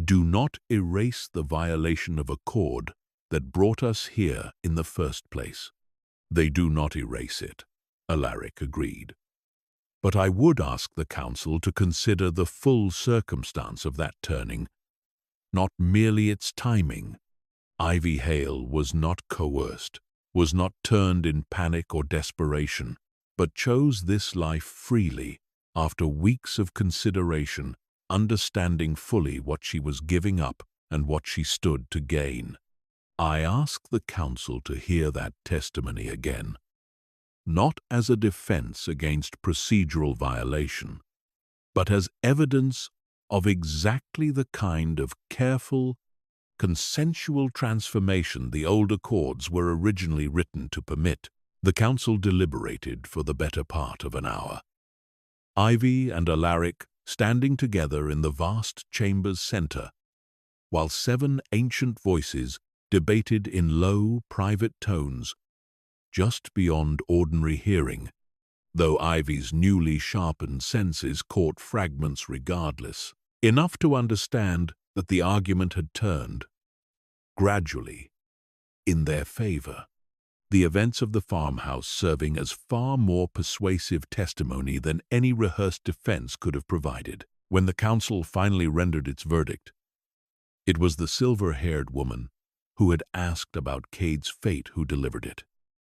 do not erase the violation of accord that brought us here in the first place." "They do not erase it," Alaric agreed. "But I would ask the council to consider the full circumstance of that turning, not merely its timing. Ivy Hale was not coerced, was not turned in panic or desperation, but chose this life freely after weeks of consideration, understanding fully what she was giving up and what she stood to gain. I ask the council to hear that testimony again, not as a defense against procedural violation, but as evidence of exactly the kind of careful, consensual transformation the old accords were originally written to permit." The council deliberated for the better part of an hour. Ivy and Alaric standing together in the vast chamber's center, while 7 ancient voices debated in low, private tones, just beyond ordinary hearing, though Ivy's newly sharpened senses caught fragments regardless, enough to understand that the argument had turned, gradually, in their favor, the events of the farmhouse serving as far more persuasive testimony than any rehearsed defense could have provided. When the council finally rendered its verdict, it was the silver-haired woman who had asked about Cade's fate who delivered it.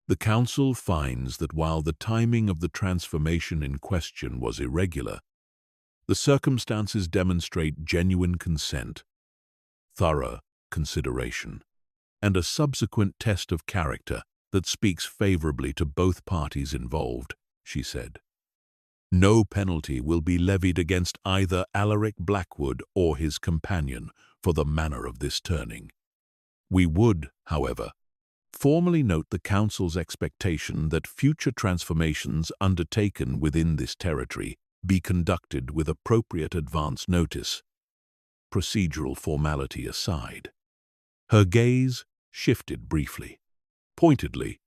"The council finds that while the timing of the transformation in question was irregular, the circumstances demonstrate genuine consent, thorough consideration, and a subsequent test of character that speaks favorably to both parties involved," she said. "No penalty will be levied against either Alaric Blackwood or his companion for the manner of this turning. We would, however, formally note the council's expectation that future transformations undertaken within this territory be conducted with appropriate advance notice procedural formality aside. Her gaze shifted briefly, pointedly,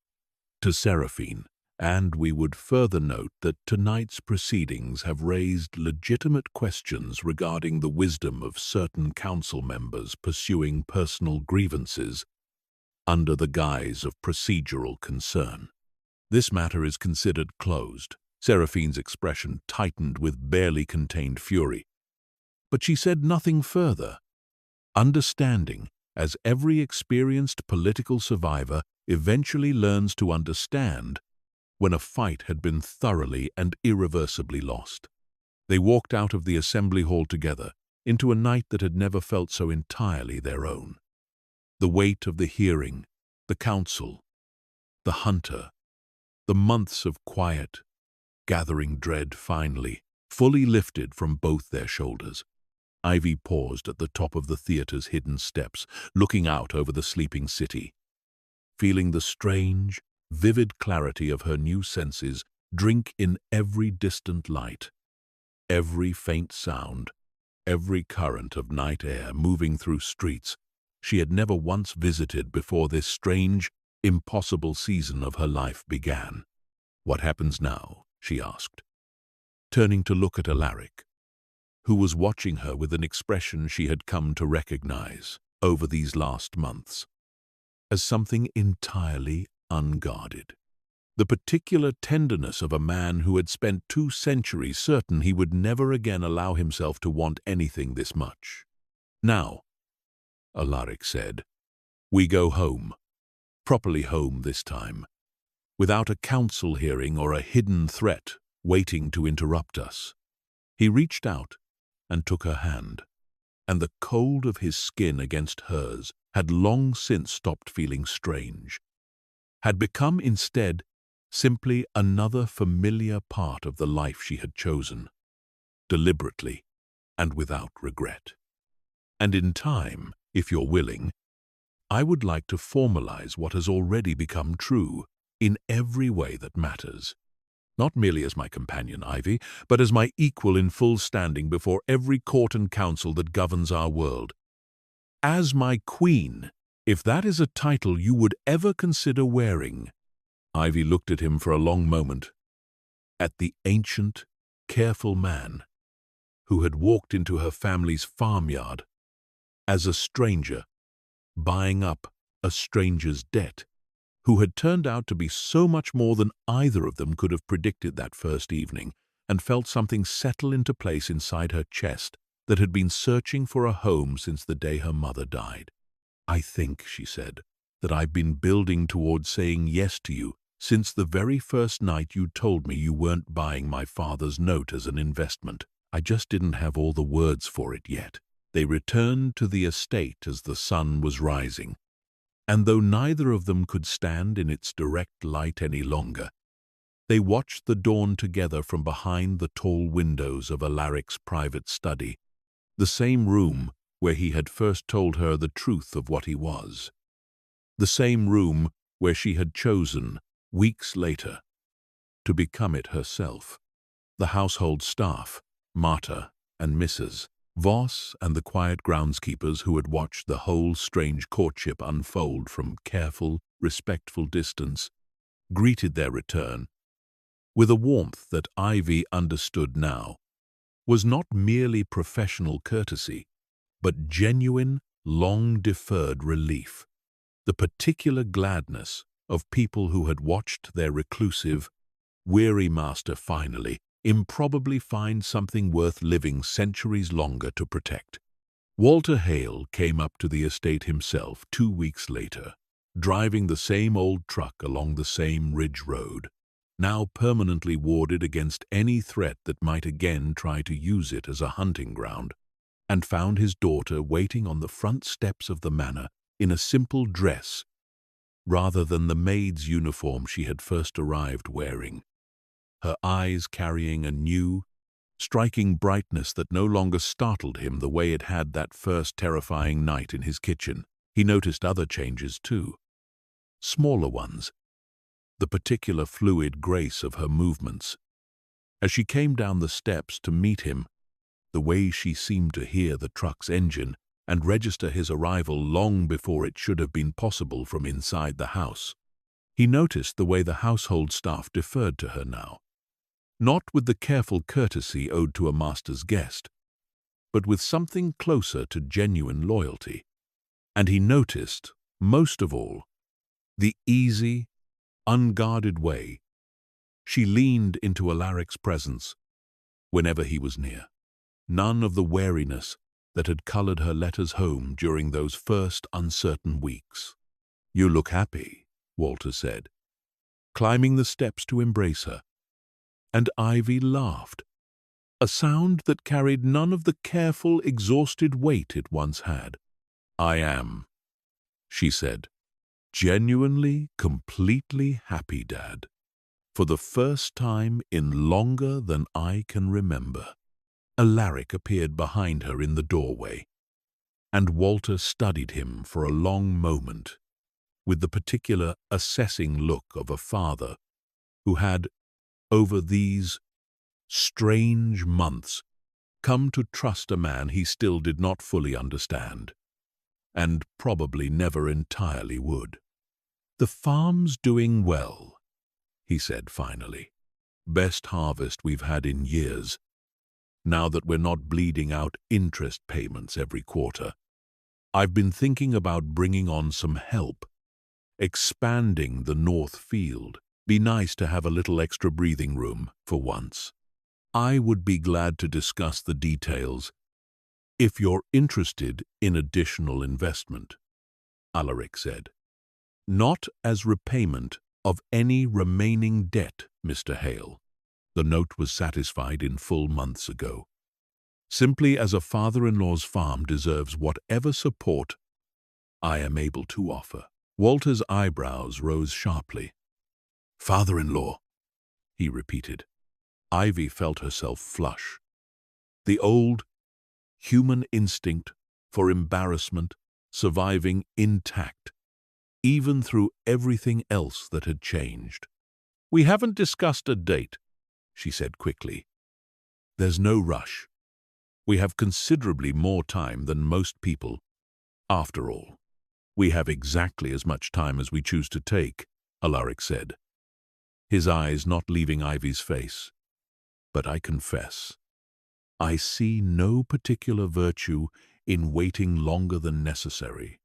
to Seraphine, and we would further note that tonight's proceedings have raised legitimate questions regarding the wisdom of certain council members pursuing personal grievances under the guise of procedural concern. This matter is considered closed. Seraphine's expression tightened with barely contained fury. But she said nothing further, understanding, as every experienced political survivor eventually learns to understand, when a fight had been thoroughly and irreversibly lost. They walked out of the assembly hall together, into a night that had never felt so entirely their own. The weight of the hearing, the council, the hunter, the months of quiet, gathering dread finally, fully lifted from both their shoulders. Ivy paused at the top of the theater's hidden steps, looking out over the sleeping city, feeling the strange, vivid clarity of her new senses drink in every distant light, every faint sound, every current of night air moving through streets she had never once visited before this strange, impossible season of her life began. "What happens now?" she asked, turning to look at Alaric, who was watching her with an expression she had come to recognize over these last months as something entirely unguarded. The particular tenderness of a man who had spent 2 centuries certain he would never again allow himself to want anything this much. "Now," Alaric said, "we go home. Properly home this time, without a council hearing or a hidden threat waiting to interrupt us." He reached out and took her hand, and the cold of his skin against hers had long since stopped feeling strange, had become instead simply another familiar part of the life she had chosen, deliberately and without regret. "And in time, if you're willing, I would like to formalize what has already become true in every way that matters. Not merely as my companion, Ivy, but as my equal in full standing before every court and council that governs our world. As my queen, if that is a title you would ever consider wearing." Ivy looked at him for a long moment, at the ancient, careful man who had walked into her family's farmyard as a stranger, buying up a stranger's debt, who had turned out to be so much more than either of them could have predicted that first evening, and felt something settle into place inside her chest that had been searching for a home since the day her mother died. "I think," she said, "that I've been building towards saying yes to you since the very first night you told me you weren't buying my father's note as an investment. I just didn't have all the words for it yet." They returned to the estate as the sun was rising, and though neither of them could stand in its direct light any longer, they watched the dawn together from behind the tall windows of Alaric's private study, the same room where he had first told her the truth of what he was, the same room where she had chosen, weeks later, to become it herself. The household staff, Marta and Mrs. Voss, and the quiet groundskeepers who had watched the whole strange courtship unfold from careful, respectful distance, greeted their return with a warmth that Ivy understood now was not merely professional courtesy, but genuine, long-deferred relief, the particular gladness of people who had watched their reclusive, weary master finally, improbably find something worth living centuries longer to protect. Walter Hale came up to the estate himself 2 weeks later, driving the same old truck along the same ridge road, now permanently warded against any threat that might again try to use it as a hunting ground, and found his daughter waiting on the front steps of the manor in a simple dress rather than the maid's uniform she had first arrived wearing, her eyes carrying a new, striking brightness that no longer startled him the way it had that first terrifying night in his kitchen. He noticed other changes too, smaller ones, the particular fluid grace of her movements. As she came down the steps to meet him, the way she seemed to hear the truck's engine and register his arrival long before it should have been possible from inside the house. He noticed the way the household staff deferred to her now, not with the careful courtesy owed to a master's guest, but with something closer to genuine loyalty. And he noticed, most of all, the easy, unguarded way she leaned into Alaric's presence whenever he was near. None of the wariness that had colored her letters home during those first uncertain weeks. "You look happy," Walter said, climbing the steps to embrace her. And Ivy laughed, a sound that carried none of the careful, exhausted weight it once had. "I am," she said, "genuinely, completely happy, Dad. For the first time in longer than I can remember." Alaric appeared behind her in the doorway, and Walter studied him for a long moment, with the particular assessing look of a father who had, over these strange months, come to trust a man he still did not fully understand, and probably never entirely would. "The farm's doing well," he said finally. "Best harvest we've had in years, now that we're not bleeding out interest payments every quarter. I've been thinking about bringing on some help, expanding the north field. Be nice to have a little extra breathing room for once. I would be glad to discuss the details if you're interested in additional investment," Alaric said. "Not as repayment of any remaining debt, Mr. Hale. The note was satisfied in full months ago. Simply as a father-in-law's farm deserves whatever support I am able to offer." Walter's eyebrows rose sharply. "Father-in-law," he repeated. Ivy felt herself flush. The old human instinct for embarrassment surviving intact, even through everything else that had changed. "We haven't discussed a date," she said quickly. "There's no rush. We have considerably more time than most people. After all, we have exactly as much time as we choose to take," Alaric said, his eyes not leaving Ivy's face. "But I confess, I see no particular virtue in waiting longer than necessary.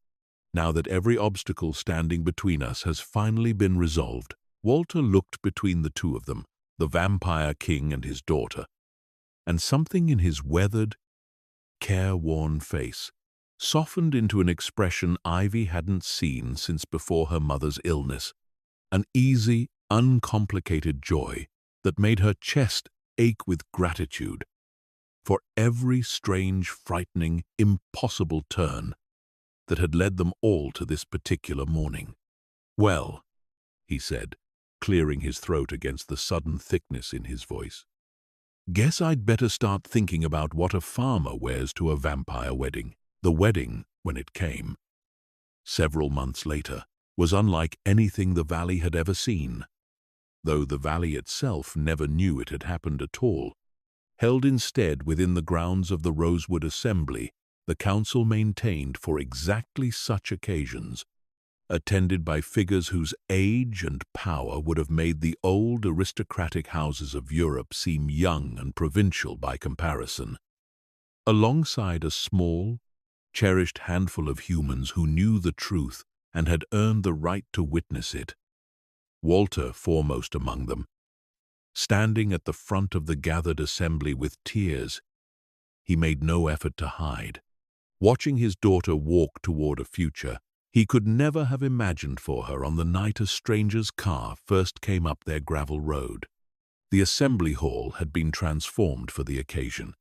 Now that every obstacle standing between us has finally been resolved." Walter looked between the two of them, the vampire king and his daughter, and something in his weathered, careworn face softened into an expression Ivy hadn't seen since before her mother's illness, an easy, uncomplicated joy that made her chest ache with gratitude for every strange, frightening, impossible turn that had led them all to this particular morning. "Well," he said, clearing his throat against the sudden thickness in his voice, "guess I'd better start thinking about what a farmer wears to a vampire wedding." The wedding, when it came, several months later, was unlike anything the valley had ever seen, though the valley itself never knew it had happened at all. Held instead within the grounds of the Rosewood Assembly, the council maintained for exactly such occasions, attended by figures whose age and power would have made the old aristocratic houses of Europe seem young and provincial by comparison. Alongside a small, cherished handful of humans who knew the truth and had earned the right to witness it, Walter foremost among them, standing at the front of the gathered assembly with tears he made no effort to hide, watching his daughter walk toward a future he could never have imagined for her on the night a stranger's car first came up their gravel road. The assembly hall had been transformed for the occasion.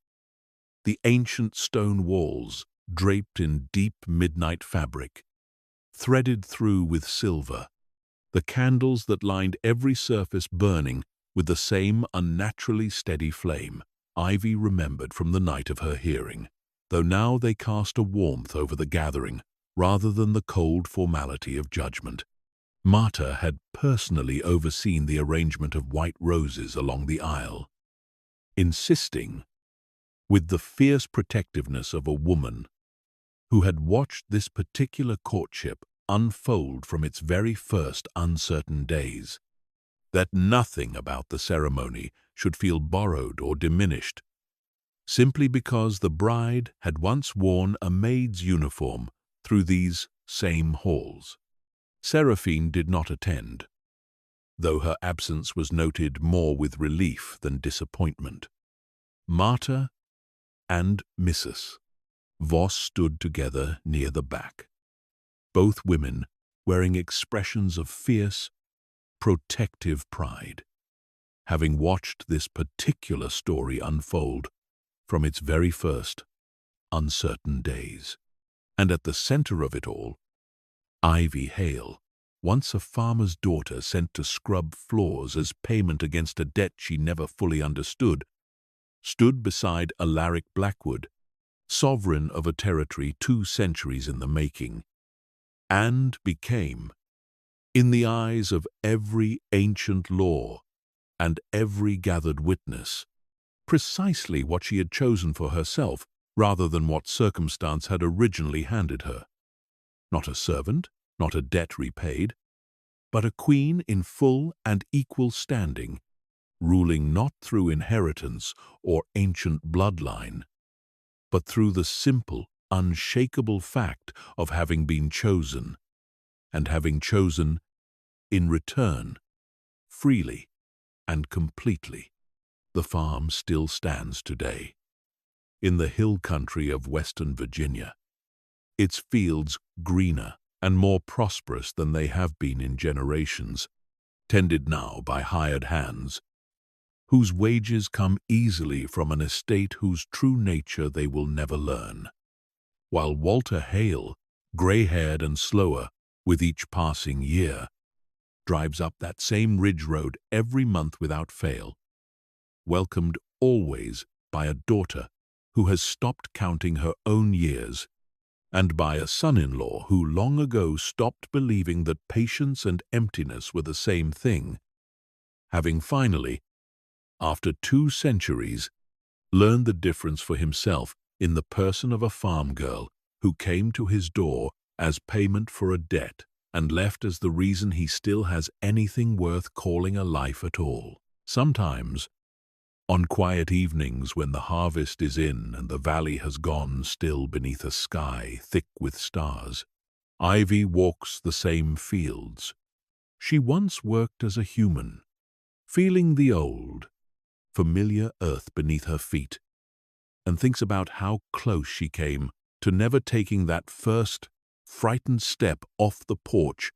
The ancient stone walls, draped in deep midnight fabric, threaded through with silver, the candles that lined every surface burning with the same unnaturally steady flame Ivy remembered from the night of her hearing, though now they cast a warmth over the gathering rather than the cold formality of judgment. Marta had personally overseen the arrangement of white roses along the aisle, insisting with the fierce protectiveness of a woman who had watched this particular courtship unfold from its very first uncertain days, that nothing about the ceremony should feel borrowed or diminished, simply because the bride had once worn a maid's uniform through these same halls. Seraphine did not attend, though her absence was noted more with relief than disappointment. Marta and Mrs. Voss stood together near the back, both women wearing expressions of fierce, protective pride, having watched this particular story unfold from its very first uncertain days. And at the center of it all, Ivy Hale, once a farmer's daughter sent to scrub floors as payment against a debt she never fully understood, stood beside Alaric Blackwood, sovereign of a territory 2 centuries in the making, and became, in the eyes of every ancient law and every gathered witness, precisely what she had chosen for herself rather than what circumstance had originally handed her. Not a servant, not a debt repaid, but a queen in full and equal standing, ruling not through inheritance or ancient bloodline, but through the simple, unshakable fact of having been chosen, and having chosen in return, freely and completely. The farm still stands today, in the hill country of Western Virginia, its fields greener and more prosperous than they have been in generations, tended now by hired hands, whose wages come easily from an estate whose true nature they will never learn. While Walter Hale, gray-haired and slower with each passing year, drives up that same ridge road every month without fail, welcomed always by a daughter who has stopped counting her own years, and by a son-in-law who long ago stopped believing that patience and emptiness were the same thing, having finally, after 2 centuries, learned the difference for himself in the person of a farm girl who came to his door as payment for a debt and left as the reason he still has anything worth calling a life at all. Sometimes, on quiet evenings when the harvest is in and the valley has gone still beneath a sky thick with stars, Ivy walks the same fields. She once worked as a human, feeling the old, familiar earth beneath her feet, and thinks about how close she came to never taking that first, frightened step off the porch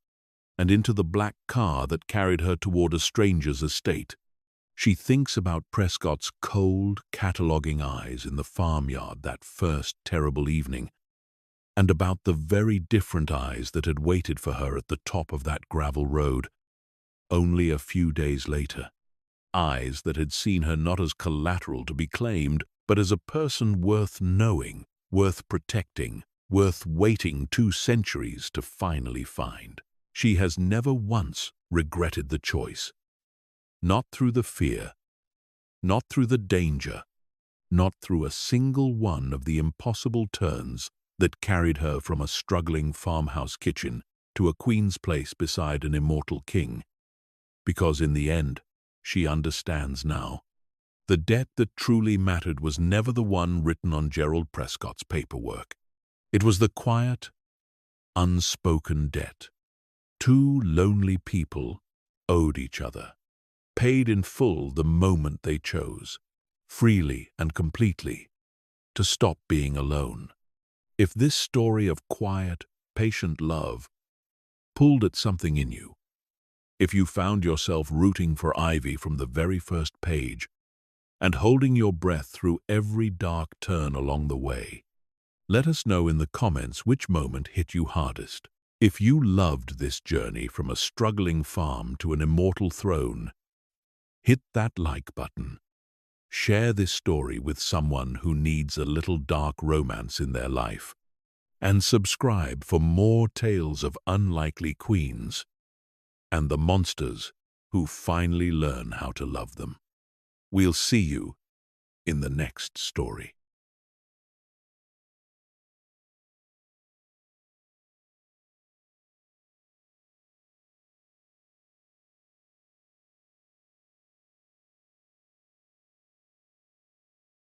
and into the black car that carried her toward a stranger's estate. She thinks about Prescott's cold, cataloging eyes in the farmyard that first terrible evening, and about the very different eyes that had waited for her at the top of that gravel road only a few days later. Eyes that had seen her not as collateral to be claimed, but as a person worth knowing, worth protecting, worth waiting 2 centuries to finally find. She has never once regretted the choice. Not through the fear, not through the danger, not through a single one of the impossible turns that carried her from a struggling farmhouse kitchen to a queen's place beside an immortal king. Because in the end, she understands now, the debt that truly mattered was never the one written on Gerald Prescott's paperwork. It was the quiet, unspoken debt 2 lonely people owed each other, paid in full the moment they chose, freely and completely, to stop being alone. If this story of quiet, patient love pulled at something in you, if you found yourself rooting for Ivy from the very first page and holding your breath through every dark turn along the way, let us know in the comments which moment hit you hardest. If you loved this journey from a struggling farm to an immortal throne, hit that like button. Share this story with someone who needs a little dark romance in their life, and subscribe for more tales of unlikely queens and the monsters who finally learn how to love them. We'll see you in the next story.